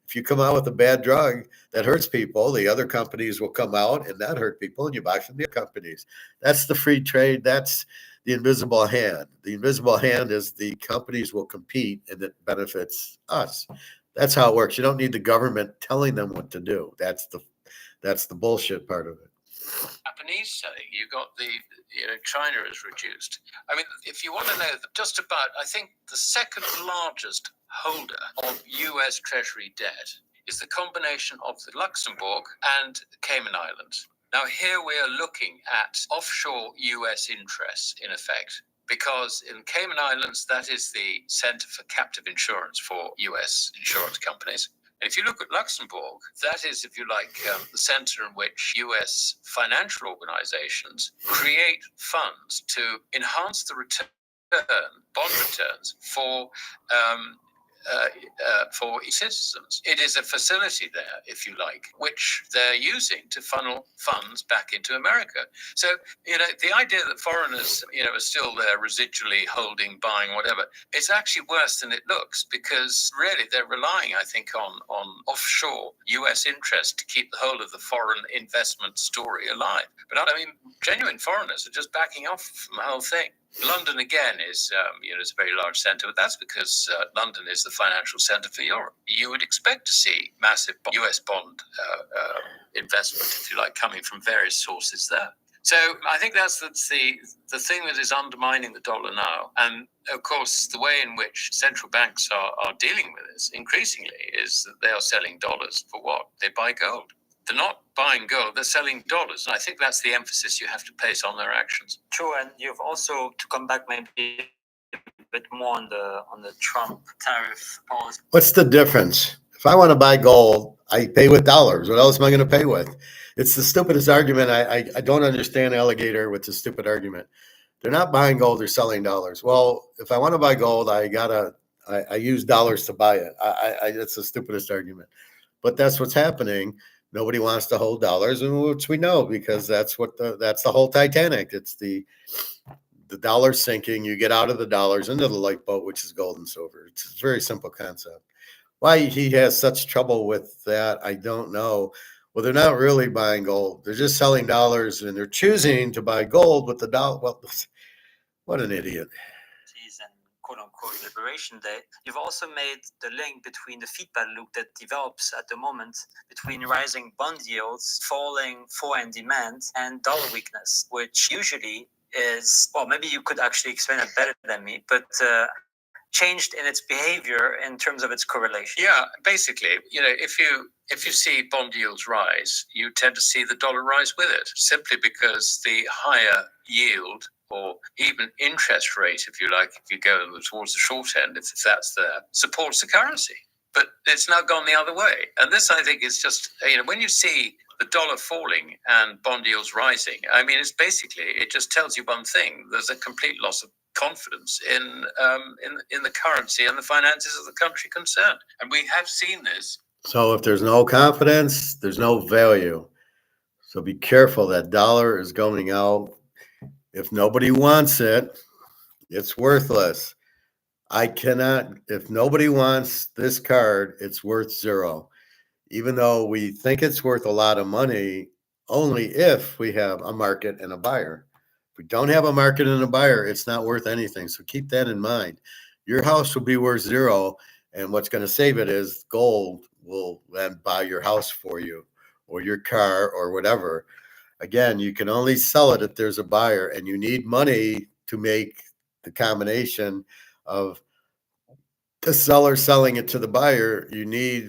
If you come out with a bad drug that hurts people, the other companies will come out and not hurt people, and you buy from the companies. That's the free trade. That's the invisible hand. The invisible hand is the companies will compete, and it benefits us. That's how it works. You don't need the government telling them what to do. That's the bullshit part of it. Japanese selling, you got China is reduced. I mean, if you want to know, just about, I think the second largest holder of US Treasury debt is the combination of the Luxembourg and Cayman Islands. Now, here we are looking at offshore US interests, in effect, because in Cayman Islands, that is the center for captive insurance for US insurance companies. And if you look at Luxembourg, that is, if you like, the center in which US financial organizations create funds to enhance the bond returns for citizens. It is a facility there, if you like, which they're using to funnel funds back into America. So, the idea that foreigners, are still there residually holding, buying, whatever, it's actually worse than it looks, because really they're relying, I think, on offshore US interest to keep the whole of the foreign investment story alive. But I mean, genuine foreigners are just backing off from the whole thing. London, again, is a very large centre, but that's because London is the financial centre for Europe. You would expect to see massive US bond investment, if you like, coming from various sources there. So I think that's the thing that is undermining the dollar now. And, of course, the way in which central banks are dealing with this increasingly is that they are selling dollars for what? They buy gold. They're not buying gold, they're selling dollars. And I think that's the emphasis you have to place on their actions. True, and you've also, to come back maybe a bit more on the Trump tariff policy. What's the difference? If I want to buy gold, I pay with dollars. What else am I going to pay with? It's the stupidest argument. I don't understand Alligator with the stupid argument. They're not buying gold, they're selling dollars. Well, if I want to buy gold, I use dollars to buy it. It's the stupidest argument. But that's what's happening. Nobody wants to hold dollars, and which we know, because that's the whole Titanic. It's the dollar sinking. You get out of the dollars into the lifeboat, which is gold and silver. It's a very simple concept. Why he has such trouble with that, I don't know. Well, they're not really buying gold. They're just selling dollars, and they're choosing to buy gold with the dollar. Well, what an idiot. And quote-unquote Liberation Day. You've also made the link between the feedback loop that develops at the moment between rising bond yields, falling foreign demand, and dollar weakness, which usually is, well, maybe you could actually explain it better than me, but changed in its behavior in terms of its correlation. Yeah, basically, if you see bond yields rise, you tend to see the dollar rise with it, simply because the higher yield or even interest rate, if you like, if you go towards the short end, if that's there, supports the currency. But it's now gone the other way. And this, I think, is just, when you see the dollar falling and bond yields rising. I mean, it's basically, it just tells you one thing: there's a complete loss of confidence in the currency and the finances of the country concerned, and we have seen this. So if there's no confidence, there's no value. So be careful. That dollar is going out. If nobody wants it, it's worthless. If nobody wants this card, it's worth zero. Even though we think it's worth a lot of money, only if we have a market and a buyer. If we don't have a market and a buyer, it's not worth anything. So keep that in mind. Your house will be worth zero, and what's going to save it is gold will then buy your house for you, or your car, or whatever. Again, you can only sell it if there's a buyer, and you need money to make the combination of the seller selling it to the buyer.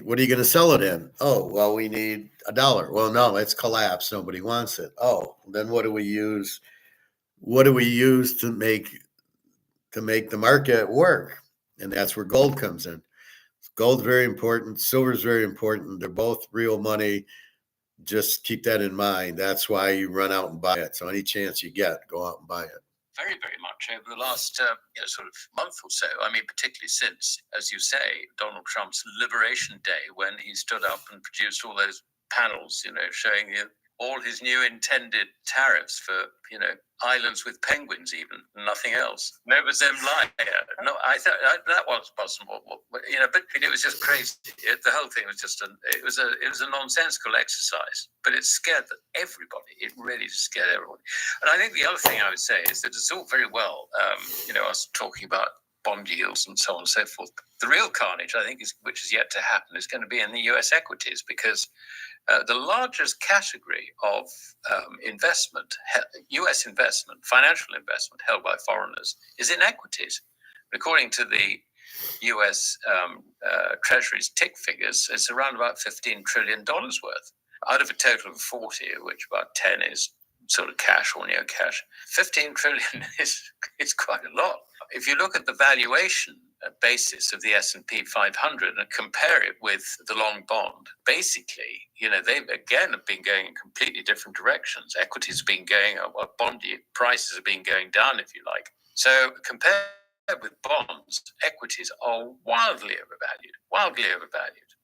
What are you going to sell it in? Oh, well, we need $1. Well, no, it's collapsed. Nobody wants it. Oh, then what do we use? What do we use to make the market work? And that's where gold comes in. Gold's very important. Silver's very important. They're both real money. Just keep that in mind. That's why you run out and buy it. So any chance you get, go out and buy it. Very, very much over the last sort of month or so. I mean, particularly since, as you say, Donald Trump's Liberation Day, when he stood up and produced all those panels, showing all his new intended tariffs for, islands with penguins, even nothing else. Nova Zemlya. No, I thought that was possible. But it was just crazy. The whole thing was just it was a nonsensical exercise. But it scared everybody. It really scared everybody. And I think the other thing I would say is that it's all very well, us talking about bond yields and so on and so forth. The real carnage, I think, which is yet to happen, is going to be in the U.S. equities, because the largest category of investment, U.S. investment, financial investment held by foreigners, is in equities. According to the U.S. Treasury's tick figures, it's around about $15 trillion worth, out of a total of 40, which about 10 is sort of cash or near cash. 15 trillion is quite a lot. If you look at the valuation basis of the S&P 500 and compare it with the long bond, basically, they again have been going in completely different directions. Equities have been going up, bond prices have been going down, if you like. So compared with bonds, equities are wildly overvalued.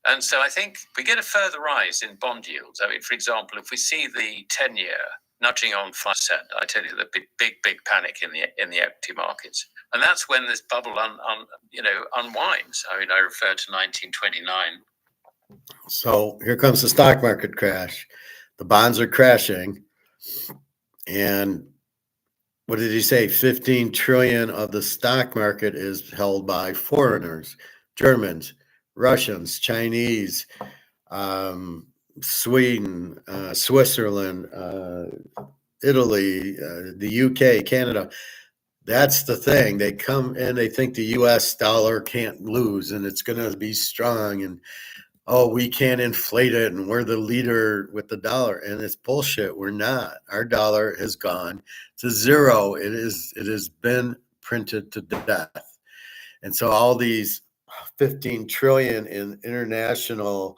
And so I think we get a further rise in bond yields. I mean, for example, if we see the 10-year nudging on 5%, I tell you, the big panic in the equity markets. And that's when this bubble unwinds. I mean, I refer to 1929. So here comes the stock market crash. The bonds are crashing. And what did he say? 15 trillion of the stock market is held by foreigners, Germans, Russians, Chinese, Sweden, Switzerland, Italy, the UK, Canada. That's the thing. They come and they think the US dollar can't lose and it's going to be strong, and we can't inflate it and we're the leader with the dollar. And it's bullshit. We're not. Our dollar has gone to zero. It has been printed to death. And so all these 15 trillion in international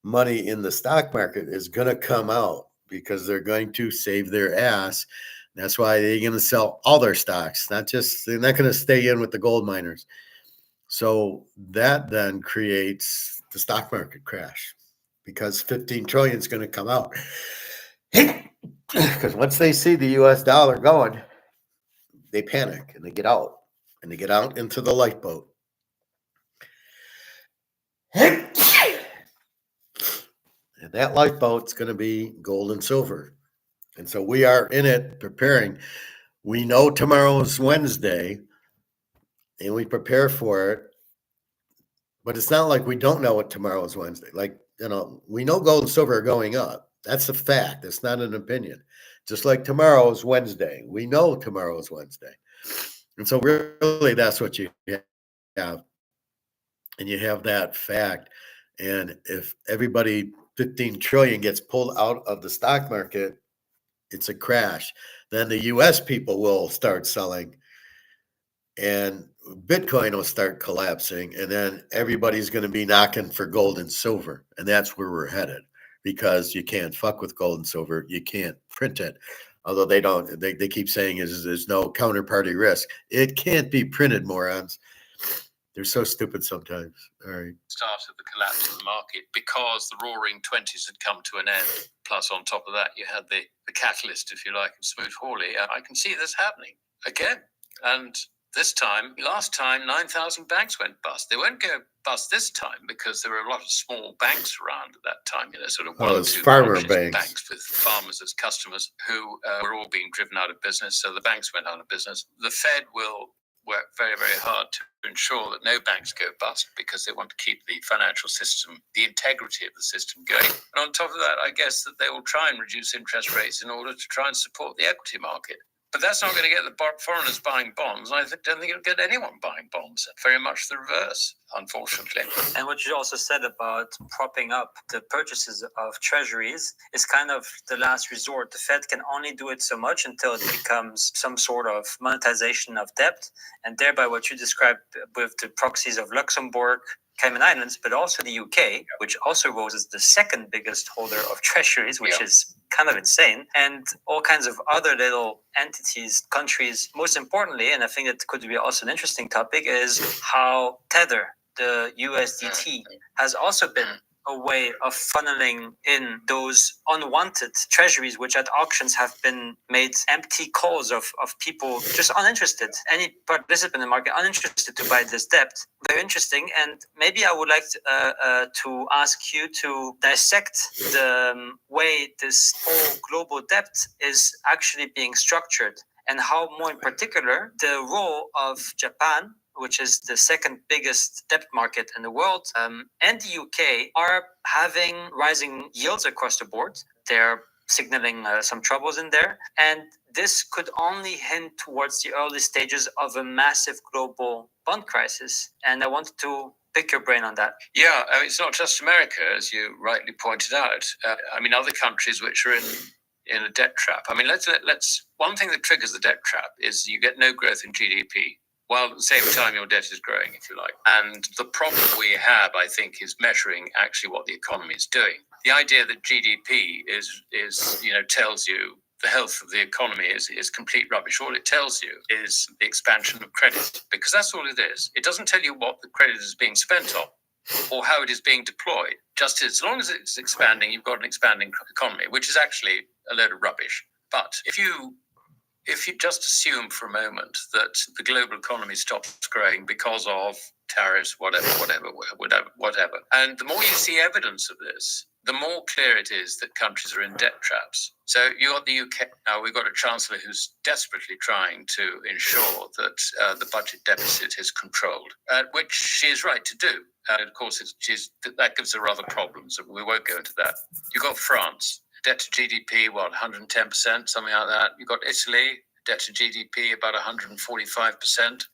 money in the stock market is going to come out because they're going to save their ass. That's why they're going to sell all their stocks. They're not going to stay in with the gold miners. So that then creates the stock market crash, because 15 trillion is going to come out. Because once they see the US dollar going, they panic and they get out into the lifeboat. And that lifeboat's going to be gold and silver. And so we are in it preparing. We know tomorrow's Wednesday and we prepare for it. But it's not like we don't know what tomorrow is Wednesday. We know gold and silver are going up. That's a fact. It's not an opinion. Just like tomorrow is Wednesday. We know tomorrow is Wednesday. And so really that's what you have. And you have that fact. And if 15 trillion gets pulled out of the stock market, it's a crash. Then the US people will start selling and Bitcoin will start collapsing, and then everybody's going to be knocking for gold and silver, and that's where we're headed. because you can't fuck with gold and silver. You can't print it. Although they keep saying there's no counterparty risk. It can't be printed, morons. They're so stupid sometimes. All right. Start of the collapse of the market because the roaring 20s had come to an end. Plus, on top of that, you had the catalyst, if you like, of Smoot-Hawley. I can see this happening again. And last time, 9,000 banks went bust. They won't go bust this time because there were a lot of small banks around at that time, sort of one or two farmer banks with farmers as customers who were all being driven out of business. So the banks went out of business. The Fed will work very, very hard to ensure that no banks go bust because they want to keep the financial system, the integrity of the system going. And on top of that, I guess that they will try and reduce interest rates in order to try and support the equity market. But that's not going to get the foreigners buying bonds. I don't think it'll get anyone buying bonds. Very much the reverse, unfortunately. And what you also said about propping up the purchases of treasuries is kind of the last resort. The Fed can only do it so much until it becomes some sort of monetization of debt. And thereby what you described with the proxies of Luxembourg, Cayman Islands, but also the UK, which also rose as the second biggest holder of treasuries, which is kind of insane, and all kinds of other little entities, countries. Most importantly, and I think that could be also an interesting topic, is how Tether, the USDT, has also been a way of funneling in those unwanted treasuries, which at auctions have been made empty calls of people just uninterested, any participant in the market uninterested to buy this debt. Very interesting. And maybe I would like to ask you to dissect the way this whole global debt is actually being structured, and how, more in particular, the role of Japan, which is the second biggest debt market in the world, and the UK are having rising yields across the board. They're signaling some troubles in there. And this could only hint towards the early stages of a massive global bond crisis. And I wanted to pick your brain on that. Yeah, it's not just America, as you rightly pointed out. Other countries which are in a debt trap. Let's one thing that triggers the debt trap is you get no growth in GDP, while at the same time your debt is growing, if you like. And the problem we have, I think, is measuring actually what the economy is doing. The idea that GDP is tells you the health of the economy is complete rubbish. All it tells you is the expansion of credit, because that's all it is. It doesn't tell you what the credit is being spent on or how it is being deployed. Just as long as it's expanding, you've got an expanding economy, which is actually a load of rubbish. But if you just assume for a moment that the global economy stops growing because of tariffs, whatever, and the more you see evidence of this, the more clear it is that countries are in debt traps. So you got the UK now. We've got a chancellor who's desperately trying to ensure that the budget deficit is controlled, which she is right to do. And of course, that gives her other problems. We won't go into that. You've got France. Debt to GDP, 110%, something like that. You've got Italy, debt to GDP, about 145%.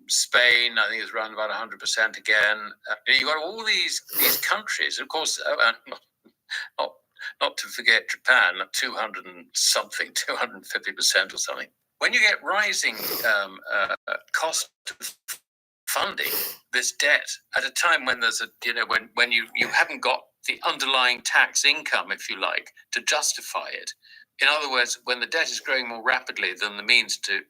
Spain, I think, is around about 100% again. You've got all these countries, of course, not to forget Japan, 200 and something, 250% or something. When you get rising cost of funding this debt at a time when there's when you haven't got the underlying tax income, if you like, to justify it. In other words, when the debt is growing more rapidly than the means to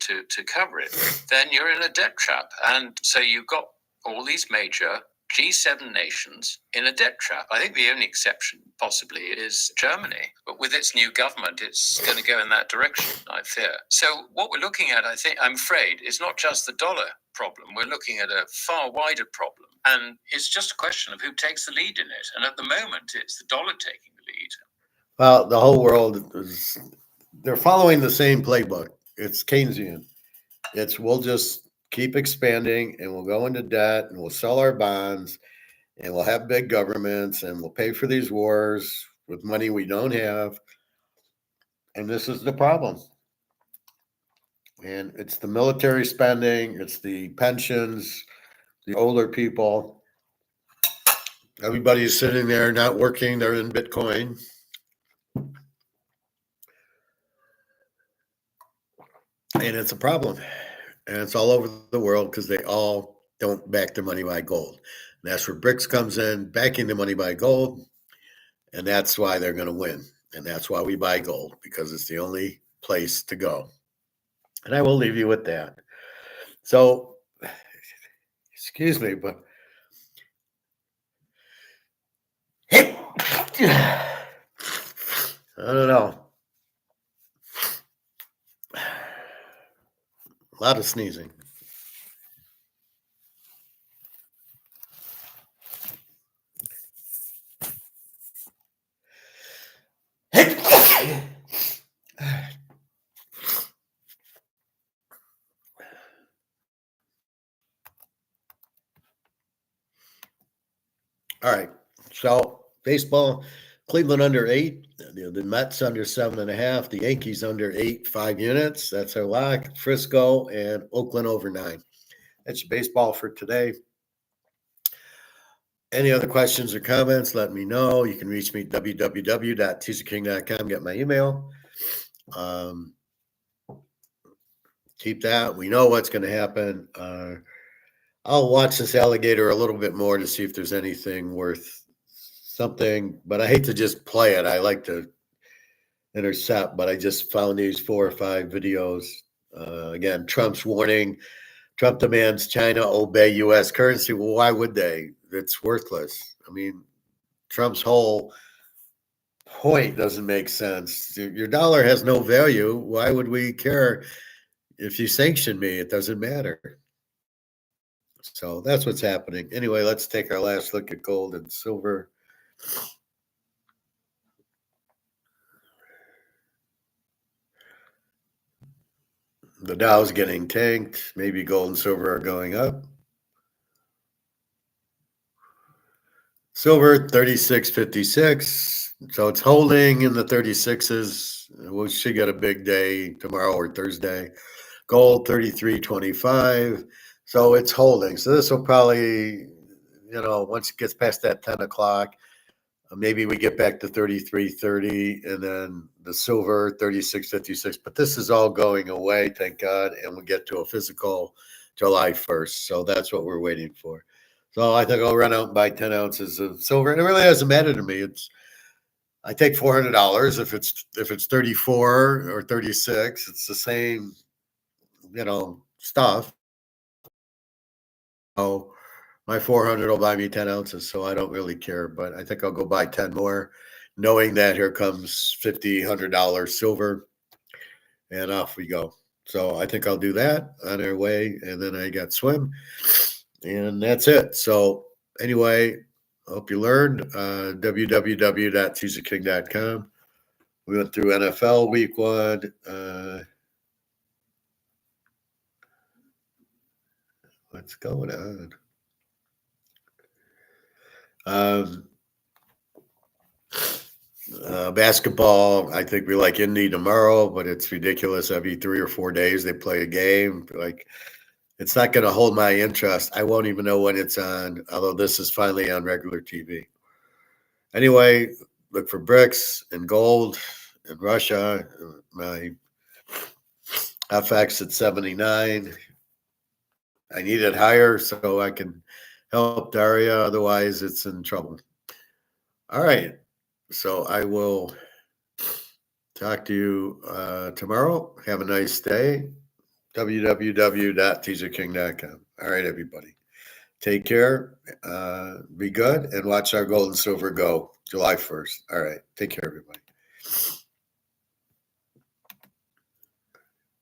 cover it, then you're in a debt trap. And so you've got all these major G7 nations in a debt trap. I think the only exception possibly is Germany. But with its new government, it's going to go in that direction, I fear. So what we're looking at, I'm afraid, is not just the dollar problem. We're looking at a far wider problem. And it's just a question of who takes the lead in it. And at the moment, it's the dollar taking the lead. Well, the whole world they're following the same playbook. It's Keynesian. We'll just keep expanding and we'll go into debt and we'll sell our bonds and we'll have big governments and we'll pay for these wars with money we don't have. And this is the problem. And it's the military spending, it's the pensions, the older people. Everybody's sitting there not working, they're in Bitcoin. And it's a problem. And it's all over the world because they all don't back their money by gold. And that's where BRICS comes in, backing the money by gold. And that's why they're going to win. And that's why we buy gold, because it's the only place to go. And I will leave you with that. So, excuse me, but I don't know. A lot of sneezing. All right. So baseball, Cleveland under 8. The Mets under 7.5. The Yankees under 8, 5 units. That's our lock. Frisco and Oakland over 9. That's your baseball for today. Any other questions or comments, let me know. You can reach me at www.teaserking.com. Get my email. Keep that. We know what's going to happen. I'll watch this alligator a little bit more to see if there's anything worth something, but I hate to just play it. I like to intercept, but I just found these 4 or 5 videos. Again, Trump's warning. Trump demands China obey U.S. currency. Well, why would they? It's worthless. I mean, Trump's whole point doesn't make sense. Your dollar has no value. Why would we care if you sanction me? It doesn't matter. So that's what's happening. Anyway, let's take our last look at gold and silver. The Dow's getting tanked. Maybe gold and silver are going up. Silver 36.56. So it's holding in the 36s. We should get a big day tomorrow or Thursday. Gold 33.25. So it's holding. So this will probably, once it gets past that 10 o'clock, maybe we get back to 33.30, and then the silver 36.56. But this is all going away, thank God, and we get to a physical July 1st. So that's what we're waiting for. So I think I'll run out and buy 10 ounces of silver, and it really doesn't matter to me. I take $400 if it's 34 or 36. It's the same, stuff. So my 400 will buy me 10 ounces, so I don't really care. But I think I'll go buy 10 more, knowing that here comes $50, $100 silver, and off we go. So I think I'll do that on our way, and then I got swim, and that's it. So anyway, I hope you learned. www.teaserking.com. We went through NFL week 1. What's going on? Basketball, I think we like Indy tomorrow, but it's ridiculous. Every 3 or 4 days they play a game. Like, it's not going to hold my interest. I won't even know when it's on, although this is finally on regular TV. Anyway, look for bricks and gold in Russia. My FX at 79. I need it higher so I can help Daria. Otherwise, it's in trouble. All right. So I will talk to you tomorrow. Have a nice day. www.teaserking.com. All right, everybody. Take care. Be good and watch our gold and silver go July 1st. All right. Take care, everybody.